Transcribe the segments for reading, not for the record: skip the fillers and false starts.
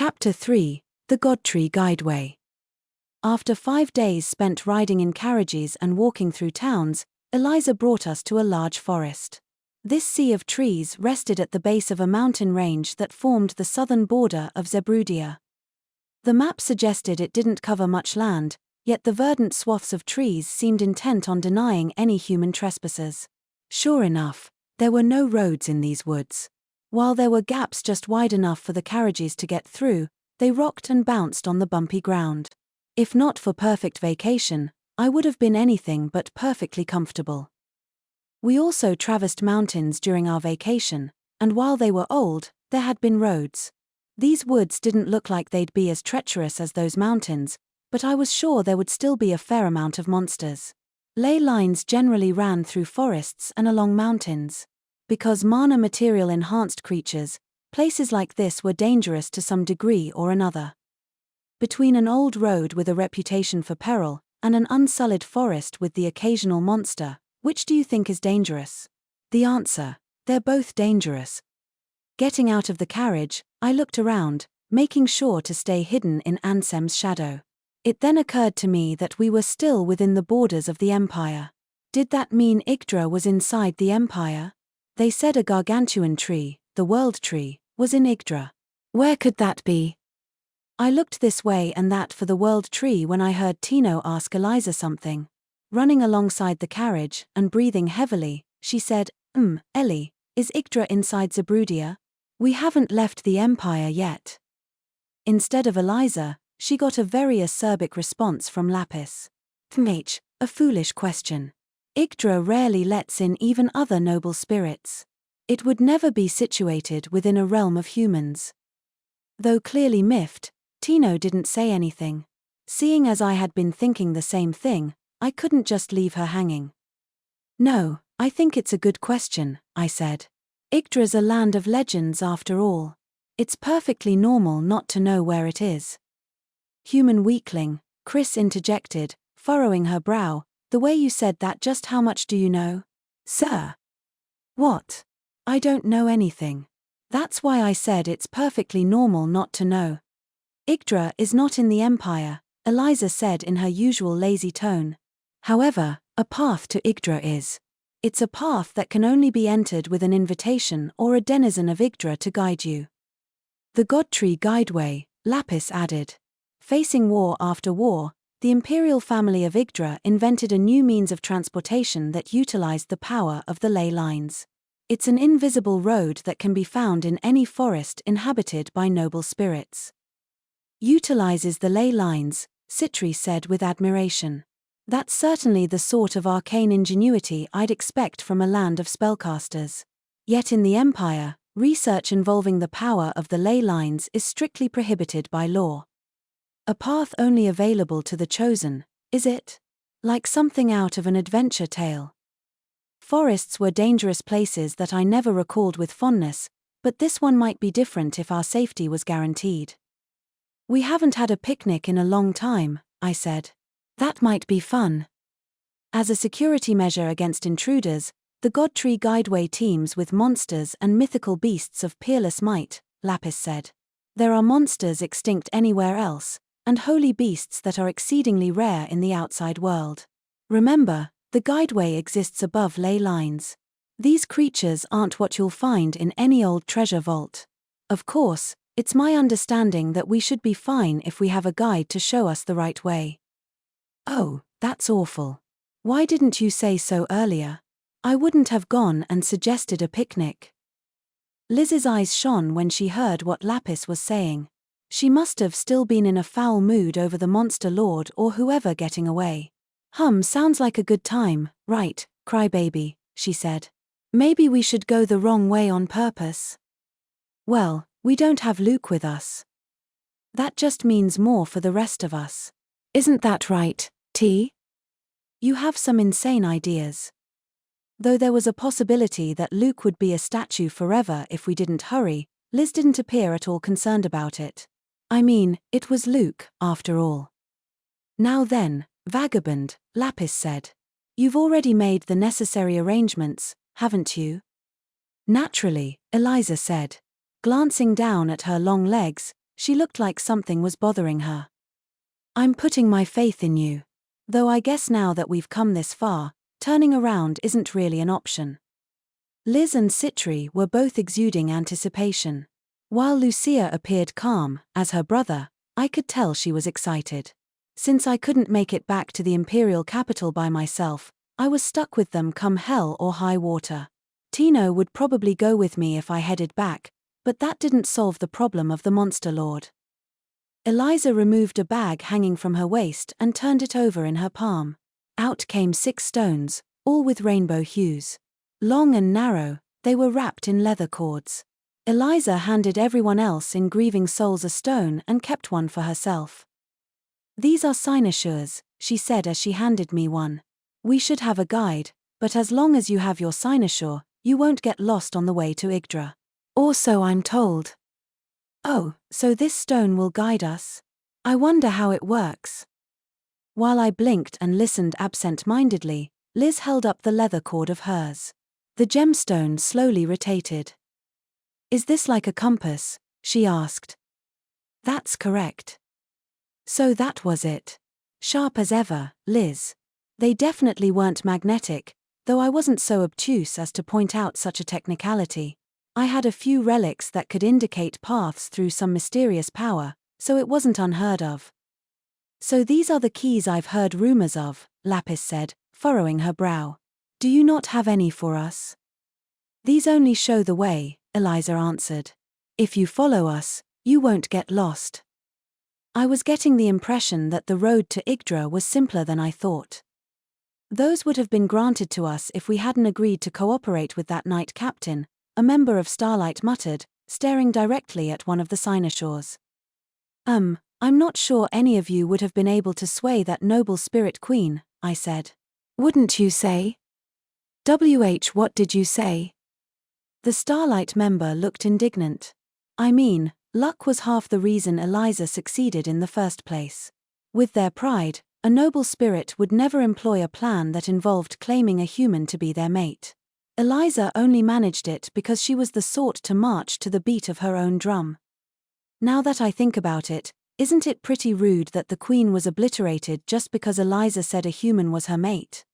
Chapter 3, The Godtree Guideway. After 5 days spent riding in carriages and walking through towns, Eliza brought us to a large forest. This sea of trees rested at the base of a mountain range that formed the southern border of Zerbrudia. The map suggested it didn't cover much land, yet the verdant swaths of trees seemed intent on denying any human trespassers. Sure enough, there were no roads in these woods. While there were gaps just wide enough for the carriages to get through, they rocked and bounced on the bumpy ground. If not for perfect vacation, I would have been anything but perfectly comfortable. We also traversed mountains during our vacation, and while they were old, there had been roads. These woods didn't look like they'd be as treacherous as those mountains, but I was sure there would still be a fair amount of monsters. Ley lines generally ran through forests and along mountains. Because mana material enhanced creatures, places like this were dangerous to some degree or another. Between an old road with a reputation for peril, and an unsullied forest with the occasional monster, which do you think is dangerous? The answer: they're both dangerous. Getting out of the carriage, I looked around, making sure to stay hidden in Ansem's shadow. It then occurred to me that we were still within the borders of the Empire. Did that mean Yggdra was inside the Empire? They said a gargantuan tree, the World Tree, was in Yggdra. Where could that be? I looked this way and that for the World Tree when I heard Tino ask Eliza something. Running alongside the carriage, and breathing heavily, she said, Ellie, is Yggdra inside Zerbrudia? We haven't left the Empire yet. Instead of Eliza, she got a very acerbic response from Lapis. A foolish question. Yggdra rarely lets in even other noble spirits. It would never be situated within a realm of humans. Though clearly miffed, Tino didn't say anything. Seeing as I had been thinking the same thing, I couldn't just leave her hanging. No, I think it's a good question, I said. Yggdra's a land of legends after all. It's perfectly normal not to know where it is. Human weakling, Chris interjected, furrowing her brow. The way you said that, just how much do you know? Sir. What? I don't know anything. That's why I said it's perfectly normal not to know. Yggdra is not in the Empire, Eliza said in her usual lazy tone. However, a path to Yggdra is. It's a path that can only be entered with an invitation or a denizen of Yggdra to guide you. The Godtree Guideway, Lapis added. Facing war after war, the imperial family of Yggdra invented a new means of transportation that utilized the power of the ley lines. It's an invisible road that can be found in any forest inhabited by noble spirits. Utilizes the ley lines, Citri said with admiration. That's certainly the sort of arcane ingenuity I'd expect from a land of spellcasters. Yet in the Empire, research involving the power of the ley lines is strictly prohibited by law. A path only available to the chosen, is it? Like something out of an adventure tale. Forests were dangerous places that I never recalled with fondness, but this one might be different if our safety was guaranteed. We haven't had a picnic in a long time, I said. That might be fun. As a security measure against intruders, the Godtree Guideway teams with monsters and mythical beasts of peerless might, Lapis said. There are monsters extinct anywhere else, and holy beasts that are exceedingly rare in the outside world. Remember, the Guideway exists above ley lines. These creatures aren't what you'll find in any old treasure vault. Of course, it's my understanding that we should be fine if we have a guide to show us the right way. Oh, that's awful. Why didn't you say so earlier? I wouldn't have gone and suggested a picnic. Liz's eyes shone when she heard what Lapis was saying. She must have still been in a foul mood over the monster lord or whoever getting away. Sounds like a good time, right, crybaby, she said. Maybe we should go the wrong way on purpose. Well, we don't have Luke with us. That just means more for the rest of us. Isn't that right, T? You have some insane ideas. Though there was a possibility that Luke would be a statue forever if we didn't hurry, Liz didn't appear at all concerned about it. I mean, it was Luke, after all. Now then, vagabond, Lapis said. You've already made the necessary arrangements, haven't you? Naturally, Eliza said. Glancing down at her long legs, She looked like something was bothering her. I'm putting my faith in you. Though I guess now that we've come this far, turning around isn't really an option. Liz and Citri were both exuding anticipation. While Lucia appeared calm, as her brother, I could tell she was excited. Since I couldn't make it back to the imperial capital by myself, I was stuck with them come hell or high water. Tino would probably go with me if I headed back, but that didn't solve the problem of the monster lord. Eliza removed a bag hanging from her waist and turned it over in her palm. Out came 6 stones, all with rainbow hues. Long and narrow, they were wrapped in leather cords. Eliza handed everyone else in Grieving Souls a stone and kept one for herself. These are cynosures, she said as she handed me one. We should have a guide, but as long as you have your cynosure, you won't get lost on the way to Yggdra. Or so I'm told. Oh, so this stone will guide us? I wonder how it works. While I blinked and listened absent-mindedly, Liz held up the leather cord of hers. The gemstone slowly rotated. Is this like a compass? She asked. That's correct. So that was it. Sharp as ever, Liz. They definitely weren't magnetic, though I wasn't so obtuse as to point out such a technicality. I had a few relics that could indicate paths through some mysterious power, so it wasn't unheard of. So these are the keys I've heard rumors of, Lapis said, furrowing her brow. Do you not have any for us? These only show the way, Eliza answered. If you follow us, you won't get lost. I was getting the impression that the road to Yggdra was simpler than I thought. Those would have been granted to us if we hadn't agreed to cooperate with that knight captain, a member of Starlight muttered, staring directly at one of the cynosures. I'm not sure any of you would have been able to sway that noble spirit queen, I said. Wouldn't you say? What did you say? The Starlight member looked indignant. I mean, luck was half the reason Eliza succeeded in the first place. With their pride, a noble spirit would never employ a plan that involved claiming a human to be their mate. Eliza only managed it because she was the sort to march to the beat of her own drum. Now that I think about it, isn't it pretty rude that the queen was obliterated just because Eliza said a human was her mate?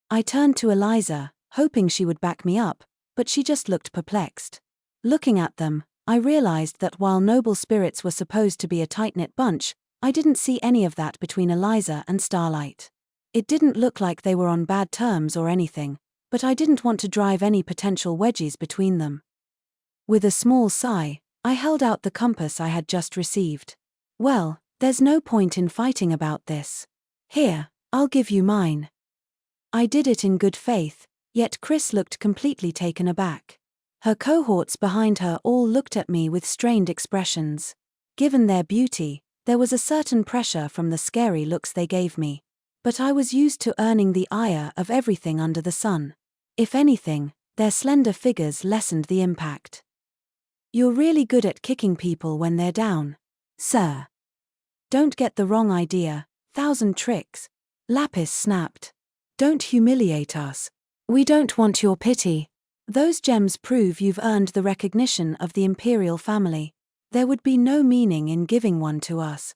I turned to Eliza, hoping she would back me up, but she just looked perplexed. Looking at them, I realized that while noble spirits were supposed to be a tight-knit bunch, I didn't see any of that between Eliza and Starlight. It didn't look like they were on bad terms or anything, but I didn't want to drive any potential wedges between them. With a small sigh, I held out the compass I had just received. Well, there's no point in fighting about this. Here, I'll give you mine. I did it in good faith, yet Chris looked completely taken aback. Her cohorts behind her all looked at me with strained expressions. Given their beauty, there was a certain pressure from the scary looks they gave me. But I was used to earning the ire of everything under the sun. If anything, their slender figures lessened the impact. You're really good at kicking people when they're down, sir. Don't get the wrong idea, 1,000 tricks. Lapis snapped. Don't humiliate us. We don't want your pity. Those gems prove you've earned the recognition of the imperial family. There would be no meaning in giving one to us.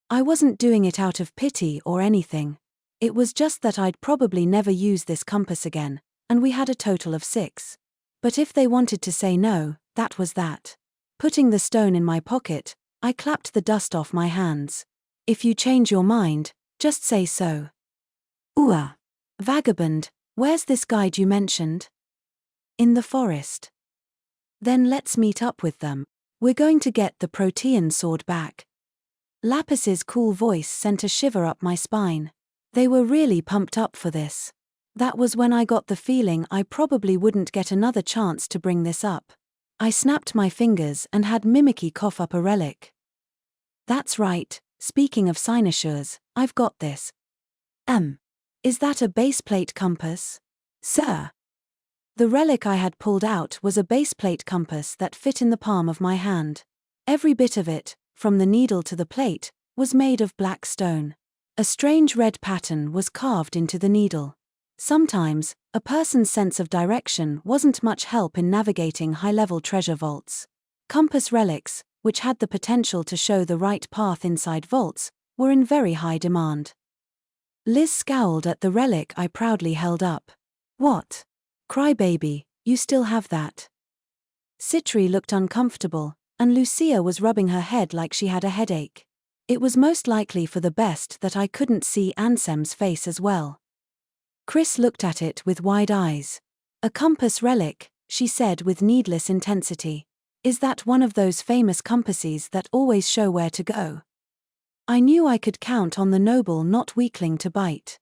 I wasn't doing it out of pity or anything. It was just that I'd probably never use this compass again, and we had a total of 6. But if they wanted to say no, that was that. Putting the stone in my pocket, I clapped the dust off my hands. If you change your mind, just say so. Ooh. Vagabond, where's this guide you mentioned? In the forest. Then let's meet up with them. We're going to get the Protean sword back. Lapis's cool voice sent a shiver up my spine. They were really pumped up for this. That was when I got the feeling I probably wouldn't get another chance to bring this up. I snapped my fingers and had Mimikyu cough up a relic. That's right, speaking of cynosures, I've got this. Is that a baseplate compass? Sir. The relic I had pulled out was a baseplate compass that fit in the palm of my hand. Every bit of it, from the needle to the plate, was made of black stone. A strange red pattern was carved into the needle. Sometimes, a person's sense of direction wasn't much help in navigating high-level treasure vaults. Compass relics, which had the potential to show the right path inside vaults, were in very high demand. Liz scowled at the relic I proudly held up. "What? Crybaby, you still have that?" Citri looked uncomfortable, and Lucia was rubbing her head like she had a headache. It was most likely for the best that I couldn't see Ansem's face as well. Chris looked at it with wide eyes. "A compass relic," she said with needless intensity. "Is that one of those famous compasses that always show where to go?" I knew I could count on the noble not weakling to bite.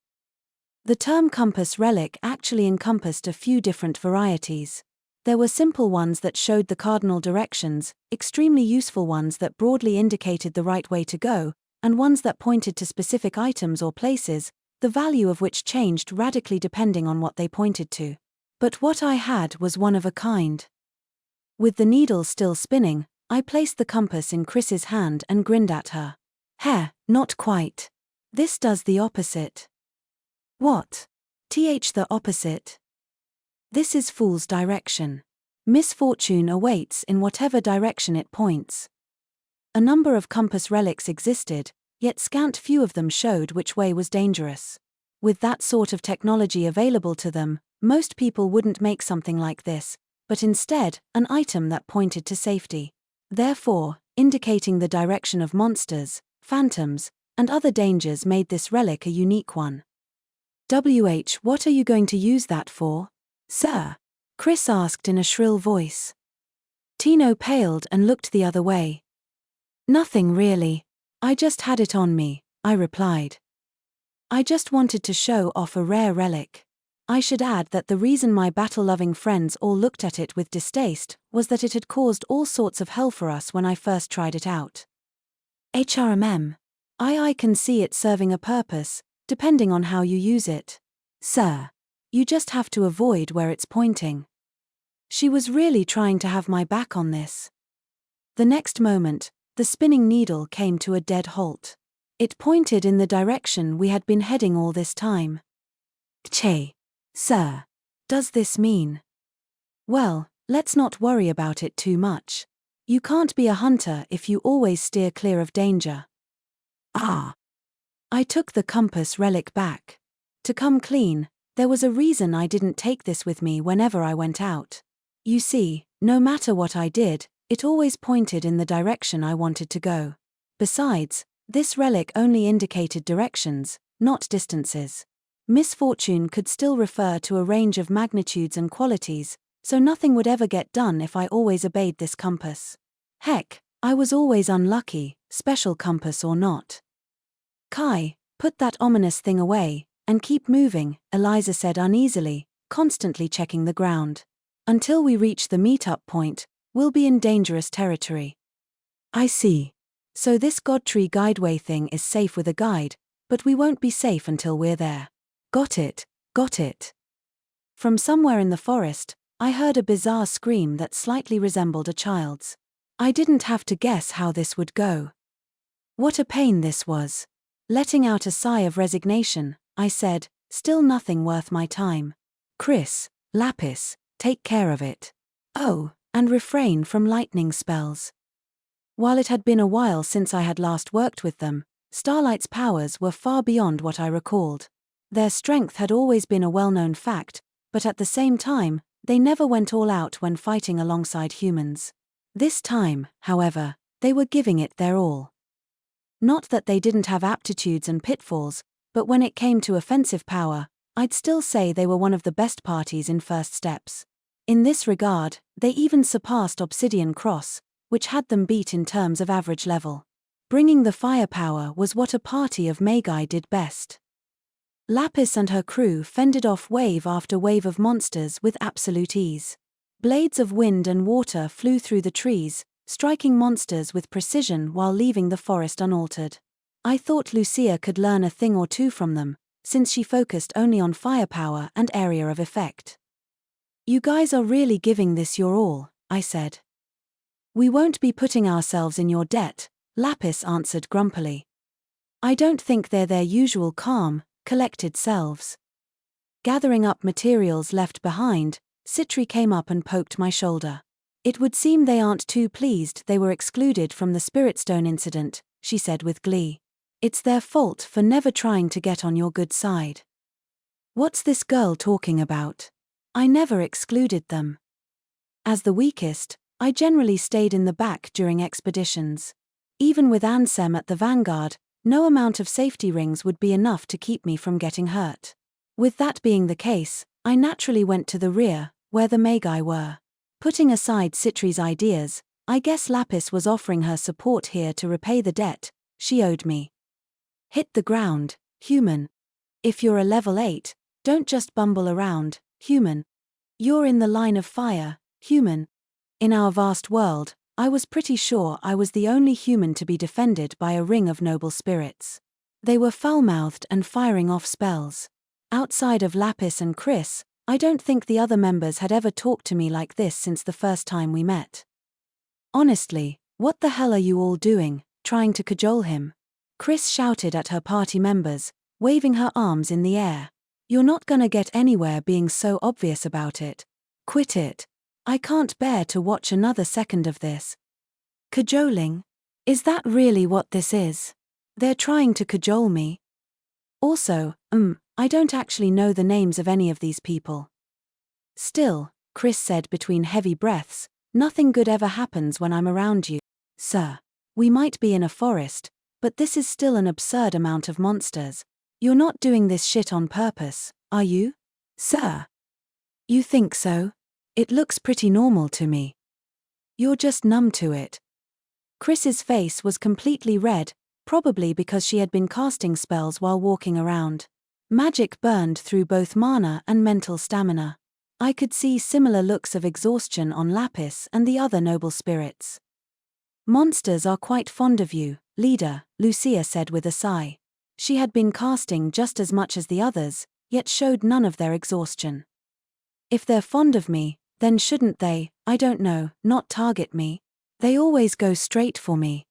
The term compass relic actually encompassed a few different varieties. There were simple ones that showed the cardinal directions, extremely useful ones that broadly indicated the right way to go, and ones that pointed to specific items or places, the value of which changed radically depending on what they pointed to. But what I had was one of a kind. With the needle still spinning, I placed the compass in Chris's hand and grinned at her. Not quite. This does the opposite." "What? The opposite?" "This is fool's direction. Misfortune awaits in whatever direction it points." A number of compass relics existed, yet scant few of them showed which way was dangerous. With that sort of technology available to them, most people wouldn't make something like this, but instead, an item that pointed to safety. Therefore, indicating the direction of monsters, phantoms, and other dangers made this relic a unique one. What are you going to use that for, sir?" Chris asked in a shrill voice. Tino paled and looked the other way. "Nothing really. I just had it on me," I replied. "I just wanted to show off a rare relic." I should add that the reason my battle-loving friends all looked at it with distaste was that it had caused all sorts of hell for us when I first tried it out. I can see it serving a purpose, depending on how you use it, sir. You just have to avoid where it's pointing." She was really trying to have my back on this. The next moment, the spinning needle came to a dead halt. It pointed in the direction we had been heading all this time. Sir. Does this mean? Well, let's not worry about it too much. You can't be a hunter if you always steer clear of danger. I took the compass relic back. To come clean, there was a reason I didn't take this with me whenever I went out. You see, no matter what I did, it always pointed in the direction I wanted to go. Besides, this relic only indicated directions, not distances. Misfortune could still refer to a range of magnitudes and qualities, so nothing would ever get done if I always obeyed this compass. Heck, I was always unlucky, special compass or not. "Kai, put that ominous thing away, and keep moving," Eliza said uneasily, constantly checking the ground. "Until we reach the meet-up point, we'll be in dangerous territory." "I see. So this Godtree guideway thing is safe with a guide, but we won't be safe until we're there." Got it. From somewhere in the forest, I heard a bizarre scream that slightly resembled a child's. I didn't have to guess how this would go. What a pain this was. Letting out a sigh of resignation, I said, "Still nothing worth my time. Chris, Lapis, take care of it. Oh, and refrain from lightning spells." While it had been a while since I had last worked with them, Starlight's powers were far beyond what I recalled. Their strength had always been a well-known fact, but at the same time, they never went all out when fighting alongside humans. This time, however, they were giving it their all. Not that they didn't have aptitudes and pitfalls, but when it came to offensive power, I'd still say they were one of the best parties in First Steps. In this regard, they even surpassed Obsidian Cross, which had them beat in terms of average level. Bringing the firepower was what a party of Magi did best. Lapis and her crew fended off wave after wave of monsters with absolute ease. Blades of wind and water flew through the trees, striking monsters with precision while leaving the forest unaltered. I thought Lucia could learn a thing or two from them, since she focused only on firepower and area of effect. "You guys are really giving this your all," I said. "We won't be putting ourselves in your debt," Lapis answered grumpily. "I don't think they're their usual calm, collected selves." Gathering up materials left behind, Citri came up and poked my shoulder. It would seem they aren't too pleased they were excluded from the Spiritstone incident, she said with glee. It's their fault for never trying to get on your good side. What's this girl talking about? I never excluded them. As the weakest, I generally stayed in the back during expeditions. Even with Ansem at the vanguard, no amount of safety rings would be enough to keep me from getting hurt. With that being the case, I naturally went to the rear, where the Magi were. Putting aside Citri's ideas, I guess Lapis was offering her support here to repay the debt she owed me. Hit the ground, human. If you're a level 8, don't just bumble around, human. You're in the line of fire, human. In our vast world, I was pretty sure I was the only human to be defended by a ring of noble spirits. They were foul-mouthed and firing off spells. Outside of Lapis and Chris, I don't think the other members had ever talked to me like this since the first time we met. Honestly, what the hell are you all doing, trying to cajole him? Chris shouted at her party members, waving her arms in the air. You're not gonna get anywhere being so obvious about it. Quit it. I can't bear to watch another second of this. Cajoling? Is that really what this is? They're trying to cajole me. Also, I don't actually know the names of any of these people. Still, Chris said between heavy breaths, nothing good ever happens when I'm around you. Sir, we might be in a forest, but this is still an absurd amount of monsters. You're not doing this shit on purpose, are you? Sir? You think so? It looks pretty normal to me. You're just numb to it. Chris's face was completely red, probably because she had been casting spells while walking around. Magic burned through both mana and mental stamina. I could see similar looks of exhaustion on Lapis and the other noble spirits. Monsters are quite fond of you, leader, Lucia said with a sigh. She had been casting just as much as the others, yet showed none of their exhaustion. If they're fond of me, then shouldn't they, I don't know, not target me? They always go straight for me.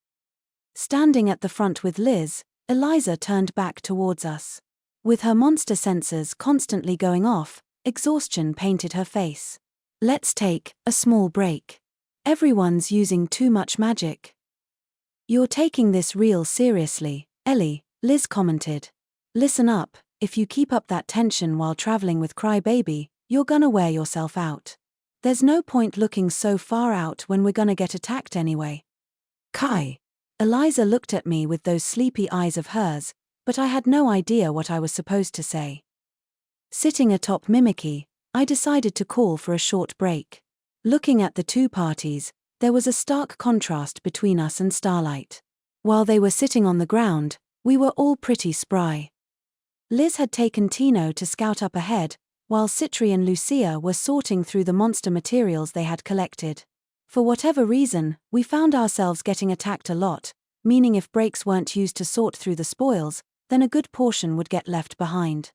Standing at the front with Liz, Eliza turned back towards us. With her monster sensors constantly going off, exhaustion painted her face. Let's take a small break. Everyone's using too much magic. You're taking this real seriously, Ellie, Liz commented. Listen up, if you keep up that tension while traveling with Crybaby, you're gonna wear yourself out. There's no point looking so far out when we're gonna get attacked anyway. Kai. Eliza looked at me with those sleepy eyes of hers, but I had no idea what I was supposed to say. Sitting atop Mimikyu, I decided to call for a short break. Looking at the two parties, there was a stark contrast between us and Starlight. While they were sitting on the ground, we were all pretty spry. Liz had taken Tino to scout up ahead, while Citri and Lucia were sorting through the monster materials they had collected. For whatever reason, we found ourselves getting attacked a lot, meaning if breaks weren't used to sort through the spoils, then a good portion would get left behind.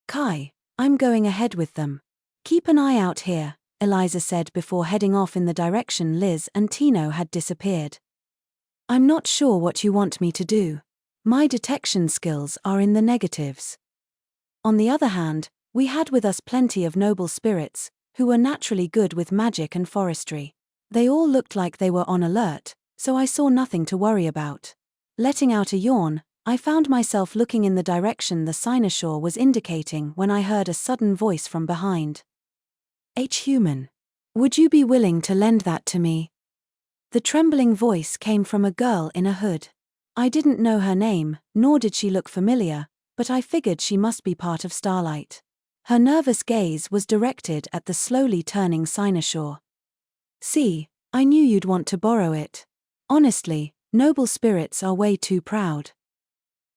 Kai, I'm going ahead with them. Keep an eye out here, Eliza said before heading off in the direction Liz and Tino had disappeared. I'm not sure what you want me to do. My detection skills are in the negatives. On the other hand, we had with us plenty of noble spirits, who were naturally good with magic and forestry. They all looked like they were on alert, so I saw nothing to worry about. Letting out a yawn, I found myself looking in the direction the cynosure was indicating when I heard a sudden voice from behind. Human. Would you be willing to lend that to me? The trembling voice came from a girl in a hood. I didn't know her name, nor did she look familiar, but I figured she must be part of Starlight. Her nervous gaze was directed at the slowly turning cynosure. See, I knew you'd want to borrow it. Honestly, noble spirits are way too proud.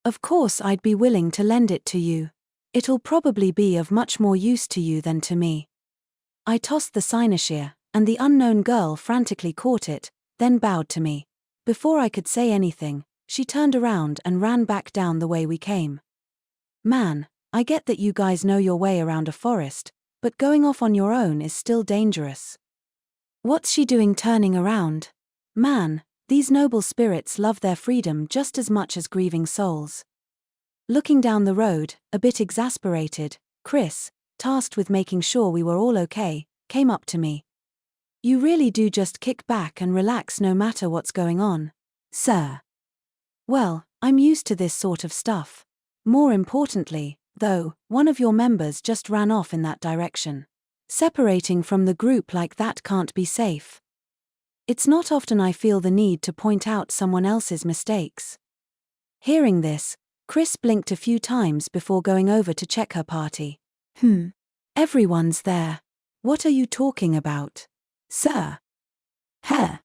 Of course I'd be willing to lend it to you. It'll probably be of much more use to you than to me. I tossed the cynosure, and the unknown girl frantically caught it, then bowed to me. Before I could say anything, she turned around and ran back down the way we came. Man, I get that you guys know your way around a forest, but going off on your own is still dangerous. What's she doing turning around? Man, these noble spirits love their freedom just as much as grieving souls. Looking down the road, a bit exasperated, Chris, tasked with making sure we were all okay, came up to me. You really do just kick back and relax no matter what's going on, sir. Well, I'm used to this sort of stuff. More importantly, though, one of your members just ran off in that direction. Separating from the group like that can't be safe. It's not often I feel the need to point out someone else's mistakes. Hearing this, Chris blinked a few times before going over to check her party. Everyone's there. What are you talking about, sir? Her.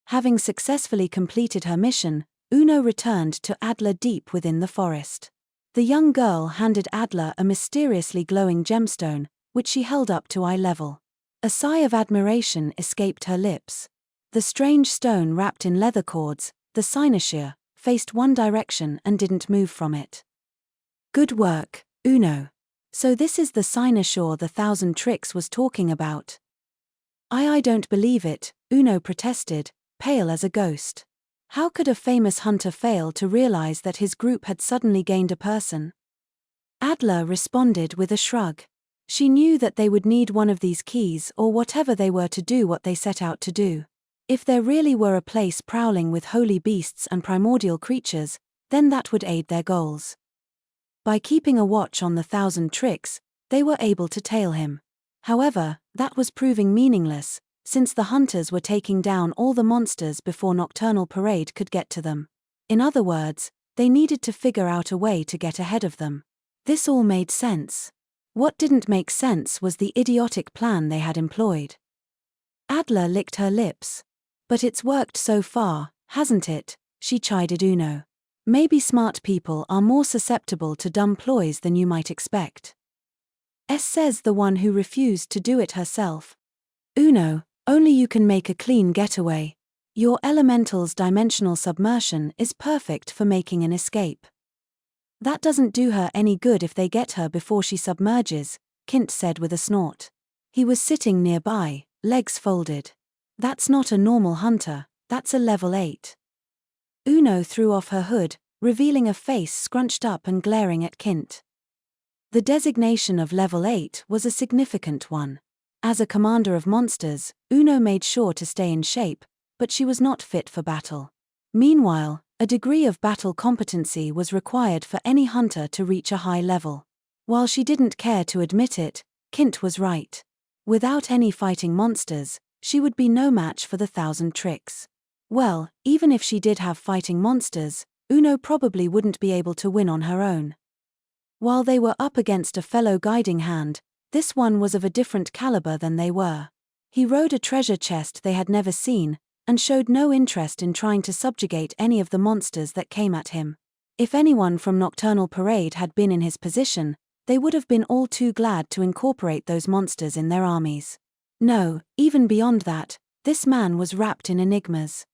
Having successfully completed her mission, Uno returned to Adler deep within the forest. The young girl handed Adler a mysteriously glowing gemstone, which she held up to eye level. A sigh of admiration escaped her lips. The strange stone wrapped in leather cords, the cynosure, faced one direction and didn't move from it. Good work, Uno. So this is the cynosure the Thousand Tricks was talking about. I don't believe it, Uno protested, pale as a ghost. How could a famous hunter fail to realize that his group had suddenly gained a person? Adler responded with a shrug. She knew that they would need one of these keys or whatever they were to do what they set out to do. If there really were a place prowling with holy beasts and primordial creatures, then that would aid their goals. By keeping a watch on the Thousand Tricks, they were able to tail him. However, that was proving meaningless, since the hunters were taking down all the monsters before Nocturnal Parade could get to them. In other words, they needed to figure out a way to get ahead of them. This all made sense. What didn't make sense was the idiotic plan they had employed. Adler licked her lips. But it's worked so far, hasn't it? She chided Uno. Maybe smart people are more susceptible to dumb ploys than you might expect. Says the one who refused to do it herself. Uno, only you can make a clean getaway. Your elemental's dimensional submersion is perfect for making an escape. That doesn't do her any good if they get her before she submerges, Kint said with a snort. He was sitting nearby, legs folded. That's not a normal hunter, that's a level 8. Uno threw off her hood, revealing a face scrunched up and glaring at Kint. The designation of level 8 was a significant one. As a commander of monsters, Uno made sure to stay in shape, but she was not fit for battle. Meanwhile, a degree of battle competency was required for any hunter to reach a high level. While she didn't care to admit it, Kint was right. Without any fighting monsters, she would be no match for the Thousand Tricks. Well, even if she did have fighting monsters, Uno probably wouldn't be able to win on her own. While they were up against a fellow guiding hand, this one was of a different caliber than they were. He rode a treasure chest they had never seen, and showed no interest in trying to subjugate any of the monsters that came at him. If anyone from Nocturnal Parade had been in his position, they would have been all too glad to incorporate those monsters in their armies. No, even beyond that, this man was wrapped in enigmas.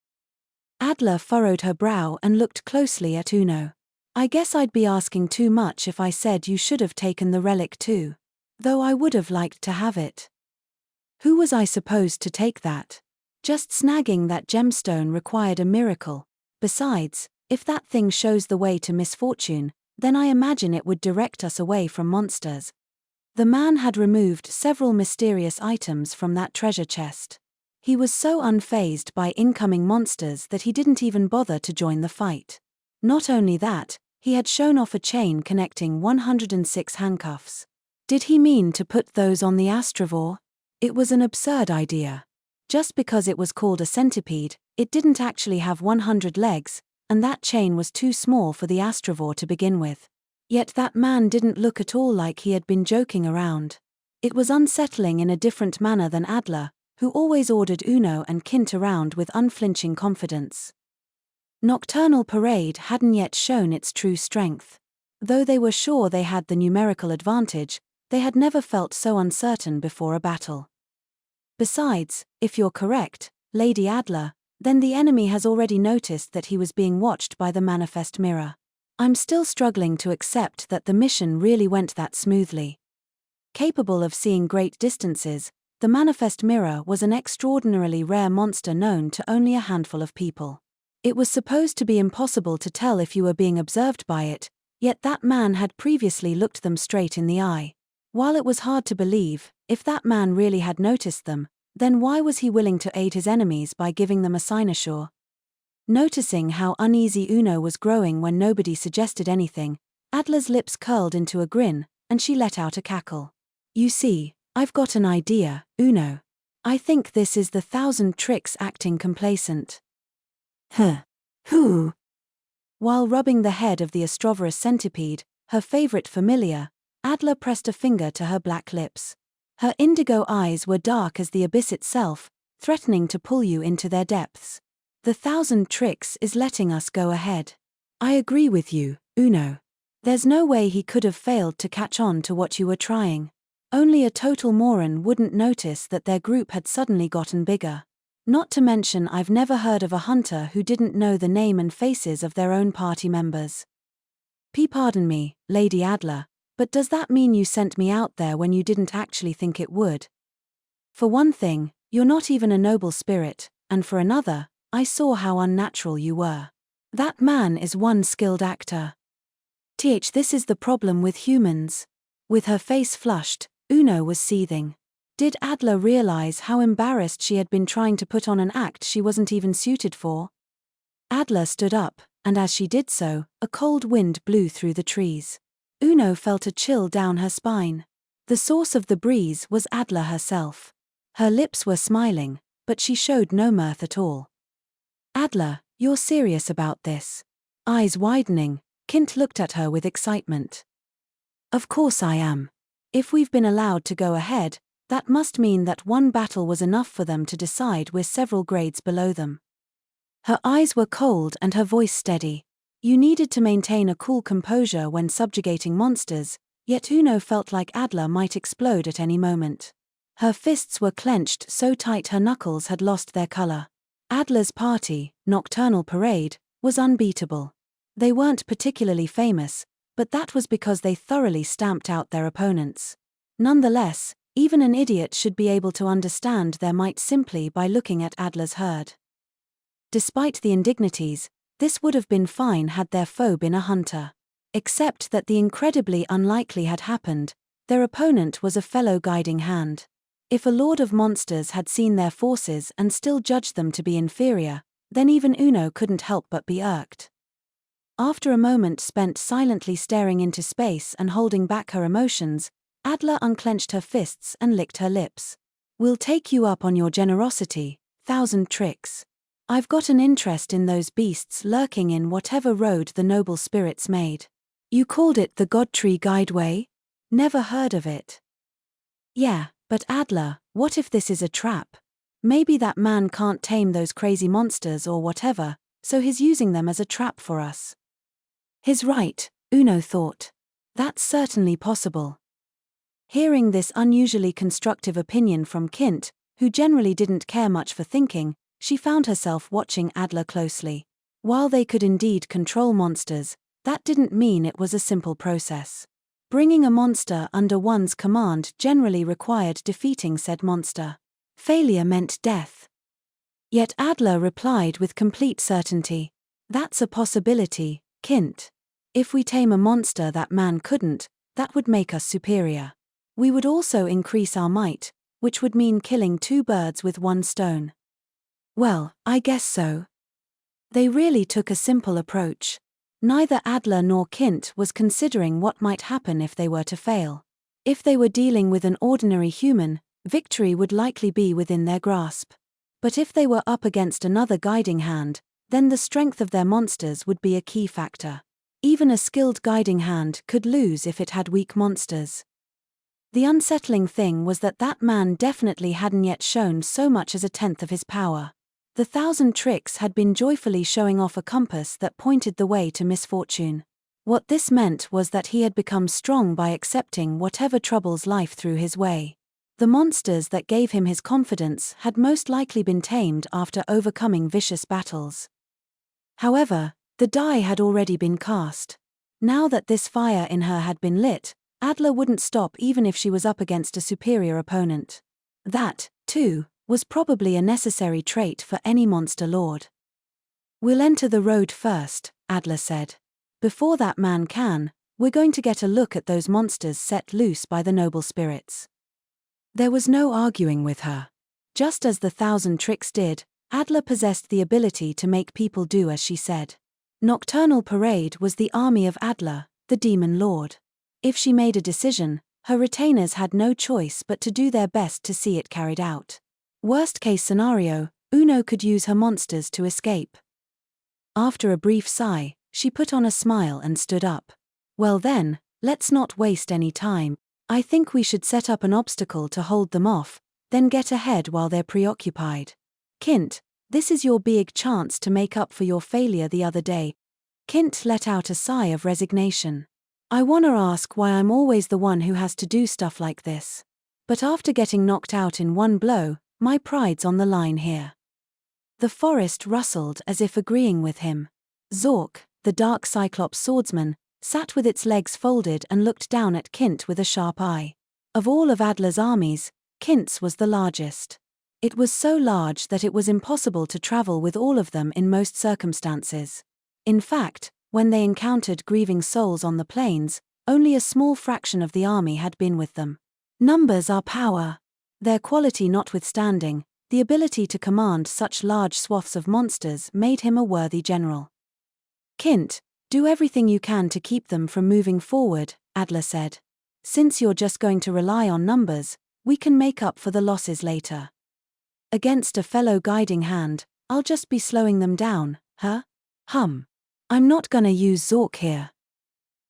Adler furrowed her brow and looked closely at Uno. I guess I'd be asking too much if I said you should have taken the relic too. Though I would have liked to have it. Who was I supposed to take that? Just snagging that gemstone required a miracle. Besides, if that thing shows the way to misfortune, then I imagine it would direct us away from monsters. The man had removed several mysterious items from that treasure chest. He was so unfazed by incoming monsters that he didn't even bother to join the fight. Not only that, he had shown off a chain connecting 106 handcuffs. Did he mean to put those on the Astravor? It was an absurd idea. Just because it was called a centipede, it didn't actually have 100 legs, and that chain was too small for the Astravor to begin with. Yet that man didn't look at all like he had been joking around. It was unsettling in a different manner than Adler, who always ordered Uno and Kint around with unflinching confidence. Nocturnal Parade hadn't yet shown its true strength. Though they were sure they had the numerical advantage, they had never felt so uncertain before a battle. Besides, if you're correct, Lady Adler, then the enemy has already noticed that he was being watched by the manifest mirror. I'm still struggling to accept that the mission really went that smoothly. Capable of seeing great distances, the manifest mirror was an extraordinarily rare monster known to only a handful of people. It was supposed to be impossible to tell if you were being observed by it, yet that man had previously looked them straight in the eye. While it was hard to believe, if that man really had noticed them, Then why was he willing to aid his enemies by giving them a cynosure? Noticing how uneasy Uno was growing when nobody suggested anything, Adler's lips curled into a grin, and she let out a cackle. You see, I've got an idea, Uno. I think this is the 1,000 tricks acting complacent. Huh. Who? While rubbing the head of the Astroverus centipede, her favorite familiar, Adler pressed a finger to her black lips. Her indigo eyes were dark as the abyss itself, threatening to pull you into their depths. The 1,000 tricks is letting us go ahead. I agree with you, Uno. There's no way he could have failed to catch on to what you were trying. Only a total moron wouldn't notice that their group had suddenly gotten bigger. Not to mention I've never heard of a hunter who didn't know the name and faces of their own party members. Pardon me, Lady Adler, but does that mean you sent me out there when you didn't actually think it would? For one thing, you're not even a noble spirit, and for another, I saw how unnatural you were. That man is one skilled actor. This is the problem with humans. With her face flushed, Uno was seething. Did Adler realize how embarrassed she had been trying to put on an act she wasn't even suited for? Adler stood up, and as she did so, a cold wind blew through the trees. Uno felt a chill down her spine. The source of the breeze was Adler herself. Her lips were smiling, but she showed no mirth at all. Adler, you're serious about this? Eyes widening, Kint looked at her with excitement. Of course I am. If we've been allowed to go ahead, that must mean that one battle was enough for them to decide we're several grades below them. Her eyes were cold and her voice steady. You needed to maintain a cool composure when subjugating monsters, yet Uno felt like Adler might explode at any moment. Her fists were clenched so tight her knuckles had lost their color. Adler's party, Nocturnal Parade, was unbeatable. They weren't particularly famous, but that was because they thoroughly stamped out their opponents. Nonetheless, even an idiot should be able to understand their might simply by looking at Adler's herd. Despite the indignities, this would have been fine had their foe been a hunter. Except that the incredibly unlikely had happened, their opponent was a fellow guiding hand. If a lord of monsters had seen their forces and still judged them to be inferior, then even Uno couldn't help but be irked. After a moment spent silently staring into space and holding back her emotions, Adler unclenched her fists and licked her lips. We'll take you up on your generosity, 1,000 tricks. I've got an interest in those beasts lurking in whatever road the noble spirits made. You called it the Godtree Guideway? Never heard of it. Yeah, but Adler, what if this is a trap? Maybe that man can't tame those crazy monsters or whatever, so he's using them as a trap for us. He's right, Uno thought. That's certainly possible. Hearing this unusually constructive opinion from Kint, who generally didn't care much for thinking, she found herself watching Adler closely. While they could indeed control monsters, that didn't mean it was a simple process. Bringing a monster under one's command generally required defeating said monster. Failure meant death. Yet Adler replied with complete certainty. That's a possibility, Kint. If we tame a monster that man couldn't, that would make us superior. We would also increase our might, which would mean killing 2 birds with 1 stone. Well, I guess so. They really took a simple approach. Neither Adler nor Kint was considering what might happen if they were to fail. If they were dealing with an ordinary human, victory would likely be within their grasp. But if they were up against another guiding hand, then the strength of their monsters would be a key factor. Even a skilled guiding hand could lose if it had weak monsters. The unsettling thing was that that man definitely hadn't yet shown so much as a tenth of his power. The 1,000 tricks had been joyfully showing off a compass that pointed the way to misfortune. What this meant was that he had become strong by accepting whatever troubles life threw his way. The monsters that gave him his confidence had most likely been tamed after overcoming vicious battles. However, the die had already been cast. Now that this fire in her had been lit, Adler wouldn't stop even if she was up against a superior opponent. That, too, was probably a necessary trait for any monster lord. We'll enter the road first, Adler said. Before that man can, we're going to get a look at those monsters set loose by the noble spirits. There was no arguing with her. Just as the 1,000 tricks did, Adler possessed the ability to make people do as she said. Nocturnal Parade was the army of Adler, the demon lord. If she made a decision, her retainers had no choice but to do their best to see it carried out. Worst-case scenario, Uno could use her monsters to escape. After a brief sigh, she put on a smile and stood up. Well then, let's not waste any time. I think we should set up an obstacle to hold them off, then get ahead while they're preoccupied. Kint, this is your big chance to make up for your failure the other day. Kint let out a sigh of resignation. I wanna ask why I'm always the one who has to do stuff like this. But after getting knocked out in one blow, my pride's on the line here. The forest rustled as if agreeing with him. Zork, the dark Cyclops swordsman, sat with its legs folded and looked down at Kint with a sharp eye. Of all of Adler's armies, Kint's was the largest. It was so large that it was impossible to travel with all of them in most circumstances. In fact, when they encountered grieving souls on the plains, only a small fraction of the army had been with them. Numbers are power. Their quality notwithstanding, the ability to command such large swaths of monsters made him a worthy general. Kint, do everything you can to keep them from moving forward, Adler said. Since you're just going to rely on numbers, we can make up for the losses later. Against a fellow guiding hand, I'll just be slowing them down, huh? I'm not gonna use Zork here.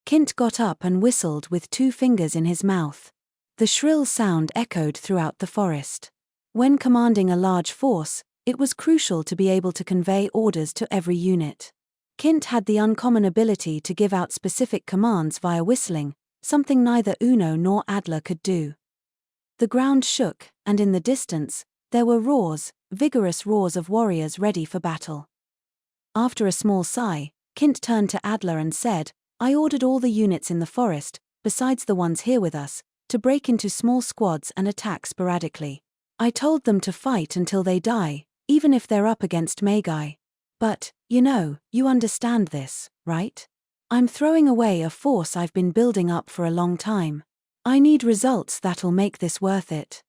Kint got up and whistled with 2 fingers in his mouth. The shrill sound echoed throughout the forest. When commanding a large force, it was crucial to be able to convey orders to every unit. Kint had the uncommon ability to give out specific commands via whistling, something neither Uno nor Adler could do. The ground shook, and in the distance, there were roars, vigorous roars of warriors ready for battle. After a small sigh, Kint turned to Adler and said, I ordered all the units in the forest, besides the ones here with us, to break into small squads and attack sporadically. I told them to fight until they die, even if they're up against Magi. But, you understand this, right? I'm throwing away a force I've been building up for a long time. I need results that'll make this worth it.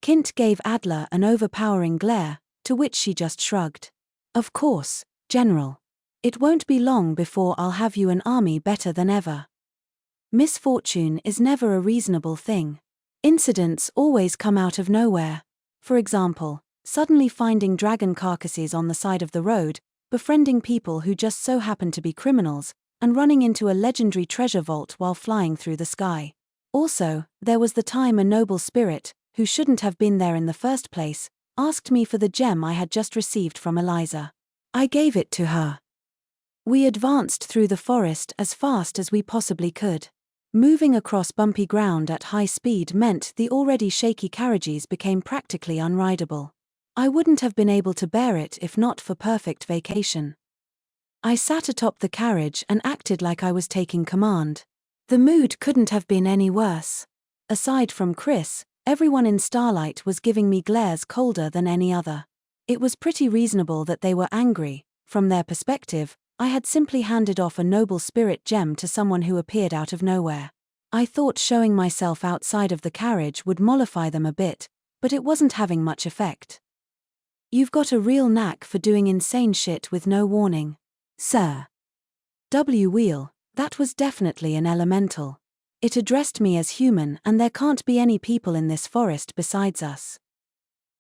Kint gave Adler an overpowering glare, to which she just shrugged. Of course, General. It won't be long before I'll have you an army better than ever. Misfortune is never a reasonable thing. Incidents always come out of nowhere. For example, suddenly finding dragon carcasses on the side of the road, befriending people who just so happen to be criminals, and running into a legendary treasure vault while flying through the sky. Also, there was the time a noble spirit, who shouldn't have been there in the first place, asked me for the gem I had just received from Eliza. I gave it to her. We advanced through the forest as fast as we possibly could. Moving across bumpy ground at high speed meant the already shaky carriages became practically unrideable. I wouldn't have been able to bear it if not for perfect vacation. I sat atop the carriage and acted like I was taking command. The mood couldn't have been any worse. Aside from Chris, everyone in Starlight was giving me glares colder than any other. It was pretty reasonable that they were angry. From their perspective, I had simply handed off a noble spirit gem to someone who appeared out of nowhere. I thought showing myself outside of the carriage would mollify them a bit, but it wasn't having much effect. You've got a real knack for doing insane shit with no warning. Sir. Wheel, that was definitely an elemental. It addressed me as human and there can't be any people in this forest besides us.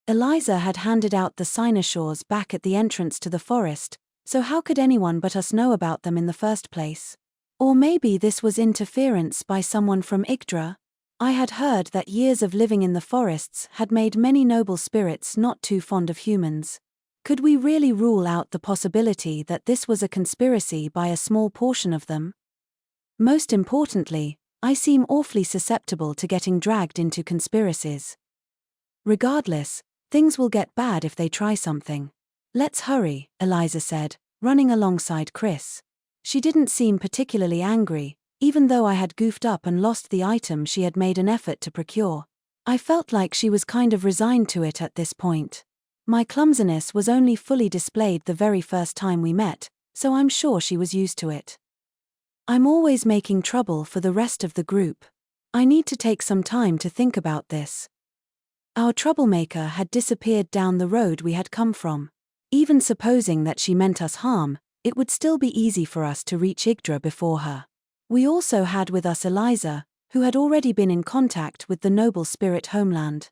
Eliza had handed out the cynosures back at the entrance to the forest, so how could anyone but us know about them in the first place? Or maybe this was interference by someone from Yggdra? I had heard that years of living in the forests had made many noble spirits not too fond of humans. Could we really rule out the possibility that this was a conspiracy by a small portion of them? Most importantly, I seem awfully susceptible to getting dragged into conspiracies. Regardless, things will get bad if they try something. Let's hurry, Eliza said, running alongside Chris. She didn't seem particularly angry, even though I had goofed up and lost the item she had made an effort to procure. I felt like she was kind of resigned to it at this point. My clumsiness was only fully displayed the very first time we met, so I'm sure she was used to it. I'm always making trouble for the rest of the group. I need to take some time to think about this. Our troublemaker had disappeared down the road we had come from. Even supposing that she meant us harm, it would still be easy for us to reach Yggdra before her. We also had with us Eliza, who had already been in contact with the noble spirit homeland.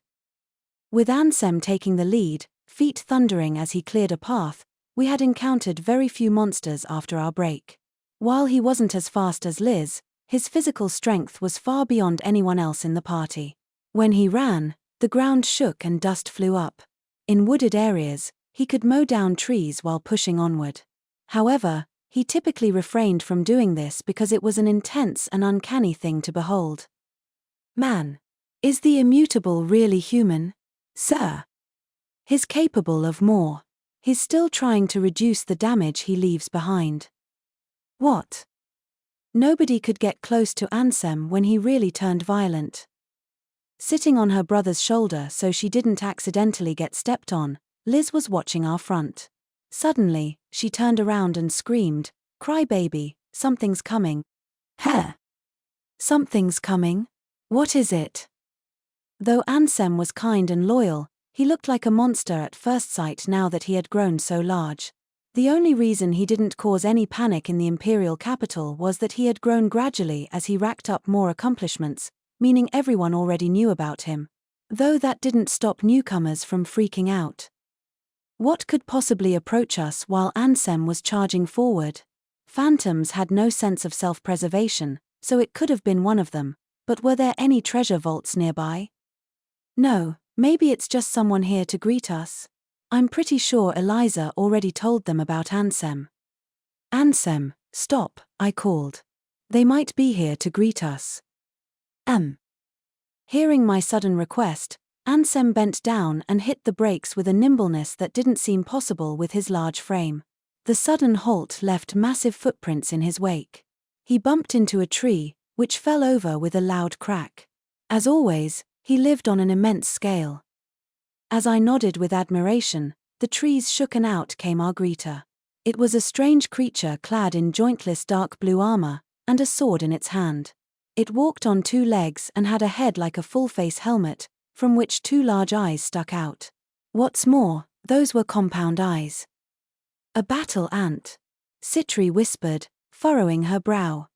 With Ansem taking the lead, feet thundering as he cleared a path, we had encountered very few monsters after our break. While he wasn't as fast as Liz, his physical strength was far beyond anyone else in the party. When he ran, the ground shook and dust flew up. In wooded areas, he could mow down trees while pushing onward. However, he typically refrained from doing this because it was an intense and uncanny thing to behold. Man. Is the Immutable really human? Sir. He's capable of more. He's still trying to reduce the damage he leaves behind. What? Nobody could get close to Ansem when he really turned violent. Sitting on her brother's shoulder so she didn't accidentally get stepped on, Liz was watching our front. Suddenly, she turned around and screamed, "Cry baby, something's coming." Huh? Something's coming? What is it? Though Ansem was kind and loyal, he looked like a monster at first sight now that he had grown so large. The only reason he didn't cause any panic in the imperial capital was that he had grown gradually as he racked up more accomplishments, meaning everyone already knew about him. Though that didn't stop newcomers from freaking out. What could possibly approach us while Ansem was charging forward? Phantoms had no sense of self-preservation, so it could have been one of them, but were there any treasure vaults nearby? No, maybe it's just someone here to greet us. I'm pretty sure Eliza already told them about Ansem. Ansem, stop, I called. They might be here to greet us. Hearing my sudden request, Ansem bent down and hit the brakes with a nimbleness that didn't seem possible with his large frame. The sudden halt left massive footprints in his wake. He bumped into a tree, which fell over with a loud crack. As always, he lived on an immense scale. As I nodded with admiration, the trees shook and out came our greeter. It was a strange creature clad in jointless dark blue armor, and a sword in its hand. It walked on two legs and had a head like a full-face helmet, from which two large eyes stuck out. What's more, those were compound eyes. A battle ant, Citri whispered, furrowing her brow.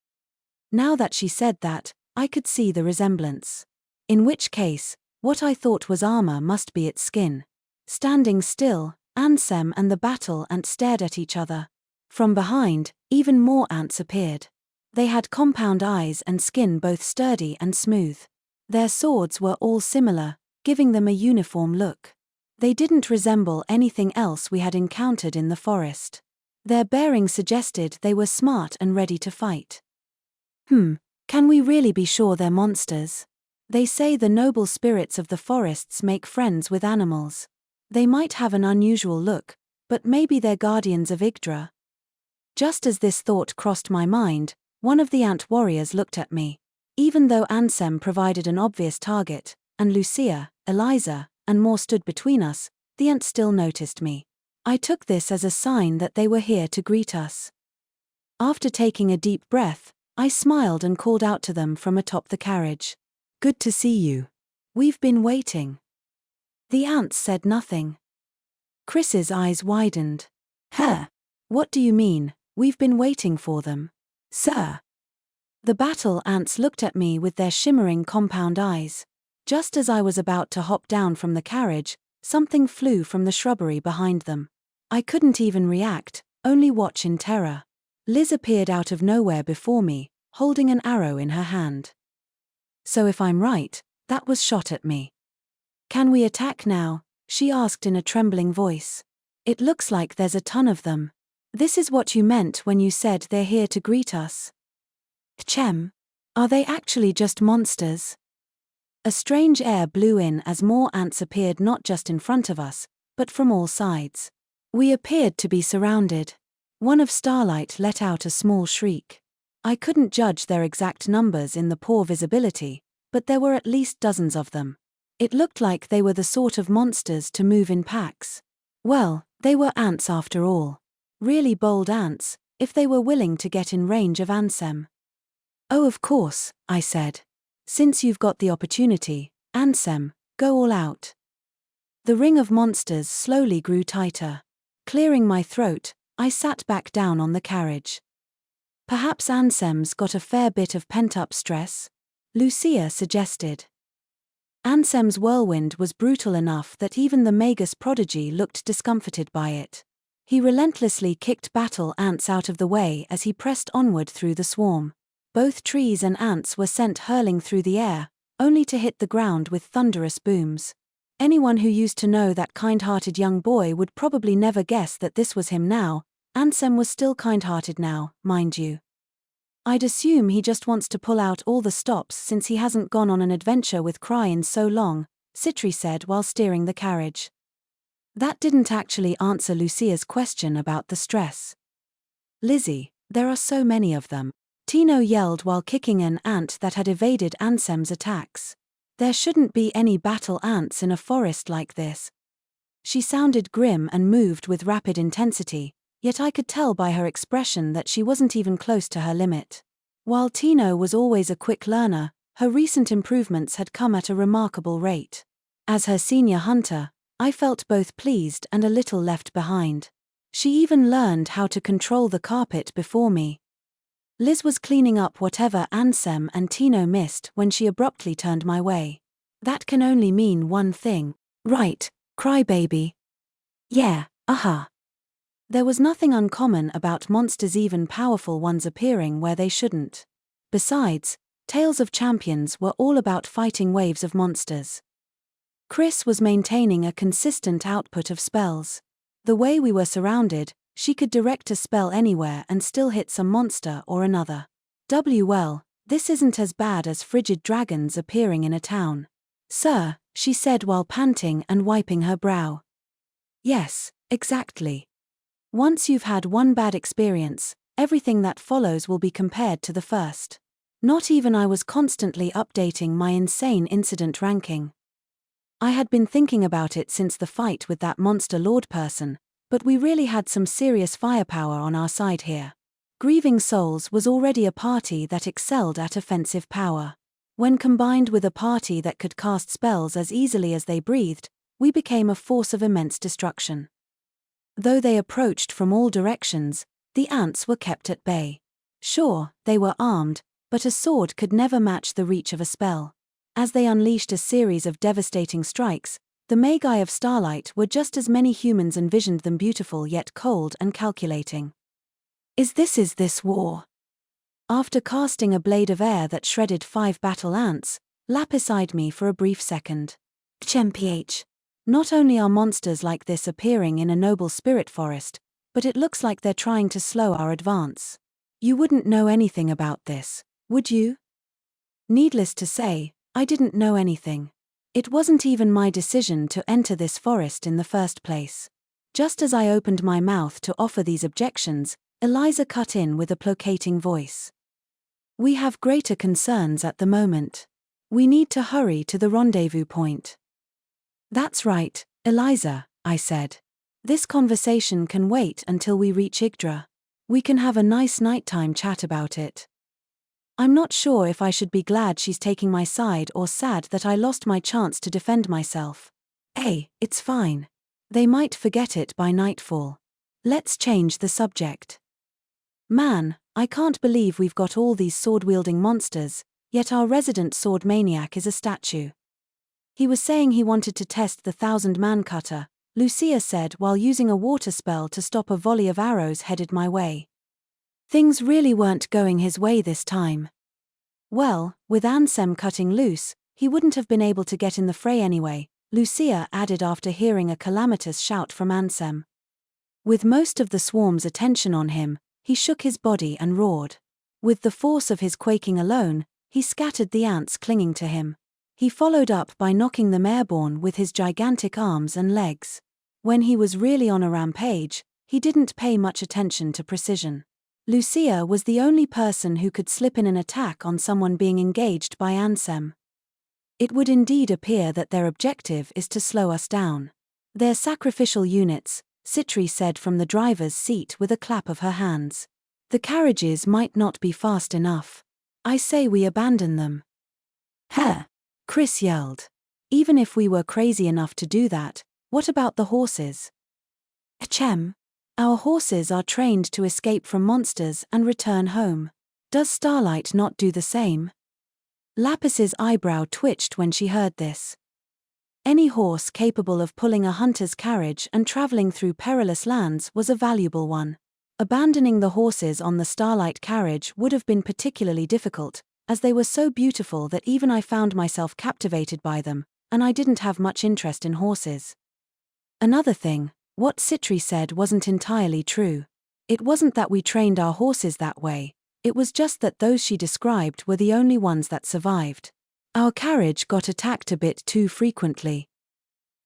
Now that she said that, I could see the resemblance. In which case, what I thought was armor must be its skin. Standing still, Ansem and the battle ant stared at each other. From behind, even more ants appeared. They had compound eyes and skin both sturdy and smooth. Their swords were all similar, giving them a uniform look. They didn't resemble anything else we had encountered in the forest. Their bearing suggested they were smart and ready to fight. Can we really be sure they're monsters? They say the noble spirits of the forests make friends with animals. They might have an unusual look, but maybe they're guardians of Yggdra. Just as this thought crossed my mind, one of the ant warriors looked at me. Even though Ansem provided an obvious target, and Lucia, Eliza, and more stood between us, the ant still noticed me. I took this as a sign that they were here to greet us. After taking a deep breath, I smiled and called out to them from atop the carriage. Good to see you. We've been waiting. The ants said nothing. Chris's eyes widened. What do you mean, we've been waiting for them? Sir. The battle ants looked at me with their shimmering compound eyes. Just as I was about to hop down from the carriage, something flew from the shrubbery behind them. I couldn't even react, only watch in terror. Liz appeared out of nowhere before me, holding an arrow in her hand. So if I'm right, that was shot at me. Can we attack now? She asked in a trembling voice. It looks like there's a ton of them. This is what you meant when you said they're here to greet us. Chem. Are they actually just monsters? A strange air blew in as more ants appeared not just in front of us, but from all sides. We appeared to be surrounded. One of Starlight let out a small shriek. I couldn't judge their exact numbers in the poor visibility, but there were at least dozens of them. It looked like they were the sort of monsters to move in packs. Well, they were ants after all. Really bold ants, if they were willing to get in range of Ansem. Oh, of course, I said. Since you've got the opportunity, Ansem, go all out. The ring of monsters slowly grew tighter. Clearing my throat, I sat back down on the carriage. Perhaps Ansem's got a fair bit of pent-up stress? Lucia suggested. Ansem's whirlwind was brutal enough that even the Magus prodigy looked discomfited by it. He relentlessly kicked battle ants out of the way as he pressed onward through the swarm. Both trees and ants were sent hurling through the air, only to hit the ground with thunderous booms. Anyone who used to know that kind-hearted young boy would probably never guess that this was him now. Ansem was still kind-hearted now, mind you. I'd assume he just wants to pull out all the stops since he hasn't gone on an adventure with Krai in so long, Citri said while steering the carriage. That didn't actually answer Lucia's question about the stress. Lizzie, there are so many of them, Tino yelled while kicking an ant that had evaded Ansem's attacks. There shouldn't be any battle ants in a forest like this. She sounded grim and moved with rapid intensity, yet I could tell by her expression that she wasn't even close to her limit. While Tino was always a quick learner, her recent improvements had come at a remarkable rate. As her senior hunter, I felt both pleased and a little left behind. She even learned how to control the carpet before me. Liz was cleaning up whatever Ansem and Tino missed when she abruptly turned my way. That can only mean one thing. Right, crybaby. Yeah, aha. There was nothing uncommon about monsters, even powerful ones appearing where they shouldn't. Besides, Tales of Champions were all about fighting waves of monsters. Chris was maintaining a consistent output of spells. The way we were surrounded, she could direct a spell anywhere and still hit some monster or another. Well, this isn't as bad as frigid dragons appearing in a town. Sir, she said while panting and wiping her brow. Yes, exactly. Once you've had one bad experience, everything that follows will be compared to the first. Not even I was constantly updating my insane incident ranking. I had been thinking about it since the fight with that monster lord person, but we really had some serious firepower on our side here. Grieving Souls was already a party that excelled at offensive power. When combined with a party that could cast spells as easily as they breathed, we became a force of immense destruction. Though they approached from all directions, the ants were kept at bay. Sure, they were armed, but a sword could never match the reach of a spell. As they unleashed a series of devastating strikes, the Magi of Starlight were just as many humans envisioned them, beautiful yet cold and calculating. Is this war? After casting a blade of air that shredded 5 battle ants, Lapis eyed me for a brief second. Chmph. Not only are monsters like this appearing in a noble spirit forest, but it looks like they're trying to slow our advance. You wouldn't know anything about this, would you? Needless to say, I didn't know anything. It wasn't even my decision to enter this forest in the first place. Just as I opened my mouth to offer these objections, Eliza cut in with a placating voice. We have greater concerns at the moment. We need to hurry to the rendezvous point. That's right, Eliza, I said. This conversation can wait until we reach Yggdra. We can have a nice nighttime chat about it. I'm not sure if I should be glad she's taking my side or sad that I lost my chance to defend myself. Hey, it's fine. They might forget it by nightfall. Let's change the subject. Man, I can't believe we've got all these sword-wielding monsters, yet our resident sword maniac is a statue. He was saying he wanted to test the 1,000-man cutter, Lucia said while using a water spell to stop a volley of arrows headed my way. Things really weren't going his way this time. Well, with Ansem cutting loose, he wouldn't have been able to get in the fray anyway, Lucia added after hearing a calamitous shout from Ansem. With most of the swarm's attention on him, he shook his body and roared. With the force of his quaking alone, he scattered the ants clinging to him. He followed up by knocking them airborne with his gigantic arms and legs. When he was really on a rampage, he didn't pay much attention to precision. Lucia was the only person who could slip in an attack on someone being engaged by Ansem. It would indeed appear that their objective is to slow us down. They're sacrificial units, Citri said from the driver's seat with a clap of her hands. The carriages might not be fast enough. I say we abandon them. Huh! Chris yelled. Even if we were crazy enough to do that, What about the horses? Ahem. Our horses are trained to escape from monsters and return home. Does Starlight not do the same? Lapis's eyebrow twitched when she heard this. Any horse capable of pulling a hunter's carriage and traveling through perilous lands was a valuable one. Abandoning the horses on the Starlight carriage would have been particularly difficult, as they were so beautiful that even I found myself captivated by them, and I didn't have much interest in horses. Another thing, what Citri said wasn't entirely true. It wasn't that we trained our horses that way, it was just that those she described were the only ones that survived. Our carriage got attacked a bit too frequently.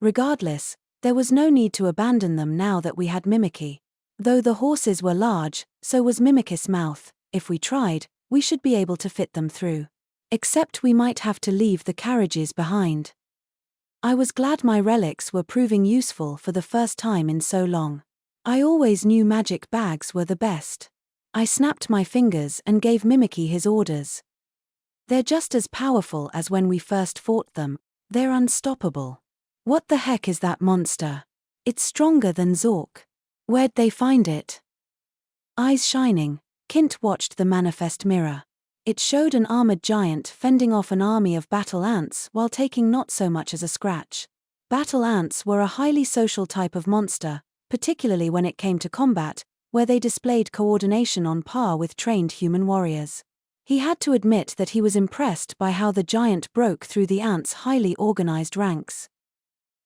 Regardless, there was no need to abandon them now that we had Mimikry. Though the horses were large, so was Mimikry's mouth. If we tried, we should be able to fit them through. Except we might have to leave the carriages behind. I was glad my relics were proving useful for the first time in so long. I always knew magic bags were the best. I snapped my fingers and gave Mimikry his orders. They're just as powerful as when we first fought them. They're unstoppable. What the heck is that monster? It's stronger than Zork. Where'd they find it? Eyes shining, Kint watched the manifest mirror. It showed an armored giant fending off an army of battle ants while taking not so much as a scratch. Battle ants were a highly social type of monster, particularly when it came to combat, where they displayed coordination on par with trained human warriors. He had to admit that he was impressed by how the giant broke through the ants' highly organized ranks.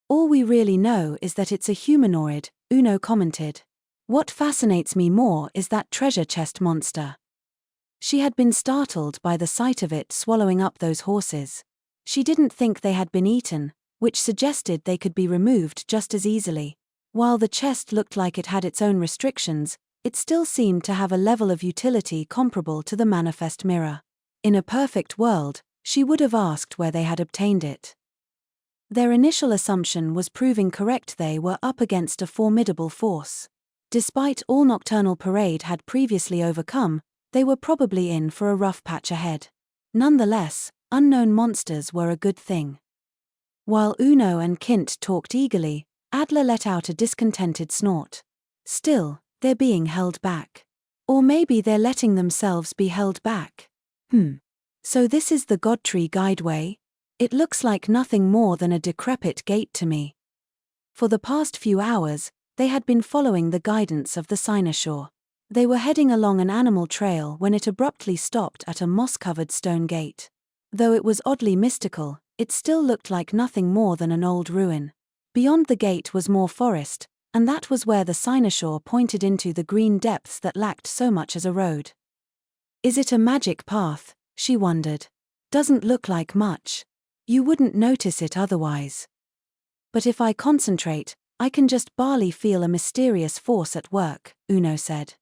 All we really know is that it's a humanoid, Uno commented. What fascinates me more is that treasure chest monster. She had been startled by the sight of it swallowing up those horses. She didn't think they had been eaten, which suggested they could be removed just as easily. While the chest looked like it had its own restrictions, it still seemed to have a level of utility comparable to the manifest mirror. In a perfect world, she would have asked where they had obtained it. Their initial assumption was proving correct. They were up against a formidable force. Despite all Nocturnal Parade had previously overcome, they were probably in for a rough patch ahead. Nonetheless, unknown monsters were a good thing. While Uno and Kint talked eagerly, Adler let out a discontented snort. Still, they're being held back. Or maybe they're letting themselves be held back. So this is the Godtree Guideway? It looks like nothing more than a decrepit gate to me. For the past few hours, they had been following the guidance of the cynosure. They were heading along an animal trail when it abruptly stopped at a moss-covered stone gate. Though it was oddly mystical, it still looked like nothing more than an old ruin. Beyond the gate was more forest, and that was where the cynosure pointed into the green depths that lacked so much as a road. Is it a magic path? She wondered. Doesn't look like much. You wouldn't notice it otherwise. But if I concentrate, I can just barely feel a mysterious force at work, Uno said.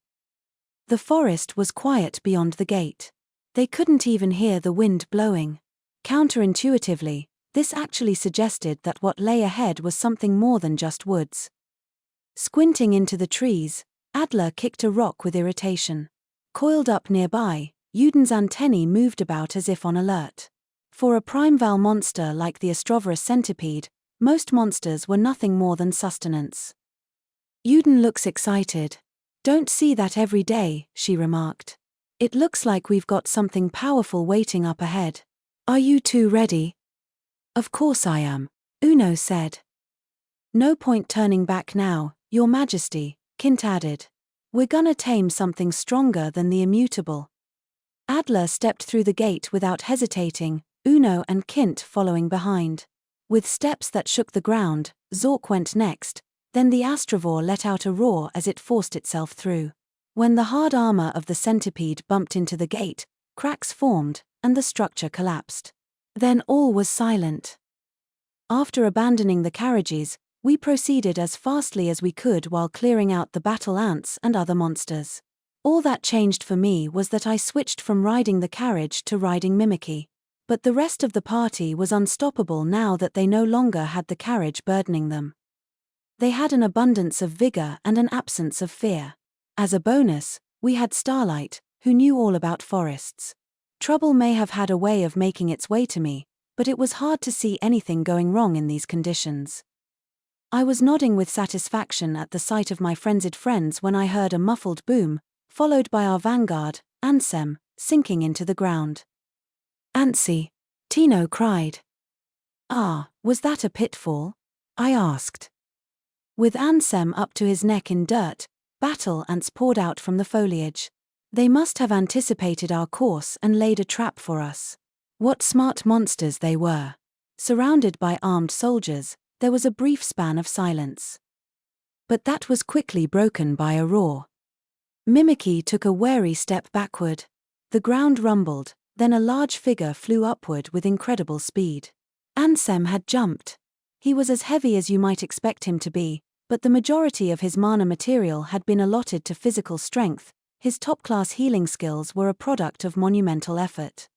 The forest was quiet beyond the gate. They couldn't even hear the wind blowing. Counterintuitively, this actually suggested that what lay ahead was something more than just woods. Squinting into the trees, Adler kicked a rock with irritation. Coiled up nearby, Uden's antennae moved about as if on alert. For a primeval monster like the Astroverus centipede, most monsters were nothing more than sustenance. Uden looks excited. Don't see that every day, she remarked. It looks like we've got something powerful waiting up ahead. Are you two ready? Of course I am, Uno said. No point turning back now, Your Majesty, Kint added. We're gonna tame something stronger than the immutable. Adler stepped through the gate without hesitating, Uno and Kint following behind. With steps that shook the ground, Zork went next, then the Astrovore let out a roar as it forced itself through. When the hard armor of the centipede bumped into the gate, cracks formed, and the structure collapsed. Then all was silent. After abandoning the carriages, we proceeded as fastly as we could while clearing out the battle ants and other monsters. All that changed for me was that I switched from riding the carriage to riding Mimikry. But the rest of the party was unstoppable now that they no longer had the carriage burdening them. They had an abundance of vigor and an absence of fear. As a bonus, we had Starlight, who knew all about forests. Trouble may have had a way of making its way to me, but it was hard to see anything going wrong in these conditions. I was nodding with satisfaction at the sight of my frenzied friends when I heard a muffled boom, followed by our vanguard, Ansem, sinking into the ground. "Antsy!" Tino cried. "Ah, was that a pitfall?" I asked. With Ansem up to his neck in dirt, battle ants poured out from the foliage. They must have anticipated our course and laid a trap for us. What smart monsters they were. Surrounded by armed soldiers, there was a brief span of silence. But that was quickly broken by a roar. Mimikyu took a wary step backward. The ground rumbled, then a large figure flew upward with incredible speed. Ansem had jumped. He was as heavy as you might expect him to be, but the majority of his mana material had been allotted to physical strength. His top-class healing skills were a product of monumental effort.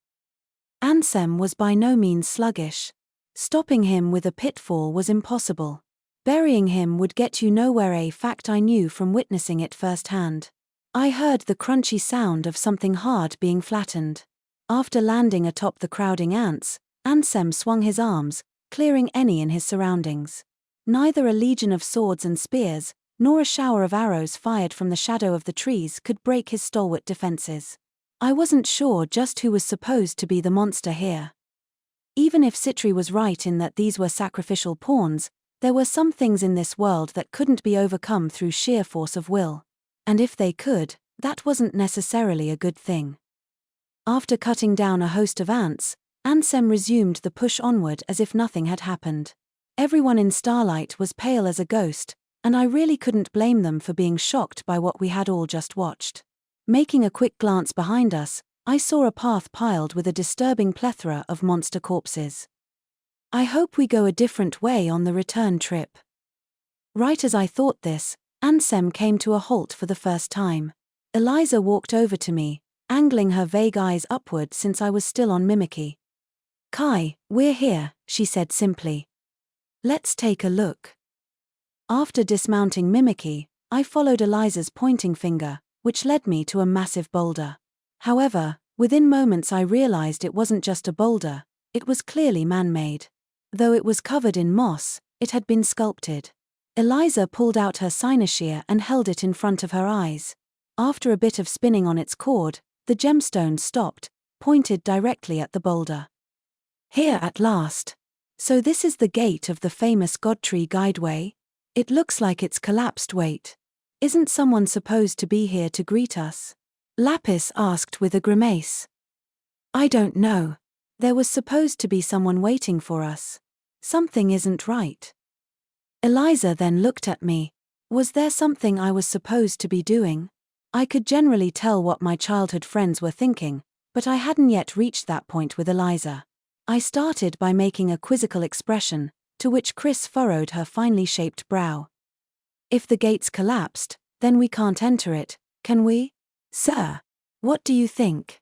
Ansem was by no means sluggish. Stopping him with a pitfall was impossible. Burying him would get you nowhere, a fact I knew from witnessing it firsthand. I heard the crunchy sound of something hard being flattened. After landing atop the crowding ants, Ansem swung his arms, clearing any in his surroundings. Neither a legion of swords and spears, nor a shower of arrows fired from the shadow of the trees could break his stalwart defenses. I wasn't sure just who was supposed to be the monster here. Even if Citri was right in that these were sacrificial pawns, there were some things in this world that couldn't be overcome through sheer force of will. And if they could, that wasn't necessarily a good thing. After cutting down a host of ants, Ansem resumed the push onward as if nothing had happened. Everyone in Starlight was pale as a ghost, and I really couldn't blame them for being shocked by what we had all just watched. Making a quick glance behind us, I saw a path piled with a disturbing plethora of monster corpses. I hope we go a different way on the return trip. Right as I thought this, Ansem came to a halt for the first time. Eliza walked over to me, angling her vague eyes upward since I was still on Mimikyu. "Kai, we're here," she said simply. "Let's take a look." After dismounting Mimikyu, I followed Eliza's pointing finger, which led me to a massive boulder. However, within moments I realized it wasn't just a boulder, it was clearly man-made. Though it was covered in moss, it had been sculpted. Eliza pulled out her cynosure and held it in front of her eyes. After a bit of spinning on its cord, the gemstone stopped, pointed directly at the boulder. "Here at last. So this is the gate of the famous Godtree Guideway? It looks like it's collapsed. Wait. Isn't someone supposed to be here to greet us?" Lapis asked with a grimace. "I don't know. There was supposed to be someone waiting for us. Something isn't right." Eliza then looked at me. Was there something I was supposed to be doing? I could generally tell what my childhood friends were thinking, but I hadn't yet reached that point with Eliza. I started by making a quizzical expression, to which Chris furrowed her finely shaped brow. "If the gate's collapsed, then we can't enter it, can we? Sir, what do you think?"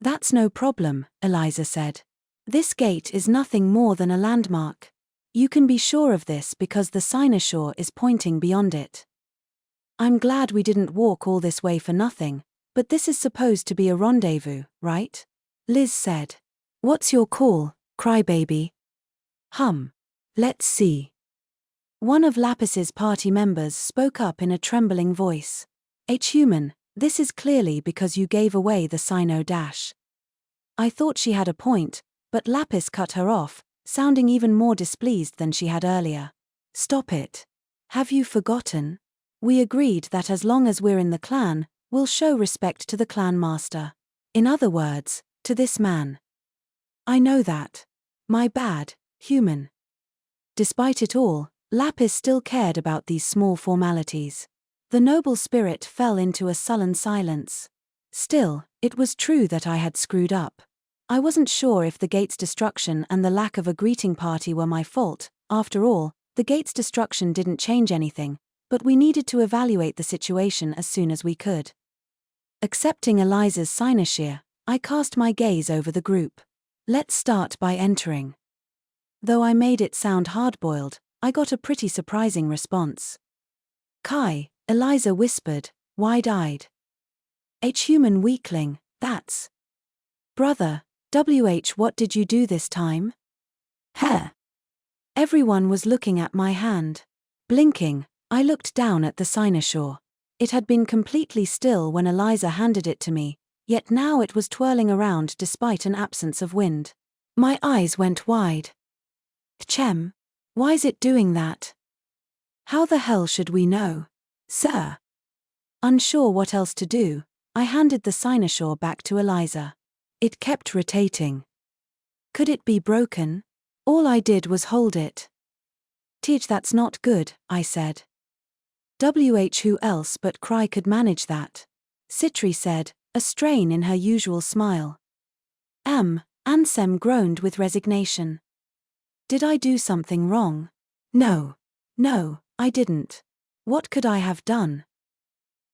"That's no problem," Eliza said. "This gate is nothing more than a landmark. You can be sure of this because the cynosure is pointing beyond it." "I'm glad we didn't walk all this way for nothing, but this is supposed to be a rendezvous, right?" Liz said. "What's your call, crybaby?" Let's see." One of Lapis's party members spoke up in a trembling voice. "Human, this is clearly because you gave away the Cyno dash." I thought she had a point, but Lapis cut her off, sounding even more displeased than she had earlier. "Stop it. Have you forgotten? We agreed that as long as we're in the clan, we'll show respect to the clan master. In other words, to this man." "I know that. My bad, human." Despite it all, Lapis still cared about these small formalities. The noble spirit fell into a sullen silence. Still, it was true that I had screwed up. I wasn't sure if the gate's destruction and the lack of a greeting party were my fault. After all, the gate's destruction didn't change anything, but we needed to evaluate the situation as soon as we could. Accepting Eliza's cynosure, I cast my gaze over the group. "Let's start by entering." Though I made it sound hard-boiled, I got a pretty surprising response. "Kai," Eliza whispered, wide-eyed. "Human weakling, that's brother. What did you do this time?" "Heh." Everyone was looking at my hand. Blinking, I looked down at the cynosure. It had been completely still when Eliza handed it to me, yet now it was twirling around despite an absence of wind. My eyes went wide. Chem. Why's it doing that? How the hell should we know? Sir. Unsure what else to do, I handed the cynosure back to Eliza. It kept rotating. Could it be broken? All I did was hold it. Teach, that's not good, I said. Who else but Krai could manage that? Citri said, a strain in her usual smile. Ansem groaned with resignation. Did I do something wrong? No, I didn't. What could I have done?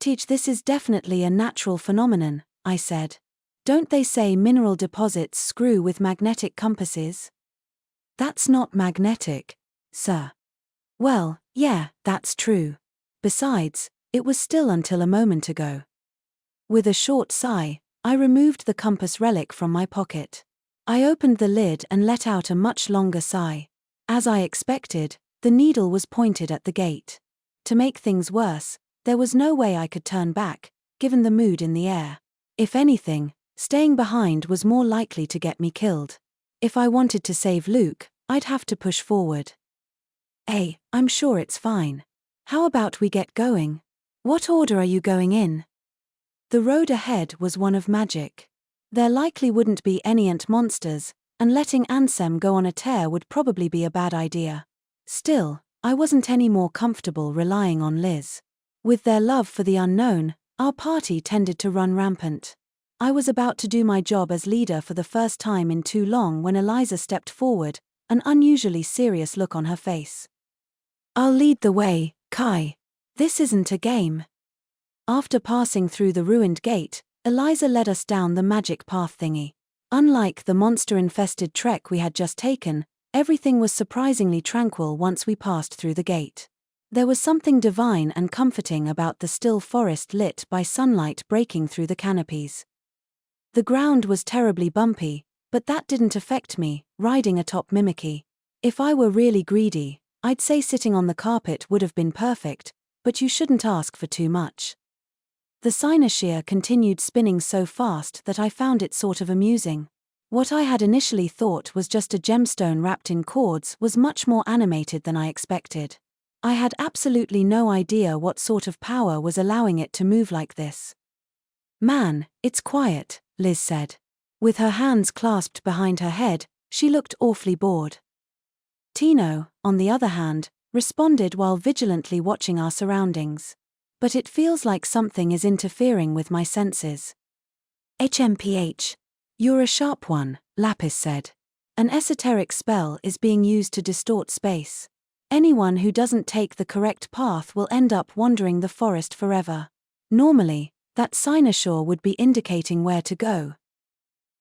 Teach, this is definitely a natural phenomenon, I said. Don't they say mineral deposits screw with magnetic compasses? That's not magnetic, sir. Well, yeah, that's true. Besides, it was still until a moment ago. With a short sigh, I removed the compass relic from my pocket. I opened the lid and let out a much longer sigh. As I expected, the needle was pointed at the gate. To make things worse, there was no way I could turn back, given the mood in the air. If anything, staying behind was more likely to get me killed. If I wanted to save Luke, I'd have to push forward. I'm sure it's fine. How about we get going? What order are you going in? The road ahead was one of magic. There likely wouldn't be any ant monsters, and letting Ansem go on a tear would probably be a bad idea. Still, I wasn't any more comfortable relying on Liz. With their love for the unknown, our party tended to run rampant. I was about to do my job as leader for the first time in too long when Eliza stepped forward, an unusually serious look on her face. I'll lead the way, Kai. This isn't a game. After passing through the ruined gate, Eliza led us down the magic path thingy. Unlike the monster-infested trek we had just taken, everything was surprisingly tranquil once we passed through the gate. There was something divine and comforting about the still forest lit by sunlight breaking through the canopies. The ground was terribly bumpy, but that didn't affect me, riding atop Mimikyu. If I were really greedy, I'd say sitting on the carpet would have been perfect, but you shouldn't ask for too much. The cynosure continued spinning so fast that I found it sort of amusing. What I had initially thought was just a gemstone wrapped in cords was much more animated than I expected. I had absolutely no idea what sort of power was allowing it to move like this. Man, it's quiet, Liz said. With her hands clasped behind her head, she looked awfully bored. Tino, on the other hand, responded while vigilantly watching our surroundings. But it feels like something is interfering with my senses. HMPH. You're a sharp one, Lapis said. An esoteric spell is being used to distort space. Anyone who doesn't take the correct path will end up wandering the forest forever. Normally, that cynosure would be indicating where to go.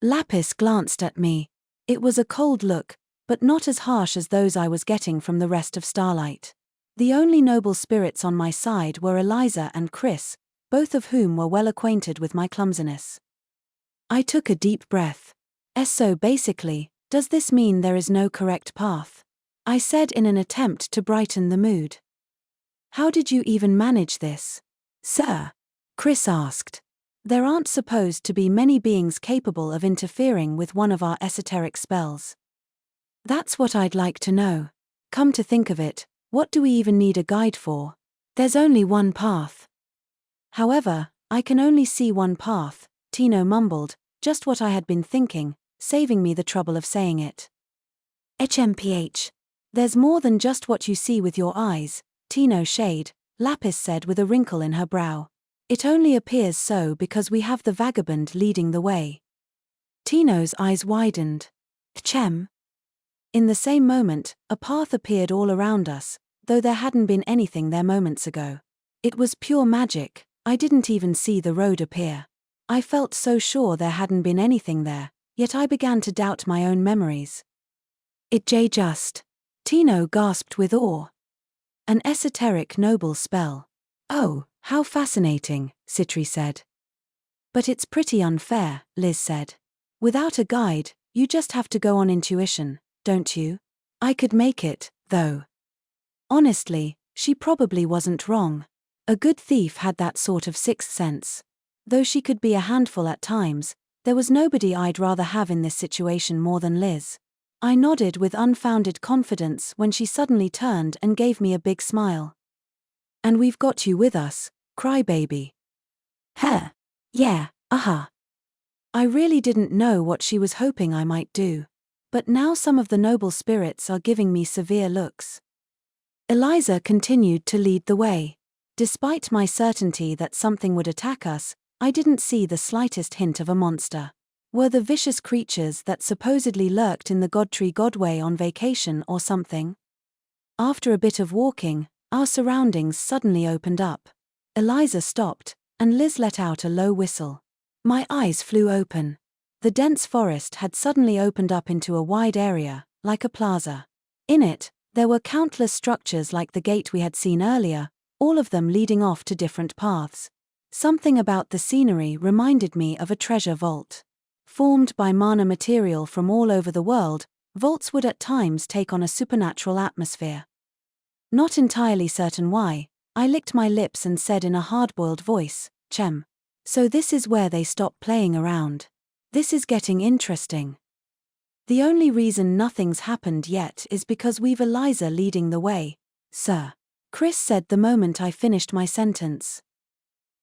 Lapis glanced at me. It was a cold look, but not as harsh as those I was getting from the rest of Starlight. The only noble spirits on my side were Eliza and Chris, both of whom were well acquainted with my clumsiness. I took a deep breath. So basically, does this mean there is no correct path? I said in an attempt to brighten the mood. How did you even manage this, sir? Chris asked. There aren't supposed to be many beings capable of interfering with one of our esoteric spells. That's what I'd like to know. Come to think of it, what do we even need a guide for? There's only one path. However, I can only see one path, Tino mumbled, just what I had been thinking, saving me the trouble of saying it. HMPH. There's more than just what you see with your eyes, Tino shade, Lapis said with a wrinkle in her brow. It only appears so because we have the vagabond leading the way. Tino's eyes widened. Chem. In the same moment, a path appeared all around us, though there hadn't been anything there moments ago. It was pure magic, I didn't even see the road appear. I felt so sure there hadn't been anything there, yet I began to doubt my own memories. Just. Tino gasped with awe. An esoteric noble spell. Oh, how fascinating, Citri said. But it's pretty unfair, Liz said. Without a guide, you just have to go on intuition, don't you? I could make it, though. Honestly, she probably wasn't wrong. A good thief had that sort of sixth sense. Though she could be a handful at times, there was nobody I'd rather have in this situation more than Liz. I nodded with unfounded confidence when she suddenly turned and gave me a big smile. And we've got you with us, crybaby. Heh. Yeah, I really didn't know what she was hoping I might do. But now some of the noble spirits are giving me severe looks. Eliza continued to lead the way. Despite my certainty that something would attack us, I didn't see the slightest hint of a monster. Were the vicious creatures that supposedly lurked in the Godtree Godway on vacation or something? After a bit of walking, our surroundings suddenly opened up. Eliza stopped, and Liz let out a low whistle. My eyes flew open. The dense forest had suddenly opened up into a wide area, like a plaza. In it, there were countless structures like the gate we had seen earlier, all of them leading off to different paths. Something about the scenery reminded me of a treasure vault. Formed by mana material from all over the world, vaults would at times take on a supernatural atmosphere. Not entirely certain why, I licked my lips and said in a hard-boiled voice, "Chem. So this is where they stop playing around. This is getting interesting." The only reason nothing's happened yet is because we've Eliza leading the way, sir, Chris said the moment I finished my sentence.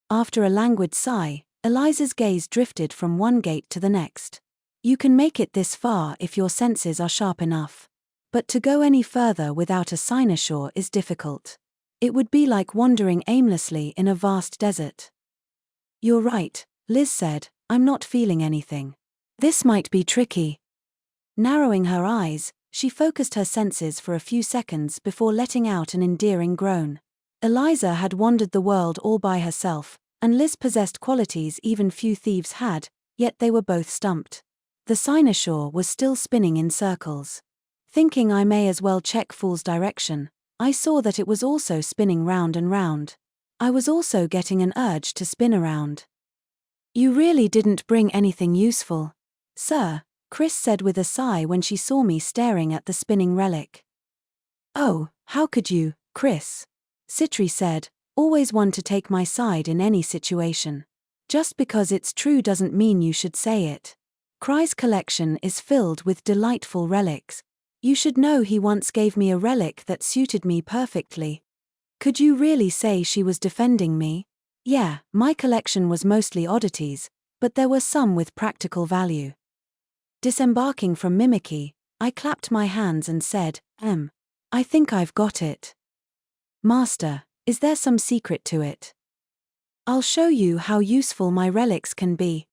After a languid sigh, Eliza's gaze drifted from one gate to the next. You can make it this far if your senses are sharp enough. But to go any further without a cynosure is difficult. It would be like wandering aimlessly in a vast desert. You're right, Liz said, I'm not feeling anything. This might be tricky. Narrowing her eyes, she focused her senses for a few seconds before letting out an endearing groan. Eliza had wandered the world all by herself, and Liz possessed qualities even few thieves had, yet they were both stumped. The cynosure was still spinning in circles. Thinking I may as well check Fool's direction, I saw that it was also spinning round and round. I was also getting an urge to spin around. You really didn't bring anything useful, sir, Chris said with a sigh when she saw me staring at the spinning relic. Oh, how could you, Chris? Citri said, always one to take my side in any situation. Just because it's true doesn't mean you should say it. Krai's collection is filled with delightful relics. You should know he once gave me a relic that suited me perfectly. Could you really say she was defending me? Yeah, my collection was mostly oddities, but there were some with practical value. Disembarking from mimicry, I clapped my hands and said, I think I've got it. Master, is there some secret to it? I'll show you how useful my relics can be.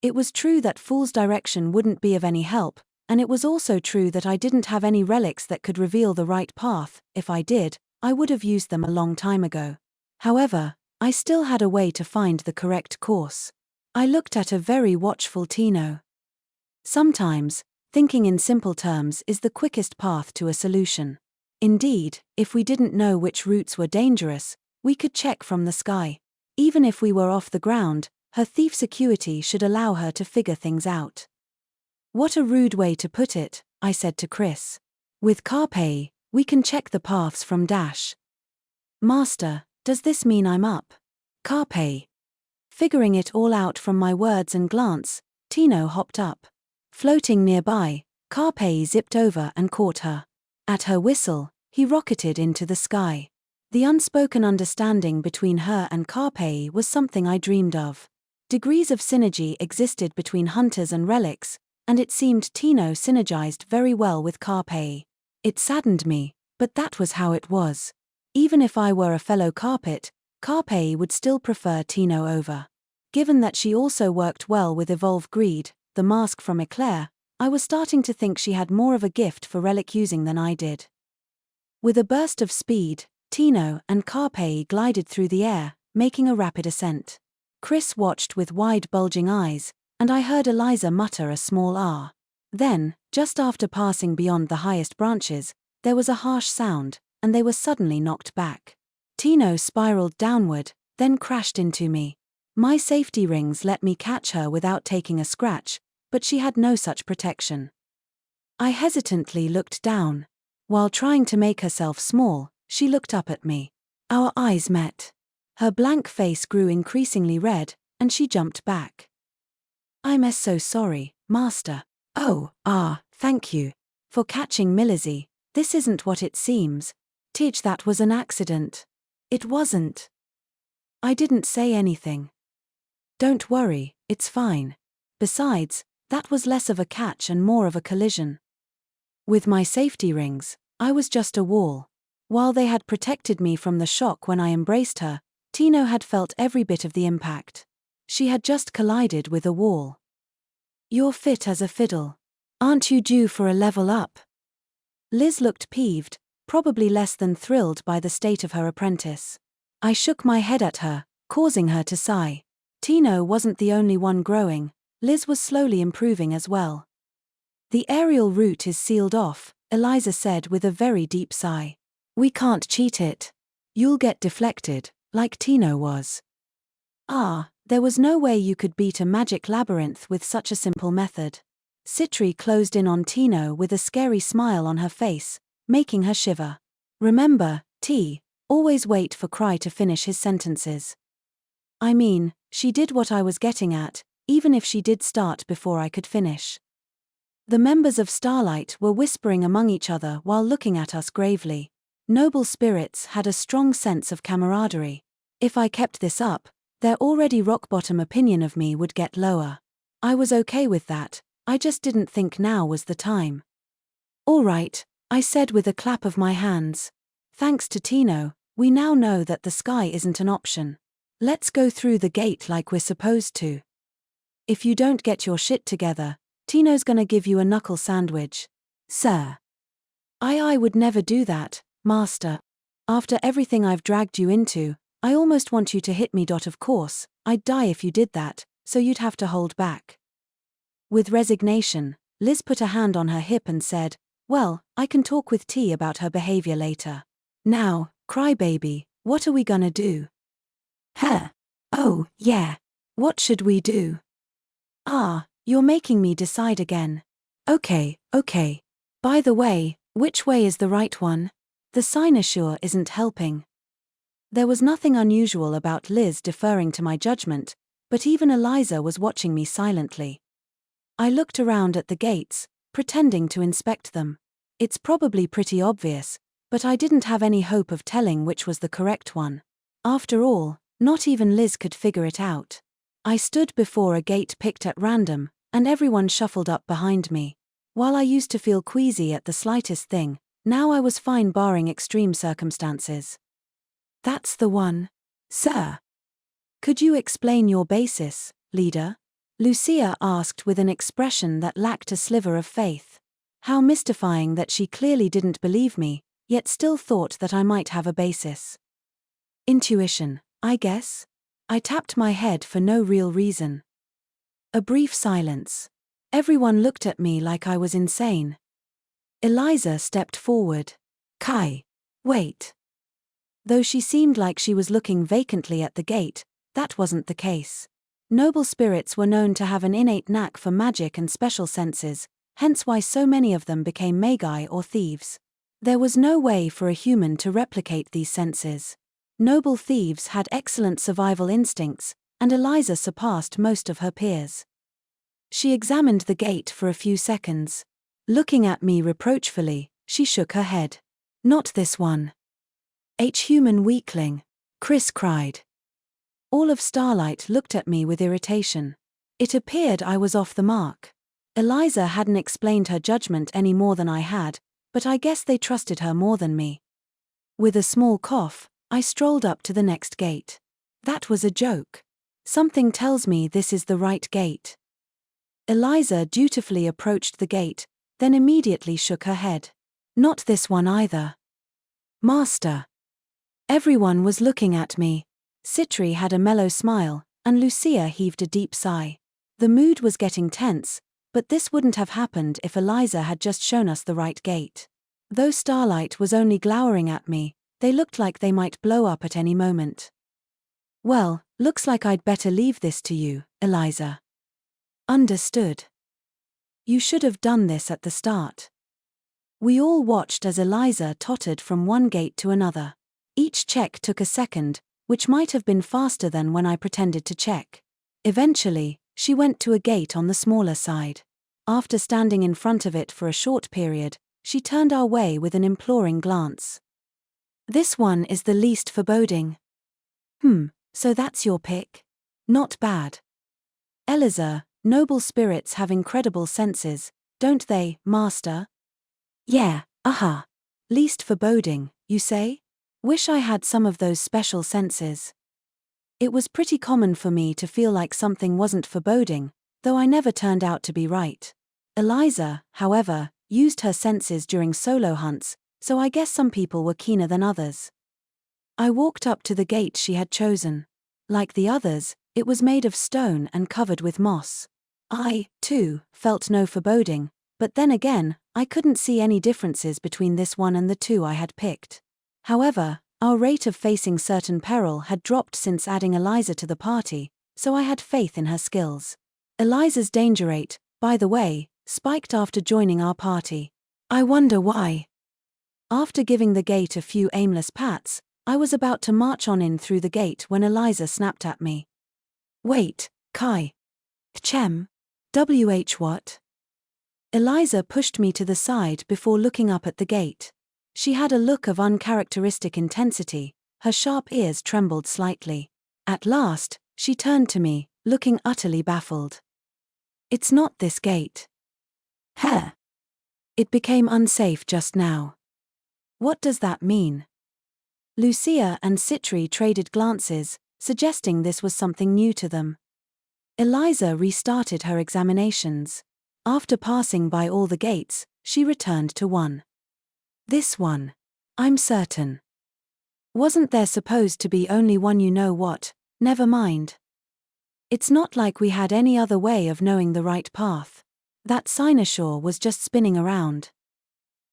It was true that Fool's direction wouldn't be of any help, and it was also true that I didn't have any relics that could reveal the right path. If I did, I would have used them a long time ago. However, I still had a way to find the correct course. I looked at a very watchful Tino. Sometimes, thinking in simple terms is the quickest path to a solution. Indeed, if we didn't know which routes were dangerous, we could check from the sky. Even if we were off the ground, her thief's acuity should allow her to figure things out. What a rude way to put it, I said to Chris. With Carpe, we can check the paths from Dash. Master, does this mean I'm up? Carpe. Figuring it all out from my words and glance, Tino hopped up. Floating nearby, Carpe zipped over and caught her. At her whistle, he rocketed into the sky. The unspoken understanding between her and Carpe was something I dreamed of. Degrees of synergy existed between hunters and relics, and it seemed Tino synergized very well with Carpe. It saddened me, but that was how it was. Even if I were a fellow Carpet, Carpe would still prefer Tino over. Given that she also worked well with Evolve Greed, the mask from Eclair, I was starting to think she had more of a gift for relic using than I did. With a burst of speed, Tino and Carpe glided through the air, making a rapid ascent. Chris watched with wide bulging eyes, and I heard Eliza mutter a small "ah." Then, just after passing beyond the highest branches, there was a harsh sound, and they were suddenly knocked back. Tino spiraled downward, then crashed into me. My safety rings let me catch her without taking a scratch, but she had no such protection. I hesitantly looked down. While trying to make herself small, she looked up at me. Our eyes met. Her blank face grew increasingly red, and she jumped back. I'm so sorry, Master. Oh, thank you. For catching Milizzy. This isn't what it seems. Teach, that was an accident. It wasn't. I didn't say anything. Don't worry, it's fine. Besides, that was less of a catch and more of a collision. With my safety rings, I was just a wall. While they had protected me from the shock when I embraced her, Tino had felt every bit of the impact. She had just collided with a wall. You're fit as a fiddle. Aren't you due for a level up? Liz looked peeved, probably less than thrilled by the state of her apprentice. I shook my head at her, causing her to sigh. Tino wasn't the only one growing, Liz was slowly improving as well. The aerial route is sealed off, Eliza said with a very deep sigh. We can't cheat it. You'll get deflected, like Tino was. There was no way you could beat a magic labyrinth with such a simple method. Citri closed in on Tino with a scary smile on her face, making her shiver. Remember, T, always wait for Krai to finish his sentences. I mean, she did what I was getting at, even if she did start before I could finish. The members of Starlight were whispering among each other while looking at us gravely. Noble spirits had a strong sense of camaraderie. If I kept this up, their already rock-bottom opinion of me would get lower. I was okay with that, I just didn't think now was the time. All right, I said with a clap of my hands. Thanks to Tino, we now know that the sky isn't an option. Let's go through the gate like we're supposed to. If you don't get your shit together, Tino's gonna give you a knuckle sandwich. Sir. I would never do that, Master. After everything I've dragged you into, I almost want you to hit me. Of course, I'd die if you did that, so you'd have to hold back. With resignation, Liz put a hand on her hip and said, well, I can talk with T about her behavior later. Now, crybaby, what are we gonna do? Oh, yeah. What should we do? You're making me decide again. Okay. By the way, which way is the right one? The cynosure isn't helping. There was nothing unusual about Liz deferring to my judgment, but even Eliza was watching me silently. I looked around at the gates, pretending to inspect them. It's probably pretty obvious, but I didn't have any hope of telling which was the correct one. After all, not even Liz could figure it out. I stood before a gate picked at random, and everyone shuffled up behind me. While I used to feel queasy at the slightest thing, now I was fine barring extreme circumstances. That's the one. Sir. Could you explain your basis, leader? Lucia asked with an expression that lacked a sliver of faith. How mystifying that she clearly didn't believe me, yet still thought that I might have a basis. Intuition, I guess? I tapped my head for no real reason. A brief silence. Everyone looked at me like I was insane. Eliza stepped forward. Kai. Wait. Though she seemed like she was looking vacantly at the gate, that wasn't the case. Noble spirits were known to have an innate knack for magic and special senses, hence why so many of them became magi or thieves. There was no way for a human to replicate these senses. Noble thieves had excellent survival instincts, and Eliza surpassed most of her peers. She examined the gate for a few seconds. Looking at me reproachfully, she shook her head. Not this one. Human weakling, Chris cried. All of Starlight looked at me with irritation. It appeared I was off the mark. Eliza hadn't explained her judgment any more than I had, but I guess they trusted her more than me. With a small cough, I strolled up to the next gate. That was a joke. Something tells me this is the right gate. Eliza dutifully approached the gate, then immediately shook her head. Not this one either. Master. Everyone was looking at me. Citri had a mellow smile, and Lucia heaved a deep sigh. The mood was getting tense, but this wouldn't have happened if Eliza had just shown us the right gate. Though Starlight was only glowering at me, they looked like they might blow up at any moment. Well, looks like I'd better leave this to you, Eliza. Understood. You should have done this at the start. We all watched as Eliza tottered from one gate to another. Each check took a second, which might have been faster than when I pretended to check. Eventually, she went to a gate on the smaller side. After standing in front of it for a short period, she turned our way with an imploring glance. "This one is the least foreboding." So that's your pick? Not bad. Eliza, noble spirits have incredible senses, don't they, master? Yeah, aha. Least foreboding, you say? Wish I had some of those special senses. It was pretty common for me to feel like something wasn't foreboding, though I never turned out to be right. Eliza, however, used her senses during solo hunts, so I guess some people were keener than others. I walked up to the gate she had chosen. Like the others, it was made of stone and covered with moss. I, too, felt no foreboding, but then again, I couldn't see any differences between this one and the two I had picked. However, our rate of facing certain peril had dropped since adding Eliza to the party, so I had faith in her skills. Eliza's danger rate, by the way, spiked after joining our party. I wonder why. After giving the gate a few aimless pats, I was about to march on in through the gate when Eliza snapped at me. Wait, Kai. Chem. What? Eliza pushed me to the side before looking up at the gate. She had a look of uncharacteristic intensity, her sharp ears trembled slightly. At last, she turned to me, looking utterly baffled. It's not this gate. Huh. It became unsafe just now. What does that mean? Lucia and Citri traded glances, suggesting this was something new to them. Eliza restarted her examinations. After passing by all the gates, she returned to one. This one. I'm certain. Wasn't there supposed to be only one? You know what, never mind. It's not like we had any other way of knowing the right path. That cynosure was just spinning around.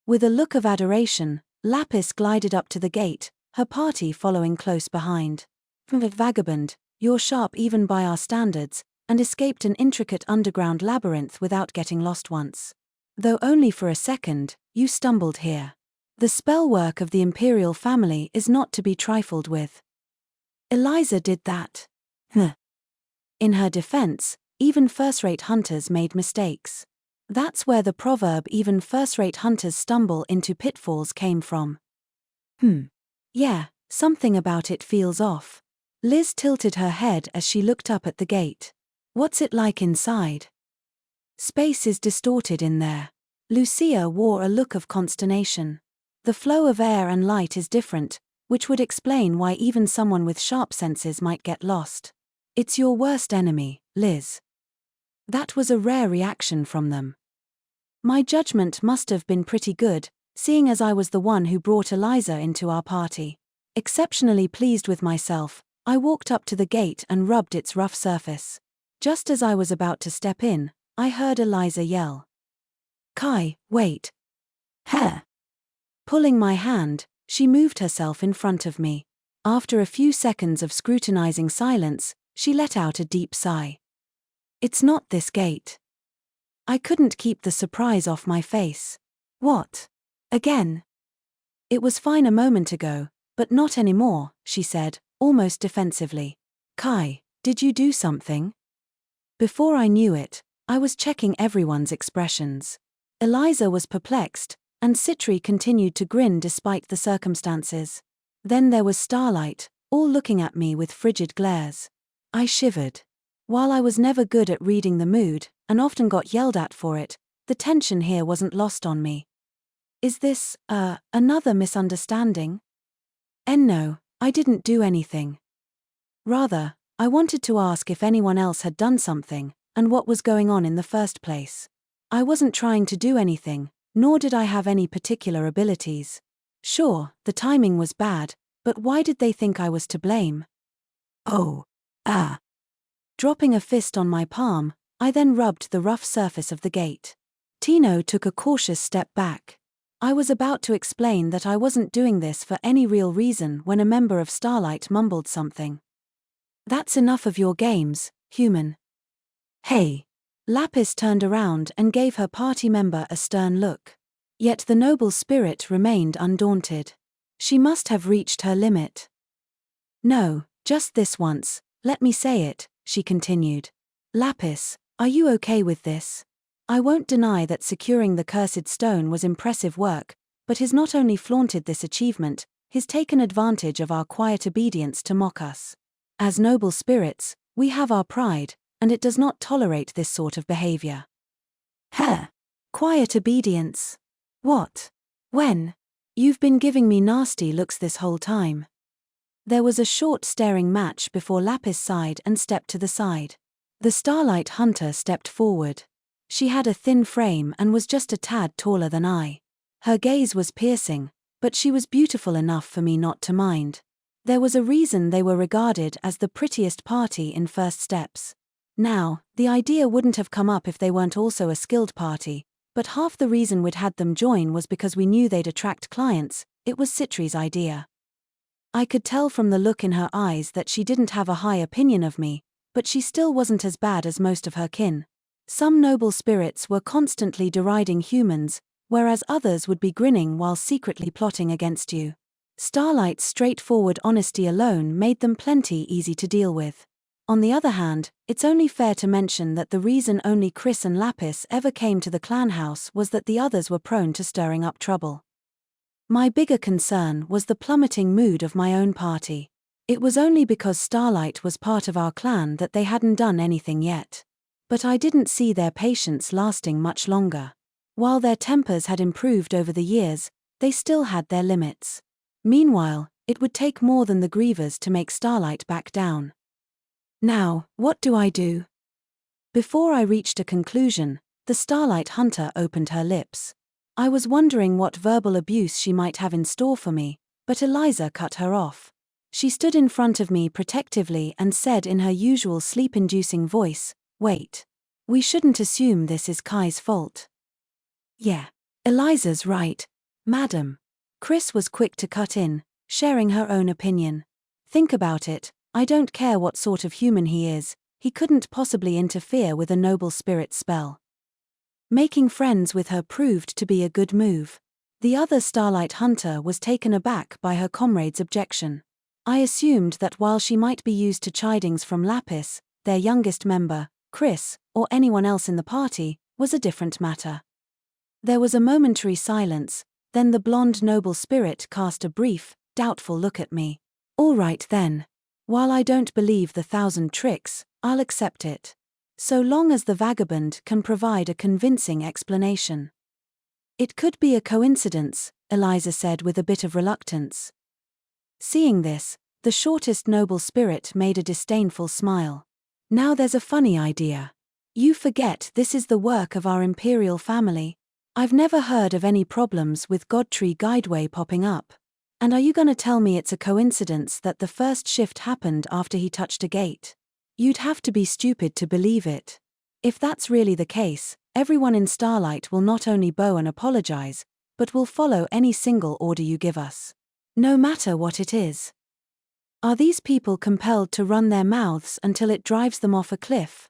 With a look of adoration, Lapis glided up to the gate, her party following close behind. Vagabond, you're sharp even by our standards, and escaped an intricate underground labyrinth without getting lost once. Though only for a second, you stumbled here. The spell work of the Imperial family is not to be trifled with. Eliza did that. In her defense, even first-rate hunters made mistakes. That's where the proverb "even first-rate hunters stumble into pitfalls" came from. Yeah, something about it feels off. Liz tilted her head as she looked up at the gate. What's it like inside? Space is distorted in there. Lucia wore a look of consternation. The flow of air and light is different, which would explain why even someone with sharp senses might get lost. It's your worst enemy, Liz. That was a rare reaction from them. My judgment must have been pretty good, seeing as I was the one who brought Eliza into our party. Exceptionally pleased with myself, I walked up to the gate and rubbed its rough surface. Just as I was about to step in, I heard Eliza yell. Kai, wait. Huh. Pulling my hand, she moved herself in front of me. After a few seconds of scrutinizing silence, she let out a deep sigh. It's not this gate. I couldn't keep the surprise off my face. What? Again? It was fine a moment ago, but not anymore, she said, almost defensively. Kai, did you do something? Before I knew it, I was checking everyone's expressions. Eliza was perplexed, and Citri continued to grin despite the circumstances. Then there was Starlight, all looking at me with frigid glares. I shivered. While I was never good at reading the mood, and often got yelled at for it, the tension here wasn't lost on me. Is this, another misunderstanding? No, I didn't do anything. Rather, I wanted to ask if anyone else had done something, and what was going on in the first place. I wasn't trying to do anything, nor did I have any particular abilities. Sure, the timing was bad, but why did they think I was to blame? Oh. Dropping a fist on my palm, I then rubbed the rough surface of the gate. Tino took a cautious step back. I was about to explain that I wasn't doing this for any real reason when a member of Starlight mumbled something. That's enough of your games, human. Hey. Lapis turned around and gave her party member a stern look. Yet the noble spirit remained undaunted. She must have reached her limit. No, just this once, let me say it, she continued. Lapis, are you okay with this? I won't deny that securing the cursed stone was impressive work, but he's not only flaunted this achievement, he's taken advantage of our quiet obedience to mock us. As noble spirits, we have our pride, and it does not tolerate this sort of behavior. Heh! Quiet obedience. What? When? You've been giving me nasty looks this whole time. There was a short staring match before Lapis sighed and stepped to the side. The Starlight Hunter stepped forward. She had a thin frame and was just a tad taller than I. Her gaze was piercing, but she was beautiful enough for me not to mind. There was a reason they were regarded as the prettiest party in First Steps. Now, the idea wouldn't have come up if they weren't also a skilled party, but half the reason we'd had them join was because we knew they'd attract clients. It was Citri's idea. I could tell from the look in her eyes that she didn't have a high opinion of me, but she still wasn't as bad as most of her kin. Some noble spirits were constantly deriding humans, whereas others would be grinning while secretly plotting against you. Starlight's straightforward honesty alone made them plenty easy to deal with. On the other hand, it's only fair to mention that the reason only Kris and Lapis ever came to the clan house was that the others were prone to stirring up trouble. My bigger concern was the plummeting mood of my own party. It was only because Starlight was part of our clan that they hadn't done anything yet. But I didn't see their patience lasting much longer. While their tempers had improved over the years, they still had their limits. Meanwhile, it would take more than the grievers to make Starlight back down. Now, what do I do? Before I reached a conclusion, the Starlight Hunter opened her lips. I was wondering what verbal abuse she might have in store for me, but Eliza cut her off. She stood in front of me protectively and said in her usual sleep-inducing voice, "Wait. We shouldn't assume this is Kai's fault." "Yeah. Eliza's right, madam." Kris was quick to cut in, sharing her own opinion. "Think about it, I don't care what sort of human he is, he couldn't possibly interfere with a noble spirit spell." Making friends with her proved to be a good move. The other Starlight Hunter was taken aback by her comrade's objection. I assumed that while she might be used to chidings from Lapis, their youngest member, Kris, or anyone else in the party, was a different matter. There was a momentary silence, then the blonde noble spirit cast a brief, doubtful look at me. "All right then. While I don't believe the 1,000 tricks, I'll accept it. So long as the vagabond can provide a convincing explanation." "It could be a coincidence," Eliza said with a bit of reluctance. Seeing this, the shortest noble spirit made a disdainful smile. "Now there's a funny idea. You forget this is the work of our imperial family. I've never heard of any problems with Godtree Guideway popping up. And are you gonna tell me it's a coincidence that the first shift happened after he touched a gate? You'd have to be stupid to believe it. If that's really the case, everyone in Starlight will not only bow and apologize, but will follow any single order you give us. No matter what it is. Are these people compelled to run their mouths until it drives them off a cliff?"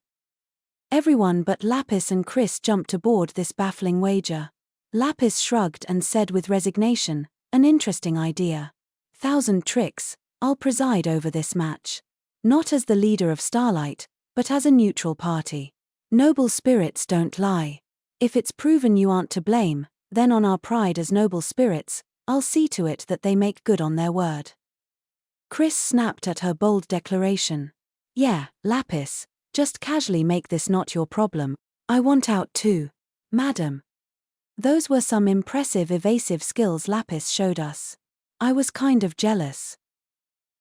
Everyone but Lapis and Kris jumped aboard this baffling wager. Lapis shrugged and said with resignation, "An interesting idea. 1,000 tricks, I'll preside over this match. Not as the leader of Starlight, but as a neutral party. Noble spirits don't lie. If it's proven you aren't to blame, then on our pride as noble spirits, I'll see to it that they make good on their word." Kris snapped at her bold declaration. "Yeah, Lapis, just casually make this not your problem. I want out too, madam." Those were some impressive evasive skills Lapis showed us. I was kind of jealous.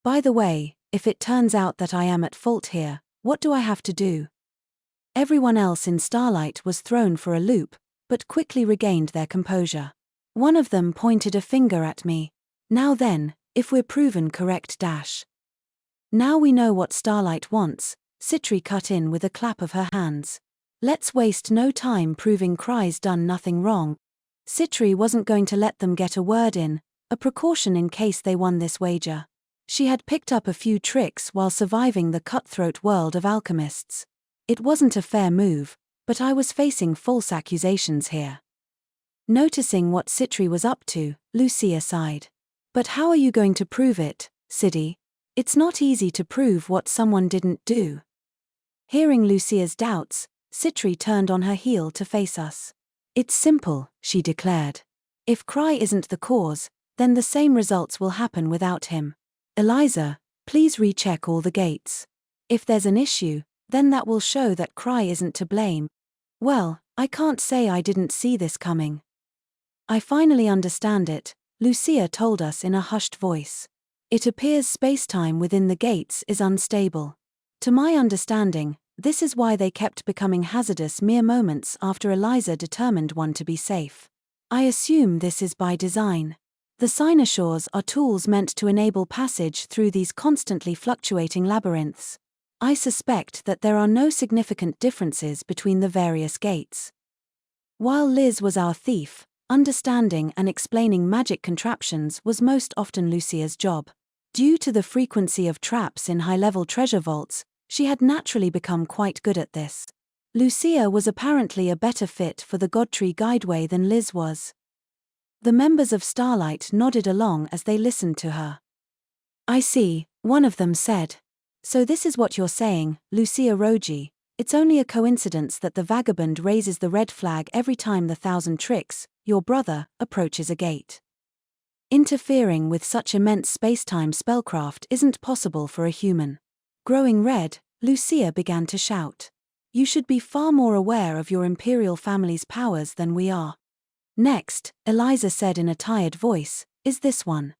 "By the way, if it turns out that I am at fault here, what do I have to do?" Everyone else in Starlight was thrown for a loop, but quickly regained their composure. One of them pointed a finger at me. "Now then, if we're proven correct dash." "Now we know what Starlight wants," Citri cut in with a clap of her hands. "Let's waste no time proving Krai's done nothing wrong." Citri wasn't going to let them get a word in, a precaution in case they won this wager. She had picked up a few tricks while surviving the cutthroat world of alchemists. It wasn't a fair move, but I was facing false accusations here. Noticing what Citri was up to, Lucia sighed. But how are you going to prove it, Siddy? It's not easy to prove what someone didn't do. Hearing Lucia's doubts, Citri turned on her heel to face us. It's simple, she declared. If Krai isn't the cause, then the same results will happen without him. Eliza, please recheck all the gates. If there's an issue, then that will show that Krai isn't to blame. Well, I can't say I didn't see this coming. I finally understand it, Lucia told us in a hushed voice. It appears space-time within the gates is unstable. To my understanding, this is why they kept becoming hazardous mere moments after Eliza determined one to be safe. I assume this is by design. The cynosures are tools meant to enable passage through these constantly fluctuating labyrinths. I suspect that there are no significant differences between the various gates. While Liz was our thief, understanding and explaining magic contraptions was most often Lucia's job. Due to the frequency of traps in high-level treasure vaults, she had naturally become quite good at this. Lucia was apparently a better fit for the Godtree Guideway than Liz was. The members of Starlight nodded along as they listened to her. I see, one of them said. So this is what you're saying, Lucia Roji. It's only a coincidence that the vagabond raises the red flag every time the Thousand Tricks, your brother, approaches a gate. Interfering with such immense spacetime spellcraft isn't possible for a human. Growing red, Lucia began to shout. You should be far more aware of your imperial family's powers than we are. Next, Eliza said in a tired voice, is this one?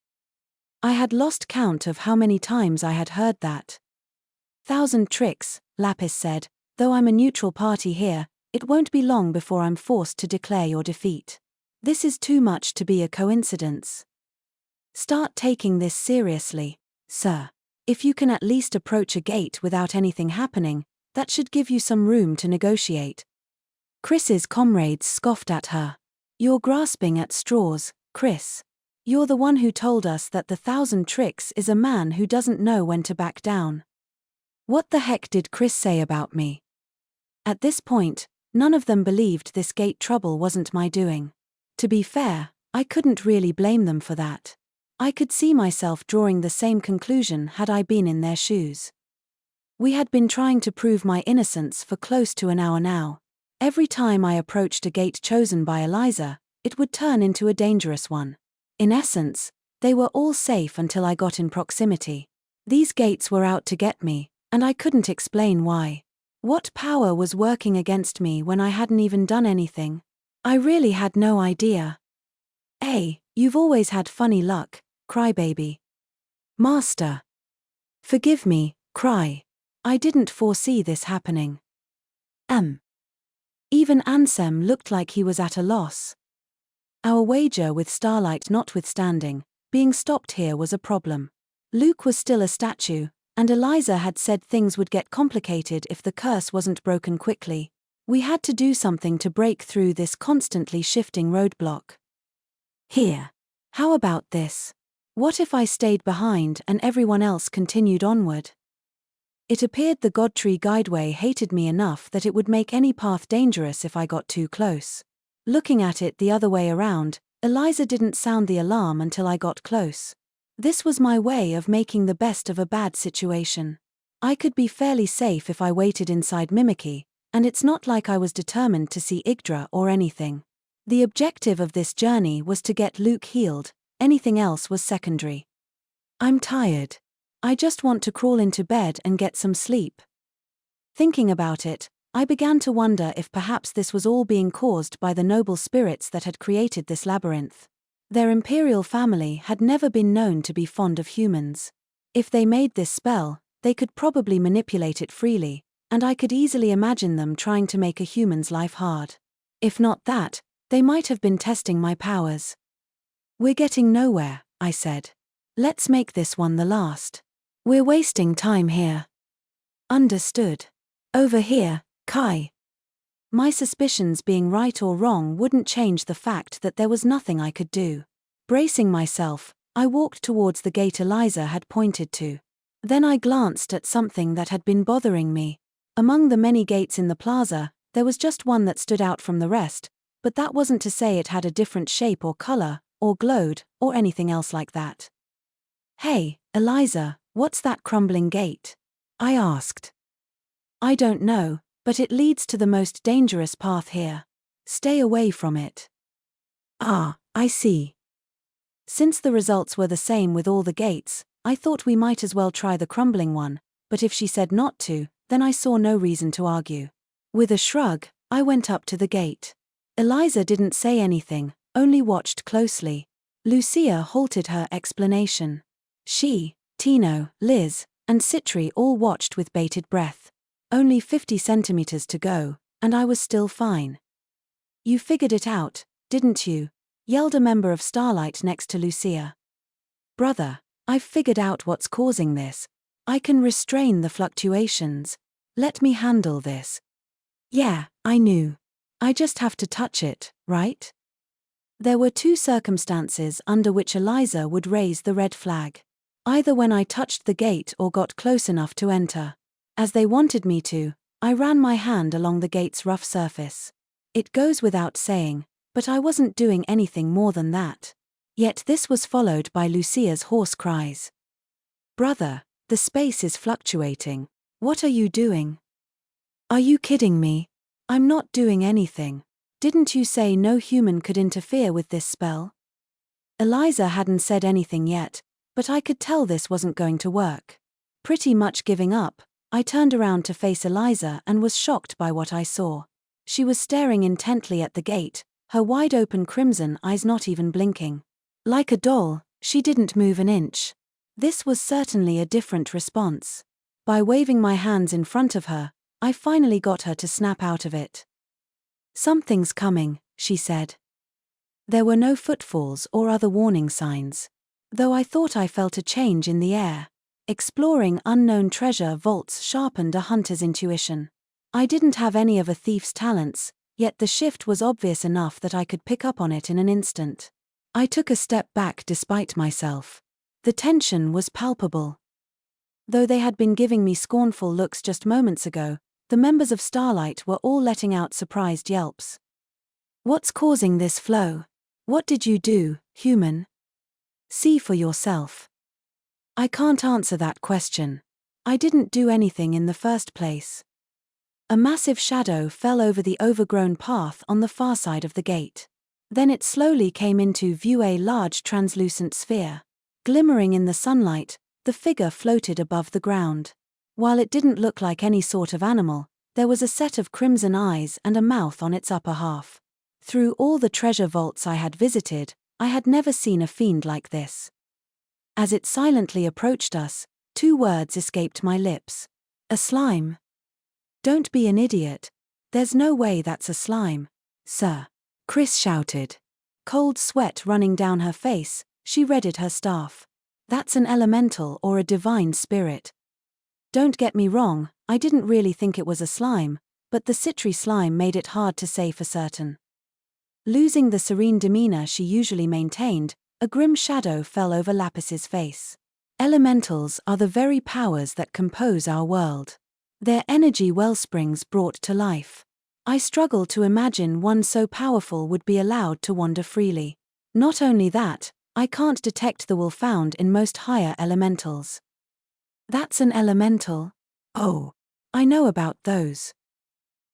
I had lost count of how many times I had heard that. Thousand Tricks, Lapis said, though I'm a neutral party here, it won't be long before I'm forced to declare your defeat. This is too much to be a coincidence. Start taking this seriously, sir. If you can at least approach a gate without anything happening, that should give you some room to negotiate. Chris's comrades scoffed at her. You're grasping at straws, Chris. You're the one who told us that the Thousand Tricks is a man who doesn't know when to back down. What the heck did Chris say about me? At this point, none of them believed this gate trouble wasn't my doing. To be fair, I couldn't really blame them for that. I could see myself drawing the same conclusion had I been in their shoes. We had been trying to prove my innocence for close to an hour now. Every time I approached a gate chosen by Eliza, it would turn into a dangerous one. In essence, they were all safe until I got in proximity. These gates were out to get me, and I couldn't explain why. What power was working against me when I hadn't even done anything? I really had no idea. Hey, you've always had funny luck, Crybaby. Master. Forgive me, Krai. I didn't foresee this happening. Even Ansem looked like he was at a loss. Our wager with Starlight notwithstanding, being stopped here was a problem. Luke was still a statue, and Eliza had said things would get complicated if the curse wasn't broken quickly. We had to do something to break through this constantly shifting roadblock. Here. How about this? What if I stayed behind and everyone else continued onward? It appeared the Godtree Guideway hated me enough that it would make any path dangerous if I got too close. Looking at it the other way around, Eliza didn't sound the alarm until I got close. This was my way of making the best of a bad situation. I could be fairly safe if I waited inside Mimicky, and it's not like I was determined to see Yggdra or anything. The objective of this journey was to get Luke healed, anything else was secondary. I'm tired. I just want to crawl into bed and get some sleep. Thinking about it, I began to wonder if perhaps this was all being caused by the noble spirits that had created this labyrinth. Their imperial family had never been known to be fond of humans. If they made this spell, they could probably manipulate it freely, and I could easily imagine them trying to make a human's life hard. If not that, they might have been testing my powers. We're getting nowhere, I said. Let's make this one the last. We're wasting time here. Understood. Over here, Kai. My suspicions being right or wrong wouldn't change the fact that there was nothing I could do. Bracing myself, I walked towards the gate Eliza had pointed to. Then I glanced at something that had been bothering me. Among the many gates in the plaza, there was just one that stood out from the rest, But that wasn't to say it had a different shape or color, or glowed, or anything else like that. "Hey, Eliza, what's that crumbling gate?" I asked. "I don't know, but it leads to the most dangerous path here. Stay away from it." "Ah, I see." Since the results were the same with all the gates, I thought we might as well try the crumbling one, but if she said not to, then I saw no reason to argue. With a shrug, I went up to the gate. Eliza didn't say anything, only watched closely. Lucia halted her explanation. She, Tino, Liz, and Citri all watched with bated breath. Only 50 centimeters to go, and I was still fine. "You figured it out, didn't you?" yelled a member of Starlight next to Lucia. "Brother, I've figured out what's causing this. I can restrain the fluctuations. Let me handle this." "Yeah, I knew. I just have to touch it, right?" There were two circumstances under which Eliza would raise the red flag. Either when I touched the gate or got close enough to enter. As they wanted me to, I ran my hand along the gate's rough surface. It goes without saying, but I wasn't doing anything more than that. Yet this was followed by Lucia's hoarse cries. "Brother, the space is fluctuating. What are you doing?" "Are you kidding me? I'm not doing anything. Didn't you say no human could interfere with this spell?" Eliza hadn't said anything yet, but I could tell this wasn't going to work. Pretty much giving up, I turned around to face Eliza and was shocked by what I saw. She was staring intently at the gate, her wide-open crimson eyes not even blinking. Like a doll, she didn't move an inch. This was certainly a different response. By waving my hands in front of her, I finally got her to snap out of it. "Something's coming," she said. There were no footfalls or other warning signs. Though I thought I felt a change in the air. Exploring unknown treasure vaults sharpened a hunter's intuition. I didn't have any of a thief's talents, yet the shift was obvious enough that I could pick up on it in an instant. I took a step back despite myself. The tension was palpable. Though they had been giving me scornful looks just moments ago, the members of Starlight were all letting out surprised yelps. "What's causing this flow? What did you do, human? See for yourself." "I can't answer that question. I didn't do anything in the first place." A massive shadow fell over the overgrown path on the far side of the gate. Then it slowly came into view, a large translucent sphere. Glimmering in the sunlight, the figure floated above the ground. While it didn't look like any sort of animal, there was a set of crimson eyes and a mouth on its upper half. Through all the treasure vaults I had visited, I had never seen a fiend like this. As it silently approached us, two words escaped my lips. "A slime." "Don't be an idiot. There's no way that's a slime, sir," Chris shouted. Cold sweat running down her face, she readied her staff. "That's an elemental or a divine spirit." Don't get me wrong, I didn't really think it was a slime, but the Citri slime made it hard to say for certain. Losing the serene demeanor she usually maintained, a grim shadow fell over Lapis's face. Elementals are the very powers that compose our world. Their energy wellsprings brought to life. I struggle to imagine one so powerful would be allowed to wander freely. Not only that, I can't detect the will found in most higher elementals. "That's an elemental? Oh, I know about those."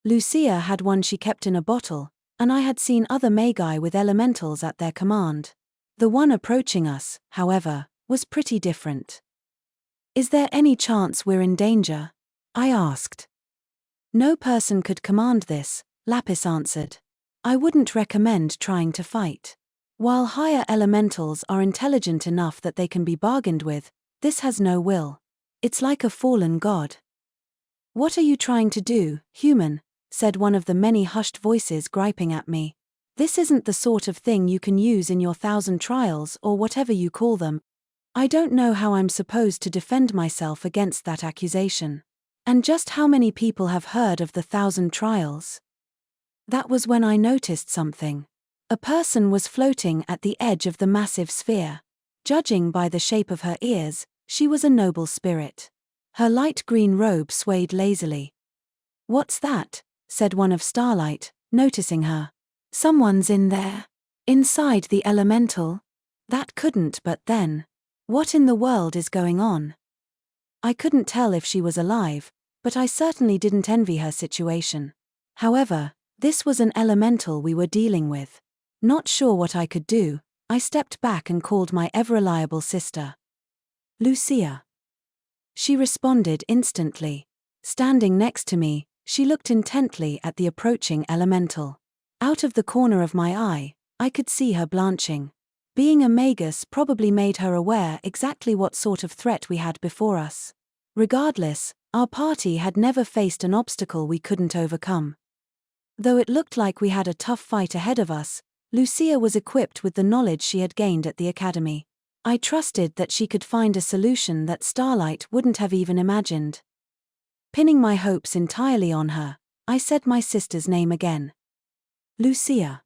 Lucia had one she kept in a bottle, and I had seen other magi with elementals at their command. The one approaching us, however, was pretty different. "Is there any chance we're in danger?" I asked. "No person could command this," Lapis answered. "I wouldn't recommend trying to fight. While higher elementals are intelligent enough that they can be bargained with, this has no will. It's like a fallen god." "What are you trying to do, human?" said one of the many hushed voices griping at me. "This isn't the sort of thing you can use in your 1,000 trials or whatever you call them. I don't know how I'm supposed to defend myself against that accusation. And just how many people have heard of the 1,000 trials?" That was when I noticed something. A person was floating at the edge of the massive sphere. Judging by the shape of her ears, she was a noble spirit. Her light green robe swayed lazily. "What's that?" said one of Starlight, noticing her. Someone's in there. Inside the elemental? That couldn't, but then. What in the world is going on? I couldn't tell if she was alive, but I certainly didn't envy her situation. However, this was an elemental we were dealing with. Not sure what I could do, I stepped back and called my ever-reliable sister. Lucia. She responded instantly. Standing next to me, she looked intently at the approaching elemental. Out of the corner of my eye, I could see her blanching. Being a magus probably made her aware exactly what sort of threat we had before us. Regardless, our party had never faced an obstacle we couldn't overcome. Though it looked like we had a tough fight ahead of us, Lucia was equipped with the knowledge she had gained at the academy. I trusted that she could find a solution that Starlight wouldn't have even imagined. Pinning my hopes entirely on her, I said my sister's name again. Lucia.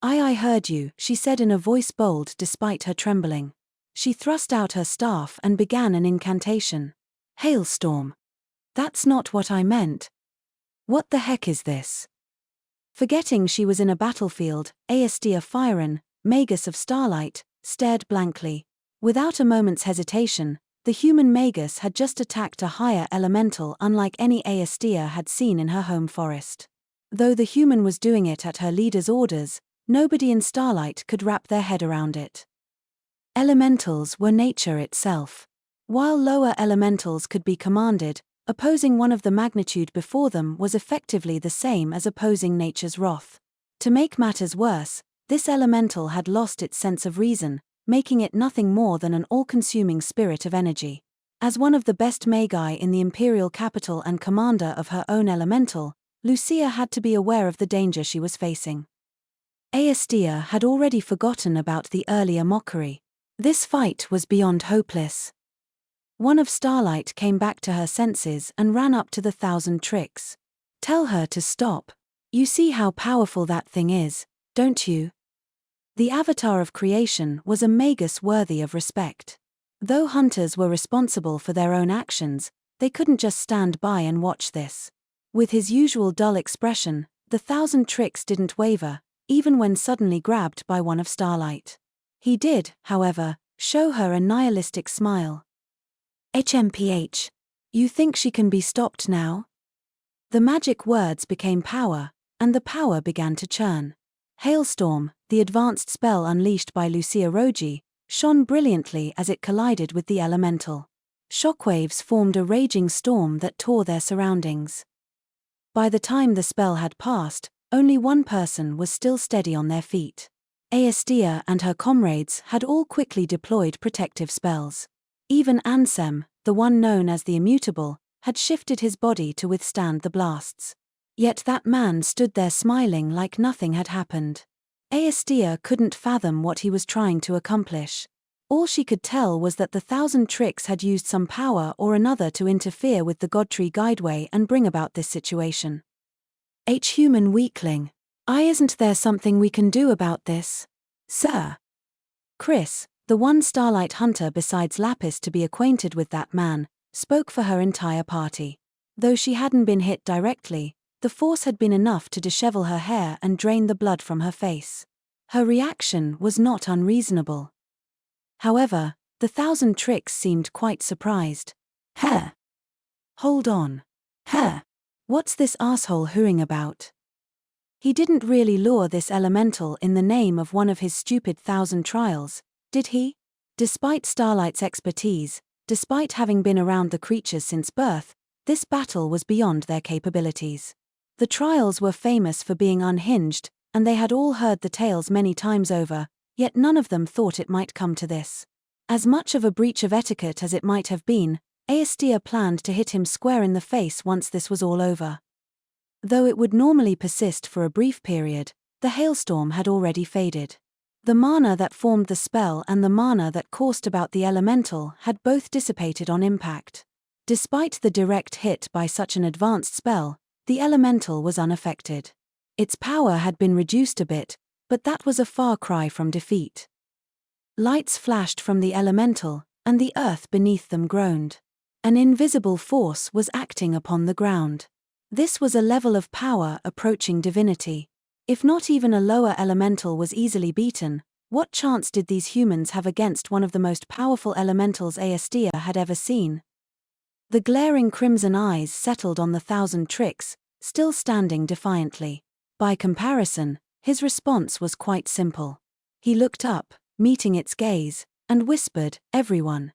I heard you, she said in a voice bold despite her trembling. She thrust out her staff and began an incantation. Hailstorm. That's not what I meant. What the heck is this? Forgetting she was in a battlefield, Aestia Firen, magus of Starlight, stared blankly. Without a moment's hesitation, the human magus had just attacked a higher elemental unlike any Aestia had seen in her home forest. Though the human was doing it at her leader's orders, nobody in Starlight could wrap their head around it. Elementals were nature itself. While lower elementals could be commanded, opposing one of the magnitude before them was effectively the same as opposing nature's wrath. To make matters worse, this elemental had lost its sense of reason, making it nothing more than an all-consuming spirit of energy. As one of the best magi in the imperial capital and commander of her own elemental, Lucia had to be aware of the danger she was facing. Aestia had already forgotten about the earlier mockery. This fight was beyond hopeless. One of Starlight came back to her senses and ran up to the 1,000 tricks. Tell her to stop. You see how powerful that thing is, don't you? The avatar of creation was a magus worthy of respect. Though hunters were responsible for their own actions, they couldn't just stand by and watch this. With his usual dull expression, the 1,000 tricks didn't waver, even when suddenly grabbed by one of Starlight. He did, however, show her a nihilistic smile. HMPH. You think she can be stopped now? The magic words became power, and the power began to churn. Hailstorm, the advanced spell unleashed by Lucia Rogi, shone brilliantly as it collided with the elemental. Shockwaves formed a raging storm that tore their surroundings. By the time the spell had passed, only one person was still steady on their feet. Aestia and her comrades had all quickly deployed protective spells. Even Ansem, the one known as the Immutable, had shifted his body to withstand the blasts. Yet that man stood there smiling like nothing had happened. Aestia couldn't fathom what he was trying to accomplish. All she could tell was that the 1,000 tricks had used some power or another to interfere with the Godtree Guideway and bring about this situation. Human weakling. Isn't there something we can do about this? Sir. Chris, the one Starlight hunter besides Lapis to be acquainted with that man, spoke for her entire party. Though she hadn't been hit directly, the force had been enough to dishevel her hair and drain the blood from her face. Her reaction was not unreasonable. However, the 1,000 tricks seemed quite surprised. Huh? Hold on. Huh? What's this asshole hooing about? He didn't really lure this elemental in the name of one of his stupid 1,000 trials, did he? Despite Starlight's expertise, despite having been around the creatures since birth, this battle was beyond their capabilities. The trials were famous for being unhinged, and they had all heard the tales many times over, yet none of them thought it might come to this. As much of a breach of etiquette as it might have been, Aestia planned to hit him square in the face once this was all over. Though it would normally persist for a brief period, the hailstorm had already faded. The mana that formed the spell and the mana that coursed about the elemental had both dissipated on impact. Despite the direct hit by such an advanced spell, the elemental was unaffected. Its power had been reduced a bit, but that was a far cry from defeat. Lights flashed from the elemental, and the earth beneath them groaned. An invisible force was acting upon the ground. This was a level of power approaching divinity. If not even a lower elemental was easily beaten, what chance did these humans have against one of the most powerful elementals Aestia had ever seen? The glaring crimson eyes settled on the 1,000 tricks, still standing defiantly. By comparison, his response was quite simple. He looked up, meeting its gaze, and whispered, "Everyone."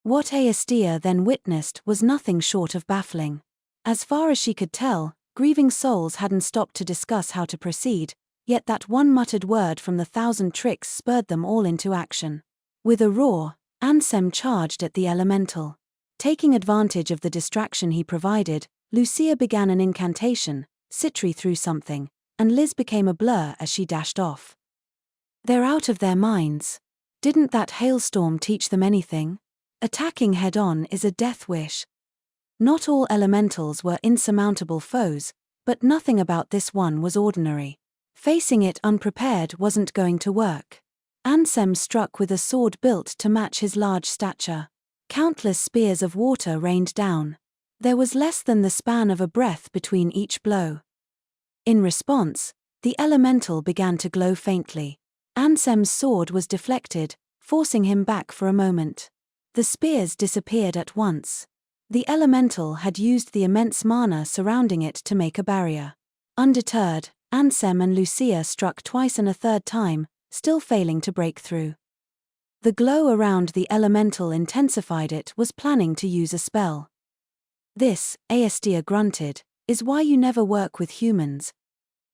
What Aestia then witnessed was nothing short of baffling. As far as she could tell, grieving souls hadn't stopped to discuss how to proceed, yet that one muttered word from the 1,000 tricks spurred them all into action. With a roar, Ansem charged at the elemental. Taking advantage of the distraction he provided, Lucia began an incantation, Citri threw something, and Liz became a blur as she dashed off. They're out of their minds. Didn't that hailstorm teach them anything? Attacking head-on is a death wish. Not all elementals were insurmountable foes, but nothing about this one was ordinary. Facing it unprepared wasn't going to work. Ansem struck with a sword built to match his large stature. Countless spears of water rained down. There was less than the span of a breath between each blow. In response, the elemental began to glow faintly. Ansem's sword was deflected, forcing him back for a moment. The spears disappeared at once. The elemental had used the immense mana surrounding it to make a barrier. Undeterred, Ansem and Lucia struck twice and a third time, still failing to break through. The glow around the elemental intensified. It was planning to use a spell. "This," Aestia grunted, "is why you never work with humans.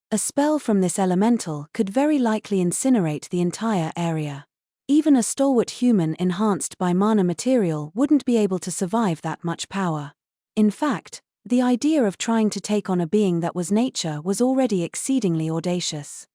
A spell from this elemental could very likely incinerate the entire area. Even a stalwart human enhanced by mana material wouldn't be able to survive that much power. In fact, the idea of trying to take on a being that was nature was already exceedingly audacious."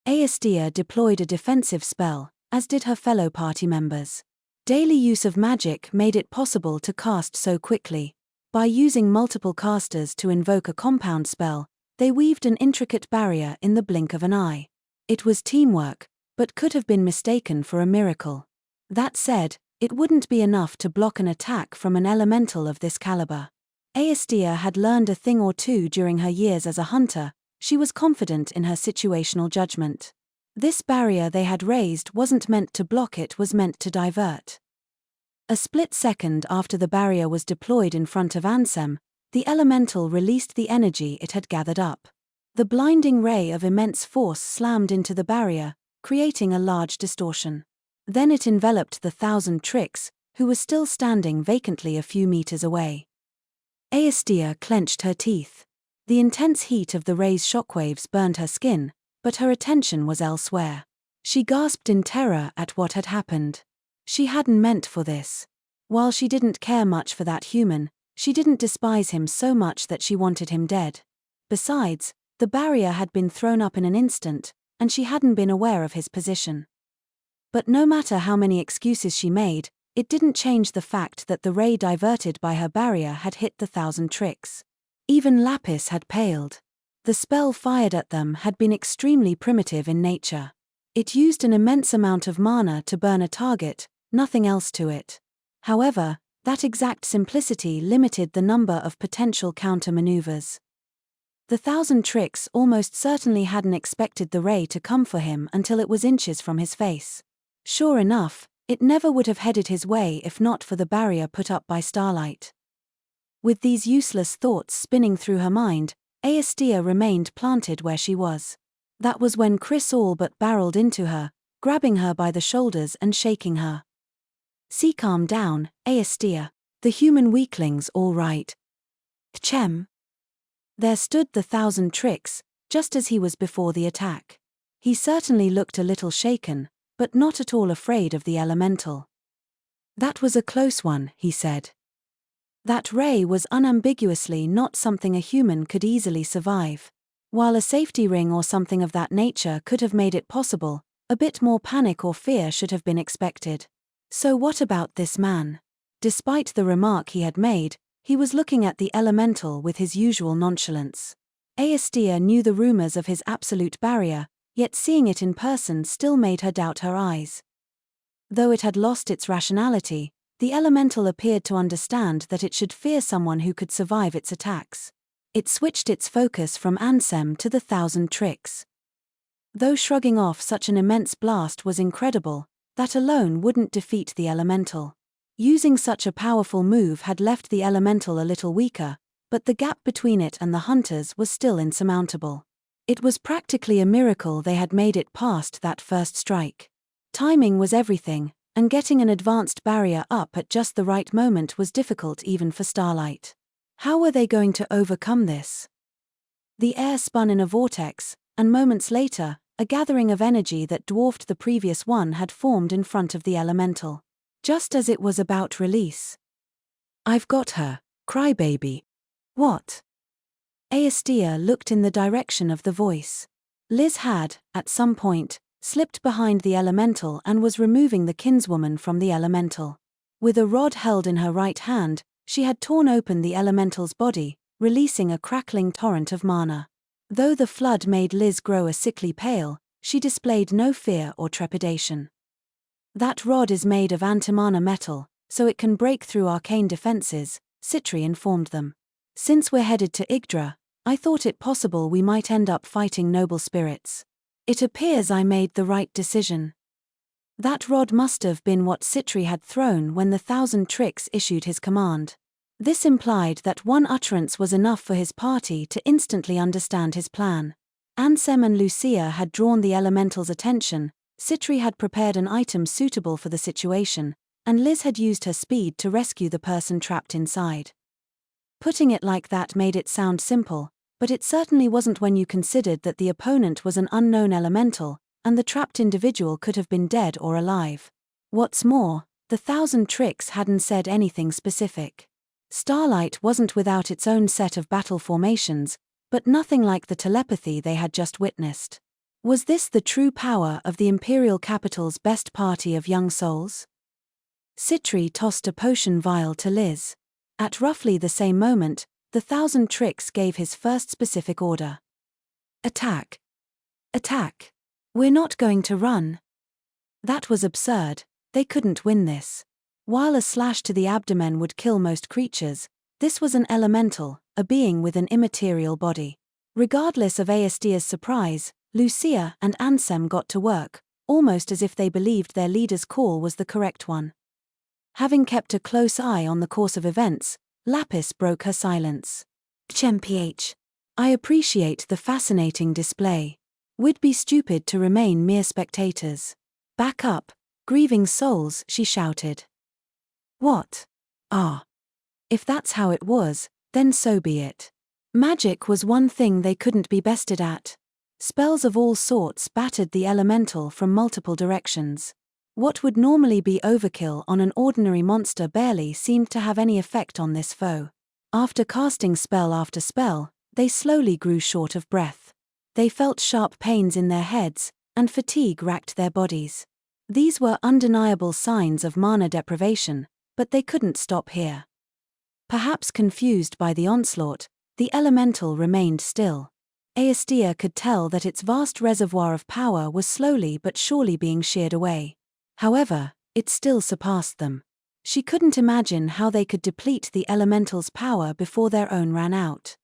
Aestia deployed a defensive spell, as did her fellow party members. Daily use of magic made it possible to cast so quickly. By using multiple casters to invoke a compound spell, they weaved an intricate barrier in the blink of an eye. It was teamwork, but could have been mistaken for a miracle. That said, it wouldn't be enough to block an attack from an elemental of this caliber. Aestia had learned a thing or two during her years as a hunter. She was confident in her situational judgment. This barrier they had raised wasn't meant to block, it was meant to divert. A split second after the barrier was deployed in front of Ansem, the elemental released the energy it had gathered up. The blinding ray of immense force slammed into the barrier, creating a large distortion. Then it enveloped the 1,000 tricks, who was still standing vacantly a few meters away. Aestia clenched her teeth. The intense heat of the ray's shockwaves burned her skin, but her attention was elsewhere. She gasped in terror at what had happened. She hadn't meant for this. While she didn't care much for that human, she didn't despise him so much that she wanted him dead. Besides, the barrier had been thrown up in an instant, and she hadn't been aware of his position. But no matter how many excuses she made, it didn't change the fact that the ray diverted by her barrier had hit the 1,000 tricks. Even Lapis had paled. The spell fired at them had been extremely primitive in nature. It used an immense amount of mana to burn a target, nothing else to it. However, that exact simplicity limited the number of potential counter-maneuvers. The 1,000 tricks almost certainly hadn't expected the ray to come for him until it was inches from his face. Sure enough, it never would have headed his way if not for the barrier put up by Starlight. With these useless thoughts spinning through her mind, Aestia remained planted where she was. That was when Chris all but barreled into her, grabbing her by the shoulders and shaking her. "See, calm down, Aestia. The human weakling's all right. Chem." There stood the 1,000 tricks, just as he was before the attack. He certainly looked a little shaken, but not at all afraid of the elemental. "That was a close one," he said. That ray was unambiguously not something a human could easily survive. While a safety ring or something of that nature could have made it possible, a bit more panic or fear should have been expected. So what about this man? Despite the remark he had made, he was looking at the elemental with his usual nonchalance. Aestia knew the rumors of his absolute barrier, yet seeing it in person still made her doubt her eyes. Though it had lost its rationality, the elemental appeared to understand that it should fear someone who could survive its attacks. It switched its focus from Ansem to the 1,000 tricks. Though shrugging off such an immense blast was incredible, that alone wouldn't defeat the elemental. Using such a powerful move had left the elemental a little weaker, but the gap between it and the hunters was still insurmountable. It was practically a miracle they had made it past that first strike. Timing was everything, and getting an advanced barrier up at just the right moment was difficult even for Starlight. How were they going to overcome this? The air spun in a vortex, and moments later, a gathering of energy that dwarfed the previous one had formed in front of the elemental. Just as it was about release. "I've got her, crybaby." "What?" Aestia looked in the direction of the voice. Liz had, at some point, slipped behind the elemental and was removing the kinswoman from the elemental. With a rod held in her right hand, she had torn open the elemental's body, releasing a crackling torrent of mana. Though the flood made Liz grow a sickly pale, she displayed no fear or trepidation. "That rod is made of antimana metal, so it can break through arcane defenses," Citri informed them. "Since we're headed to Yggdra, I thought it possible we might end up fighting noble spirits. It appears I made the right decision." That rod must have been what Citri had thrown when the 1,000 tricks issued his command. This implied that one utterance was enough for his party to instantly understand his plan. Ansem and Lucia had drawn the elemental's attention, Citri had prepared an item suitable for the situation, and Liz had used her speed to rescue the person trapped inside. Putting it like that made it sound simple, but it certainly wasn't when you considered that the opponent was an unknown elemental, and the trapped individual could have been dead or alive. What's more, the 1,000 tricks hadn't said anything specific. Starlight wasn't without its own set of battle formations, but nothing like the telepathy they had just witnessed. Was this the true power of the Imperial Capital's best party of young souls? Citri tossed a potion vial to Liz. At roughly the same moment, the 1,000 tricks gave his first specific order. "Attack! Attack! We're not going to run." That was absurd, they couldn't win this. While a slash to the abdomen would kill most creatures, this was an elemental, a being with an immaterial body. Regardless of Aestia's surprise, Lucia and Ansem got to work, almost as if they believed their leader's call was the correct one. Having kept a close eye on the course of events, Lapis broke her silence. "Chmph. I appreciate the fascinating display. We'd be stupid to remain mere spectators. Back up, grieving souls," she shouted. "What? Ah. If that's how it was, then so be it." Magic was one thing they couldn't be bested at. Spells of all sorts battered the elemental from multiple directions. What would normally be overkill on an ordinary monster barely seemed to have any effect on this foe. After casting spell after spell, they slowly grew short of breath. They felt sharp pains in their heads, and fatigue racked their bodies. These were undeniable signs of mana deprivation, but they couldn't stop here. Perhaps confused by the onslaught, the elemental remained still. Aestia could tell that its vast reservoir of power was slowly but surely being sheared away. However, it still surpassed them. She couldn't imagine how they could deplete the elemental's power before their own ran out.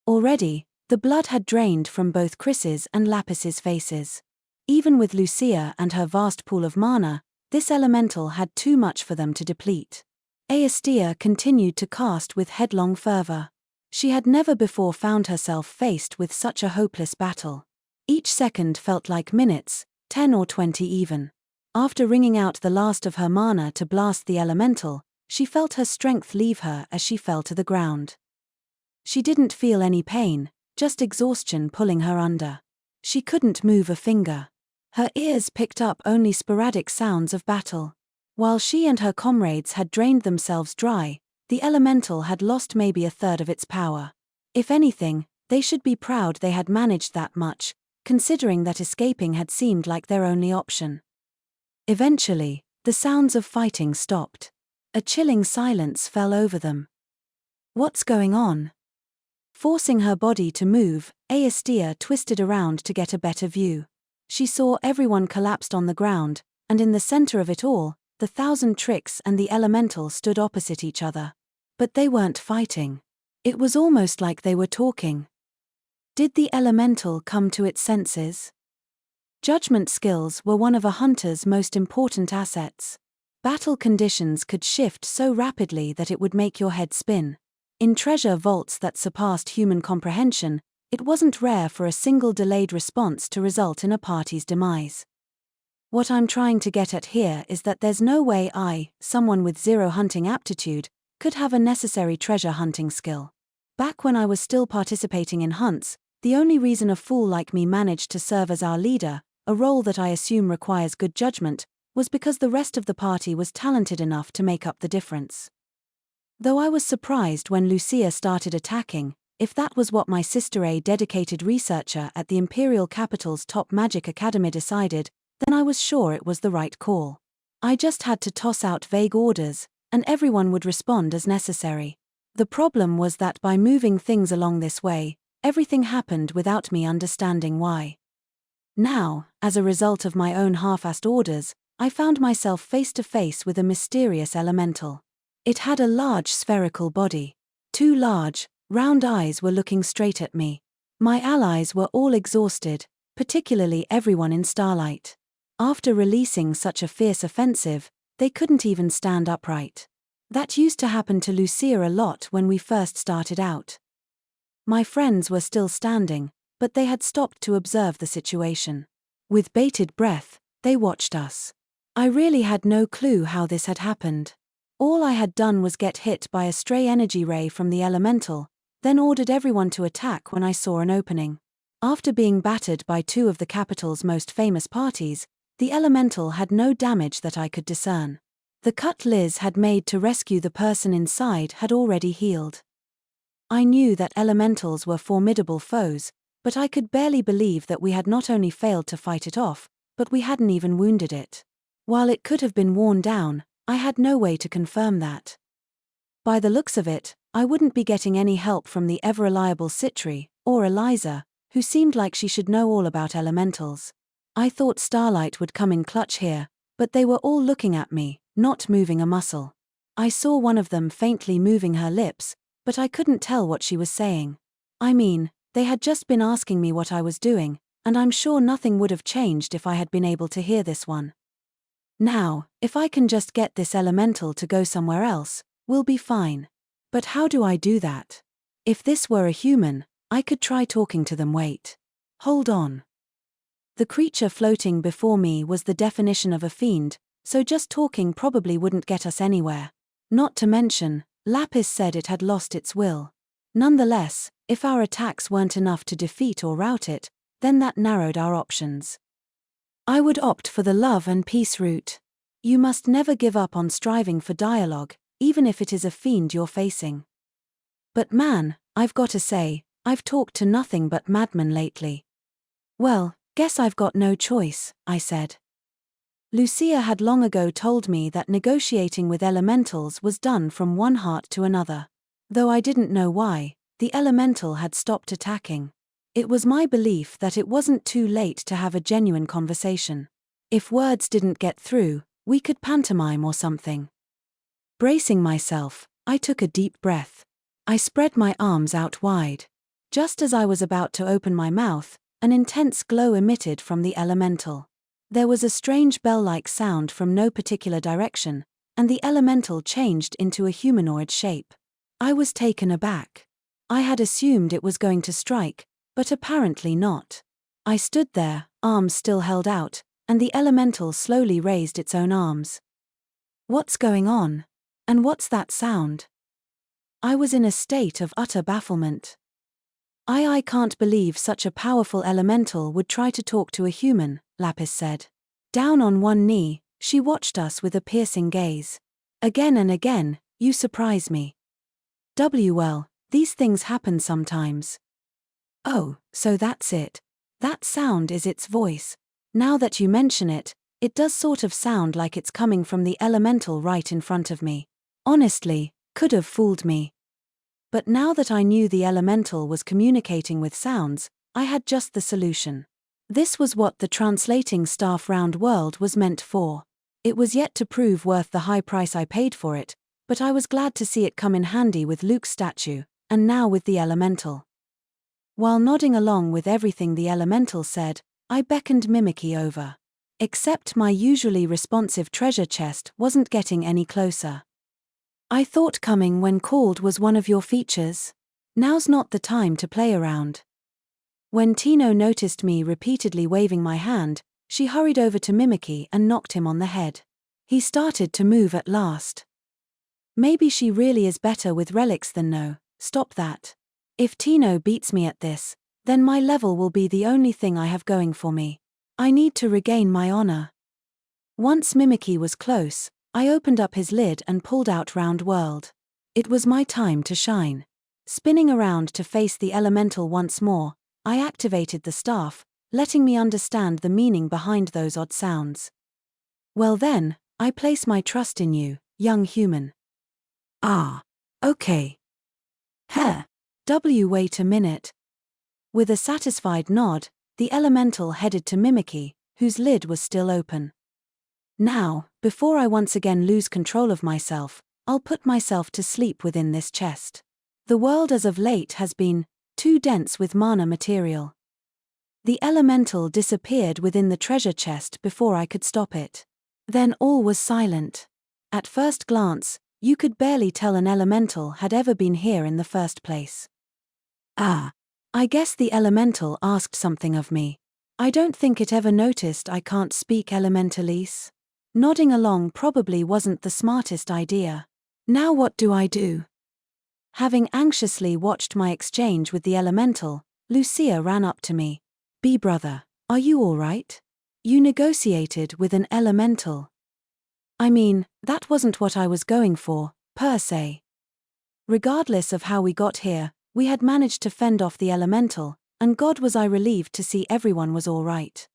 Already, the blood had drained from both Chris's and Lapis's faces. Even with Lucia and her vast pool of mana, this elemental had too much for them to deplete. Aestia continued to cast with headlong fervor. She had never before found herself faced with such a hopeless battle. Each second felt like minutes, 10 or 20 even. After wringing out the last of her mana to blast the elemental, she felt her strength leave her as she fell to the ground. She didn't feel any pain, just exhaustion pulling her under. She couldn't move a finger. Her ears picked up only sporadic sounds of battle. While she and her comrades had drained themselves dry, the elemental had lost maybe a third of its power. If anything, they should be proud they had managed that much, considering that escaping had seemed like their only option. Eventually, the sounds of fighting stopped. A chilling silence fell over them. What's going on? Forcing her body to move, Aestia twisted around to get a better view. She saw everyone collapsed on the ground, and in the center of it all, the 1,000 tricks and the elemental stood opposite each other. But they weren't fighting. It was almost like they were talking. Did the elemental come to its senses? Judgment skills were one of a hunter's most important assets. Battle conditions could shift so rapidly that it would make your head spin. In treasure vaults that surpassed human comprehension, it wasn't rare for a single delayed response to result in a party's demise. What I'm trying to get at here is that there's no way I, someone with zero hunting aptitude, could have a necessary treasure hunting skill. Back when I was still participating in hunts, the only reason a fool like me managed to serve as our leader, a role that I assume requires good judgment, was because the rest of the party was talented enough to make up the difference. Though I was surprised when Lucia started attacking, if that was what my sister, a dedicated researcher at the Imperial Capital's top magic academy, decided, then I was sure it was the right call. I just had to toss out vague orders, and everyone would respond as necessary. The problem was that by moving things along this way, everything happened without me understanding why. Now, as a result of my own half-assed orders, I found myself face to face with a mysterious elemental. It had a large spherical body. 2 large, round eyes were looking straight at me. My allies were all exhausted, particularly everyone in Starlight. After releasing such a fierce offensive, they couldn't even stand upright. That used to happen to Lucia a lot when we first started out. My friends were still standing, but they had stopped to observe the situation. With bated breath, they watched us. I really had no clue how this had happened. All I had done was get hit by a stray energy ray from the elemental, then ordered everyone to attack when I saw an opening. After being battered by 2 of the capital's most famous parties, the elemental had no damage that I could discern. The cut Liz had made to rescue the person inside had already healed. I knew that elementals were formidable foes, but I could barely believe that we had not only failed to fight it off, but we hadn't even wounded it. While it could have been worn down, I had no way to confirm that. By the looks of it, I wouldn't be getting any help from the ever-reliable Citri, or Eliza, who seemed like she should know all about elementals. I thought Starlight would come in clutch here, but they were all looking at me, not moving a muscle. I saw one of them faintly moving her lips, but I couldn't tell what she was saying. I mean, they had just been asking me what I was doing, and I'm sure nothing would have changed if I had been able to hear this one. Now, if I can just get this elemental to go somewhere else, we'll be fine. But how do I do that? If this were a human, I could try talking to them. Wait. Hold on. The creature floating before me was the definition of a fiend, so just talking probably wouldn't get us anywhere. Not to mention, Lapis said it had lost its will. Nonetheless, if our attacks weren't enough to defeat or rout it, then that narrowed our options. I would opt for the love and peace route. You must never give up on striving for dialogue, even if it is a fiend you're facing. But man, I've got to say, I've talked to nothing but madmen lately. Well, guess I've got no choice, I said. Lucia had long ago told me that negotiating with elementals was done from one heart to another. Though I didn't know why, the elemental had stopped attacking. It was my belief that it wasn't too late to have a genuine conversation. If words didn't get through, we could pantomime or something. Bracing myself, I took a deep breath. I spread my arms out wide. Just as I was about to open my mouth, an intense glow emitted from the elemental. There was a strange bell-like sound from no particular direction, and the elemental changed into a humanoid shape. I was taken aback. I had assumed it was going to strike, but apparently not. I stood there, arms still held out, and the elemental slowly raised its own arms. What's going on? And what's that sound? I was in a state of utter bafflement. I can't believe such a powerful elemental would try to talk to a human, Lapis said. Down on one knee, she watched us with a piercing gaze. Again and again, you surprise me. Well, these things happen sometimes. Oh, so that's it. That sound is its voice. Now that you mention it, it does sort of sound like it's coming from the elemental right in front of me. Honestly, could have fooled me. But now that I knew the elemental was communicating with sounds, I had just the solution. This was what the translating staff round world was meant for. It was yet to prove worth the high price I paid for it, but I was glad to see it come in handy with Luke's statue, and now with the elemental. While nodding along with everything the elemental said, I beckoned Mimikyu over. Except my usually responsive treasure chest wasn't getting any closer. I thought coming when called was one of your features. Now's not the time to play around. When Tino noticed me repeatedly waving my hand, she hurried over to Mimikyu and knocked him on the head. He started to move at last. Maybe she really is better with relics than no, stop that. If Tino beats me at this, then my level will be the only thing I have going for me. I need to regain my honor. Once Mimikyu was close, I opened up his lid and pulled out Round World. It was my time to shine. Spinning around to face the elemental once more, I activated the staff, letting me understand the meaning behind those odd sounds. Well then, I place my trust in you, young human. Ah. Okay. Heh. Wait a minute. With a satisfied nod, the elemental headed to Mimikyu, whose lid was still open. Now, before I once again lose control of myself, I'll put myself to sleep within this chest. The world as of late has been too dense with mana material. The elemental disappeared within the treasure chest before I could stop it. Then all was silent. At first glance, you could barely tell an elemental had ever been here in the first place. Ah. I guess the elemental asked something of me. I don't think it ever noticed I can't speak elementalese. Nodding along probably wasn't the smartest idea. Now what do I do? Having anxiously watched my exchange with the elemental, Lucia ran up to me. Brother, are you all right? You negotiated with an elemental. I mean, that wasn't what I was going for, per se. Regardless of how we got here, we had managed to fend off the elemental, and God was I relieved to see everyone was all right.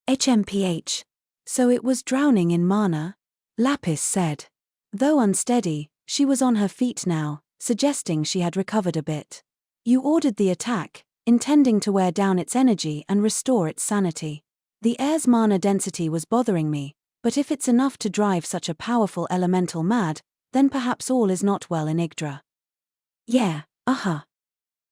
HMPH. So it was drowning in mana? Lapis said. Though unsteady, she was on her feet now, suggesting she had recovered a bit. You ordered the attack, intending to wear down its energy and restore its sanity. The air's mana density was bothering me, but if it's enough to drive such a powerful elemental mad, then perhaps all is not well in Yggdra. Yeah,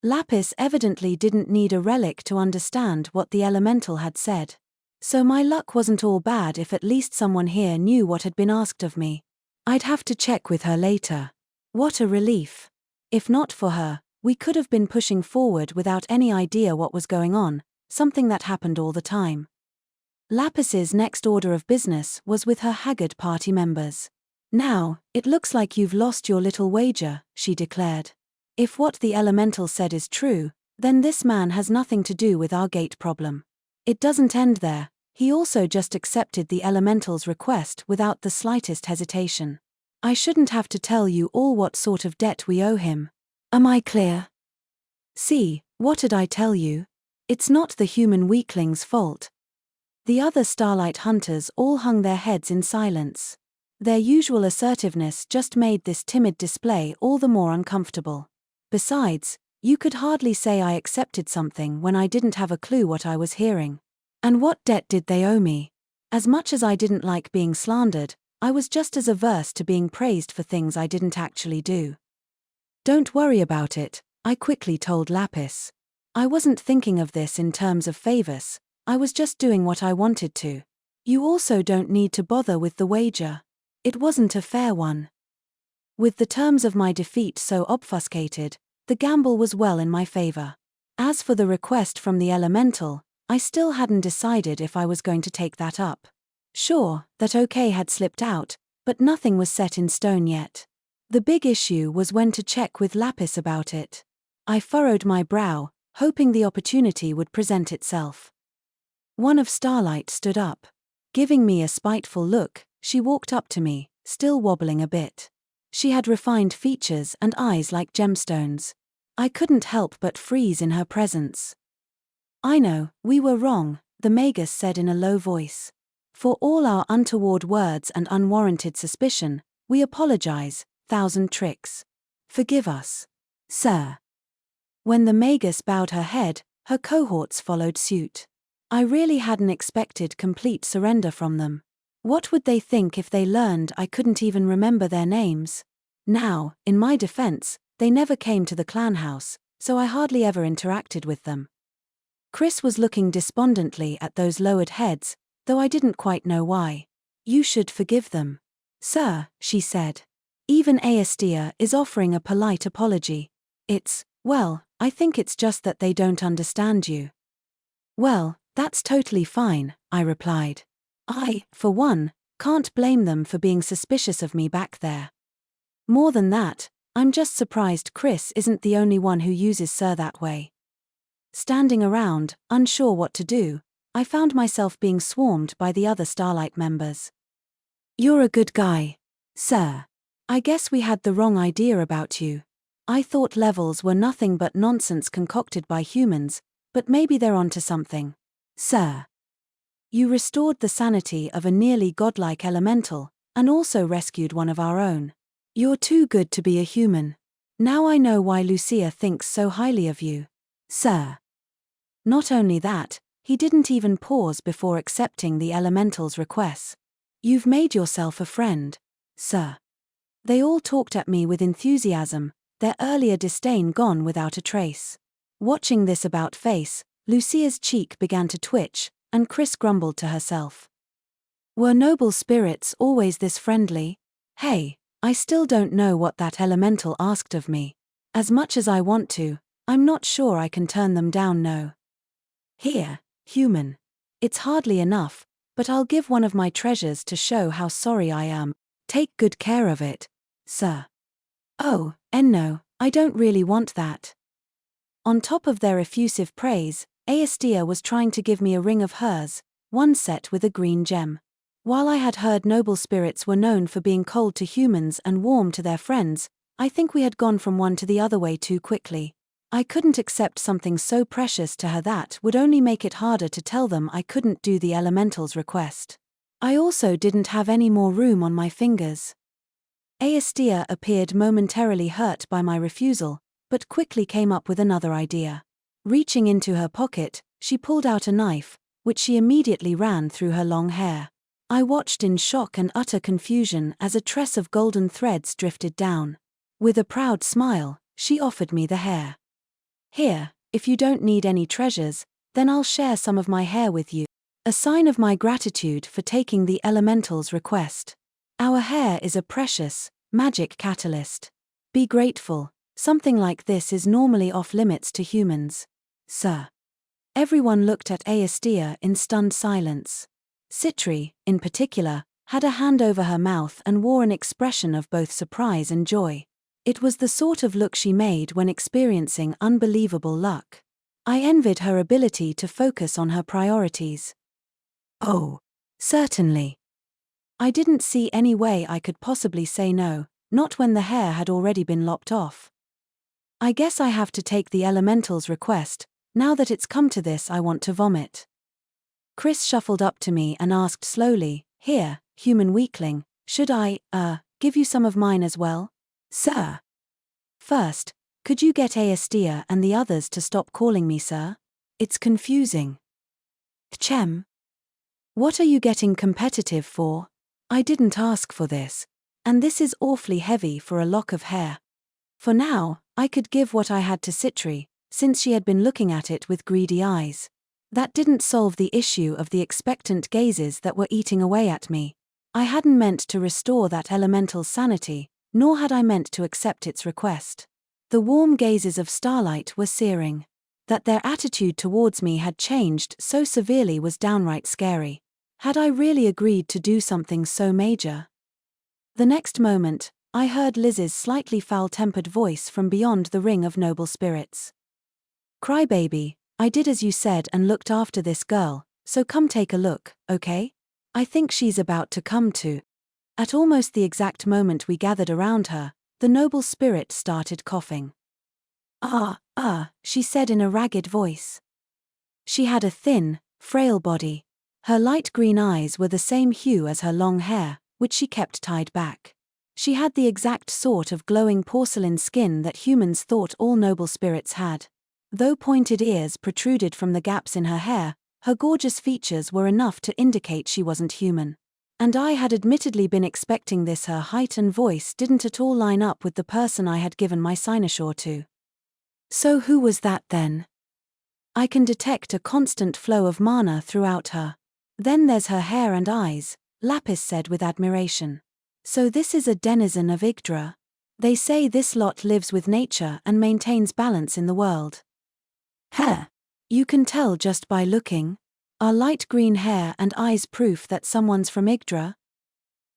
Lapis evidently didn't need a relic to understand what the elemental had said. So my luck wasn't all bad if at least someone here knew what had been asked of me. I'd have to check with her later. What a relief. If not for her, we could have been pushing forward without any idea what was going on, something that happened all the time. Lapis's next order of business was with her haggard party members. Now, it looks like you've lost your little wager, she declared. If what the elemental said is true, then this man has nothing to do with our gate problem. It doesn't end there, he also just accepted the elemental's request without the slightest hesitation. I shouldn't have to tell you all what sort of debt we owe him. Am I clear? See, what did I tell you? It's not the human weakling's fault. The other Starlight hunters all hung their heads in silence. Their usual assertiveness just made this timid display all the more uncomfortable. Besides, you could hardly say I accepted something when I didn't have a clue what I was hearing. And what debt did they owe me? As much as I didn't like being slandered, I was just as averse to being praised for things I didn't actually do. Don't worry about it, I quickly told Lapis. I wasn't thinking of this in terms of favors, I was just doing what I wanted to. You also don't need to bother with the wager. It wasn't a fair one. With the terms of my defeat so obfuscated, the gamble was well in my favor. As for the request from the elemental, I still hadn't decided if I was going to take that up. Sure, that okay had slipped out, but nothing was set in stone yet. The big issue was when to check with Lapis about it. I furrowed my brow, hoping the opportunity would present itself. One of Starlight stood up. Giving me a spiteful look, she walked up to me, still wobbling a bit. She had refined features and eyes like gemstones. I couldn't help but freeze in her presence. I know, we were wrong, the Magus said in a low voice. For all our untoward words and unwarranted suspicion, we apologize, Thousand Tricks. Forgive us, sir. When the Magus bowed her head, her cohorts followed suit. I really hadn't expected complete surrender from them. What would they think if they learned I couldn't even remember their names? Now, in my defense, They never came to the clan house, so I hardly ever interacted with them. Kris was looking despondently at those lowered heads, though I didn't quite know why. You should forgive them, sir, she said. Even Aestia is offering a polite apology. Well, I think it's just that they don't understand you. Well, that's totally fine, I replied. I, for one, can't blame them for being suspicious of me back there. More than that, I'm just surprised Kris isn't the only one who uses sir that way. Standing around, unsure what to do, I found myself being swarmed by the other Starlight members. You're a good guy, sir. I guess we had the wrong idea about you. I thought levels were nothing but nonsense concocted by humans, but maybe they're onto something. Sir. You restored the sanity of a nearly godlike elemental, and also rescued one of our own. You're too good to be a human. Now I know why Lucia thinks so highly of you, sir. Not only that, he didn't even pause before accepting the elemental's request. You've made yourself a friend, sir. They all talked at me with enthusiasm, their earlier disdain gone without a trace. Watching this about-face, Lucia's cheek began to twitch, and Kris grumbled to herself. Were noble spirits always this friendly? Hey, I still don't know what that elemental asked of me. As much as I want to, I'm not sure I can turn them down, no. Here, human. It's hardly enough, but I'll give one of my treasures to show how sorry I am. Take good care of it, sir. Oh, no, I don't really want that. On top of their effusive praise, Aestia was trying to give me a ring of hers, one set with a green gem. While I had heard noble spirits were known for being cold to humans and warm to their friends, I think we had gone from one to the other way too quickly. I couldn't accept something so precious to her that would only make it harder to tell them I couldn't do the elemental's request. I also didn't have any more room on my fingers. Aestia appeared momentarily hurt by my refusal, but quickly came up with another idea. Reaching into her pocket, she pulled out a knife, which she immediately ran through her long hair. I watched in shock and utter confusion as a tress of golden threads drifted down. With a proud smile, she offered me the hair. Here, if you don't need any treasures, then I'll share some of my hair with you. A sign of my gratitude for taking the elemental's request. Our hair is a precious, magic catalyst. Be grateful, something like this is normally off-limits to humans, sir. Everyone looked at Aestia in stunned silence. Citri, in particular, had a hand over her mouth and wore an expression of both surprise and joy. It was the sort of look she made when experiencing unbelievable luck. I envied her ability to focus on her priorities. Oh, certainly. I didn't see any way I could possibly say no, not when the hair had already been lopped off. I guess I have to take the elemental's request. Now that it's come to this, I want to vomit. Kris shuffled up to me and asked slowly, Here, human weakling, should I, give you some of mine as well? Sir. First, could you get Aestia and the others to stop calling me sir? It's confusing. Chem. What are you getting competitive for? I didn't ask for this. And this is awfully heavy for a lock of hair. For now, I could give what I had to Citri, since she had been looking at it with greedy eyes. That didn't solve the issue of the expectant gazes that were eating away at me. I hadn't meant to restore that elemental's sanity, nor had I meant to accept its request. The warm gazes of Starlight were searing. That their attitude towards me had changed so severely was downright scary. Had I really agreed to do something so major? The next moment, I heard Liz's slightly foul-tempered voice from beyond the ring of noble spirits. Crybaby, I did as you said and looked after this girl, so come take a look, okay? I think she's about to come to. At almost the exact moment we gathered around her, the noble spirit started coughing. She said in a ragged voice. She had a thin, frail body. Her light green eyes were the same hue as her long hair, which she kept tied back. She had the exact sort of glowing porcelain skin that humans thought all noble spirits had. Though pointed ears protruded from the gaps in her hair, her gorgeous features were enough to indicate she wasn't human. And I had admittedly been expecting this. Her height and voice didn't at all line up with the person I had given my cynosure to. So who was that then? I can detect a constant flow of mana throughout her. Then there's her hair and eyes, Lapis said with admiration. So this is a denizen of Yggdra. They say this lot lives with nature and maintains balance in the world. Hair. You can tell just by looking. Are light green hair and eyes proof that someone's from Yggdra?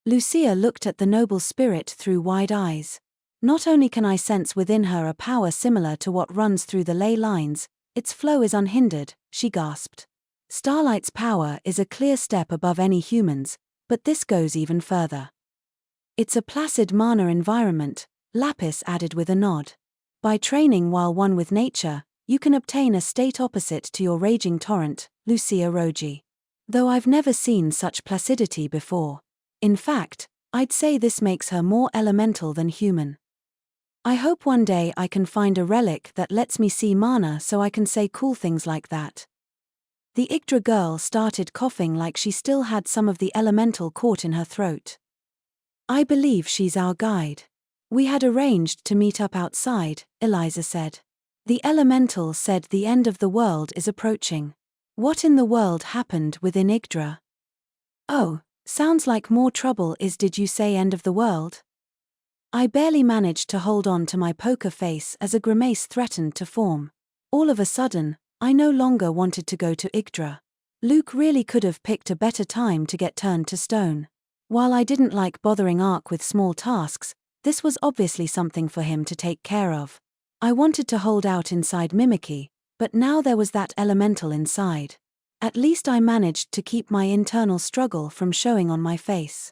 Lucia looked at the noble spirit through wide eyes. Not only can I sense within her a power similar to what runs through the ley lines, its flow is unhindered, she gasped. Starlight's power is a clear step above any human's, but this goes even further. It's a placid mana environment, Lapis added with a nod. By training while one with nature, you can obtain a state opposite to your raging torrent, Lucia Rogi. Though I've never seen such placidity before. In fact, I'd say this makes her more elemental than human. I hope one day I can find a relic that lets me see mana so I can say cool things like that. The Yggdra girl started coughing like she still had some of the elemental caught in her throat. I believe she's our guide. We had arranged to meet up outside, Eliza said. The elemental said the end of the world is approaching. What in the world happened within Yggdra? Oh, sounds like more trouble is. Did you say end of the world? I barely managed to hold on to my poker face as a grimace threatened to form. All of a sudden, I no longer wanted to go to Yggdra. Luke really could have picked a better time to get turned to stone. While I didn't like bothering Ark with small tasks, this was obviously something for him to take care of. I wanted to hold out inside Mimikry, but now there was that elemental inside. At least I managed to keep my internal struggle from showing on my face.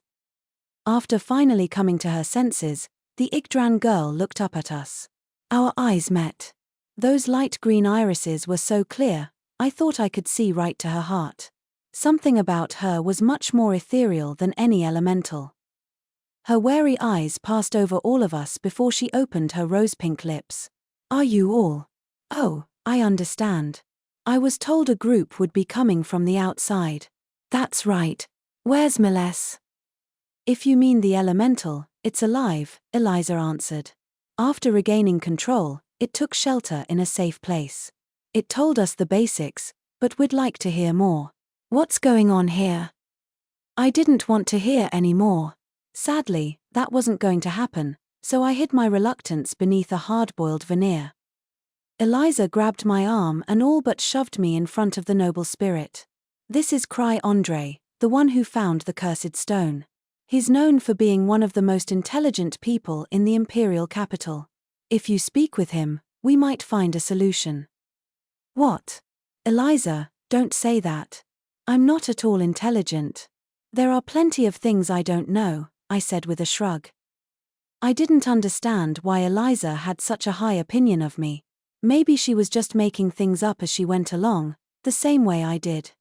After finally coming to her senses, the Yggdraan girl looked up at us. Our eyes met. Those light green irises were so clear, I thought I could see right to her heart. Something about her was much more ethereal than any elemental. Her wary eyes passed over all of us before she opened her rose-pink lips. Are you all? Oh, I understand. I was told a group would be coming from the outside. That's right. Where's Meless? If you mean the elemental, it's alive, Eliza answered. After regaining control, it took shelter in a safe place. It told us the basics, but we'd like to hear more. What's going on here? I didn't want to hear any more. Sadly, that wasn't going to happen, so I hid my reluctance beneath a hard-boiled veneer. Eliza grabbed my arm and all but shoved me in front of the noble spirit. This is Krai Andrey, the one who found the cursed stone. He's known for being one of the most intelligent people in the imperial capital. If you speak with him, we might find a solution. What? Eliza, don't say that. I'm not at all intelligent. There are plenty of things I don't know, I said with a shrug. I didn't understand why Eliza had such a high opinion of me. Maybe she was just making things up as she went along, the same way I did.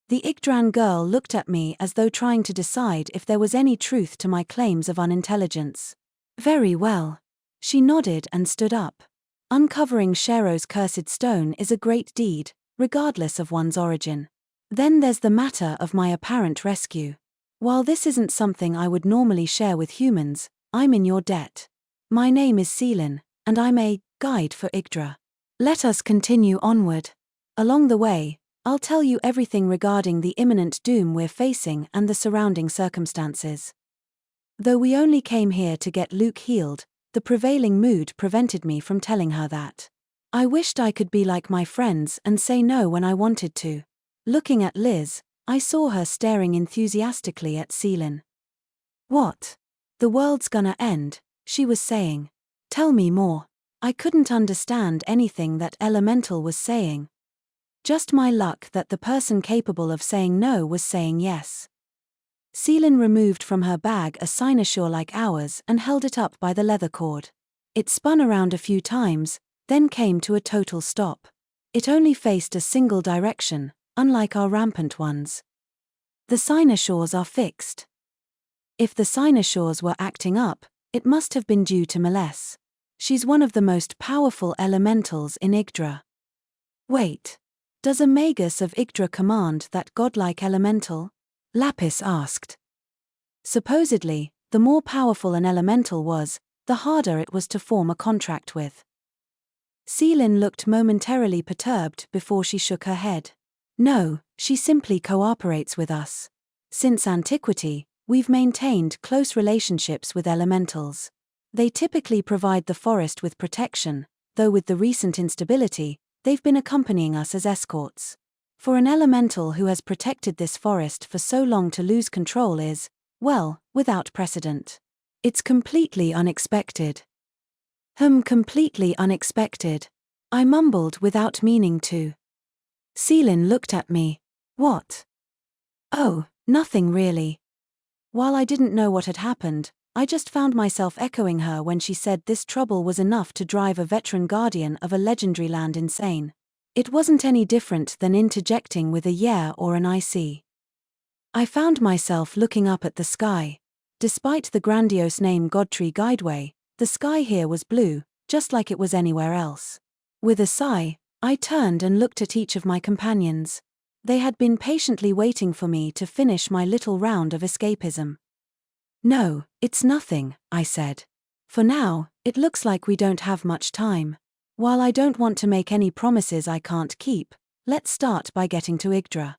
The Yggdraan girl looked at me as though trying to decide if there was any truth to my claims of unintelligence. Very well. She nodded and stood up. Uncovering Shero's cursed stone is a great deed, regardless of one's origin. Then there's the matter of my apparent rescue. While this isn't something I would normally share with humans, I'm in your debt. My name is Seelin, and I'm a guide for Yggdra. Let us continue onward. Along the way, I'll tell you everything regarding the imminent doom we're facing and the surrounding circumstances. Though we only came here to get Luke healed, the prevailing mood prevented me from telling her that. I wished I could be like my friends and say no when I wanted to. Looking at Liz, I saw her staring enthusiastically at Seelin. What? The world's gonna end, she was saying. Tell me more. I couldn't understand anything that Elemental was saying. Just my luck that the person capable of saying no was saying yes. Seelin removed from her bag a cynosure like ours and held it up by the leather cord. It spun around a few times, then came to a total stop. It only faced a single direction, unlike our rampant ones. The cynosures are fixed. If the cynosures were acting up, it must have been due to Meless. She's one of the most powerful elementals in Yggdra. Wait. Does a Magus of Yggdra command that godlike elemental? Lapis asked. Supposedly, the more powerful an elemental was, the harder it was to form a contract with. Celine looked momentarily perturbed before she shook her head. No, she simply cooperates with us. Since antiquity, we've maintained close relationships with elementals. They typically provide the forest with protection, though with the recent instability, they've been accompanying us as escorts. For an elemental who has protected this forest for so long to lose control is, well, without precedent. It's completely unexpected. Completely unexpected. I mumbled without meaning to. Celine looked at me. What? Oh, nothing really. While I didn't know what had happened, I just found myself echoing her when she said this trouble was enough to drive a veteran guardian of a legendary land insane. It wasn't any different than interjecting with a yeah or an I see. I found myself looking up at the sky. Despite the grandiose name Godtree Guideway, the sky here was blue, just like it was anywhere else. With a sigh, I turned and looked at each of my companions. They had been patiently waiting for me to finish my little round of escapism. No, it's nothing, I said. For now, it looks like we don't have much time. While I don't want to make any promises I can't keep, let's start by getting to Yggdra.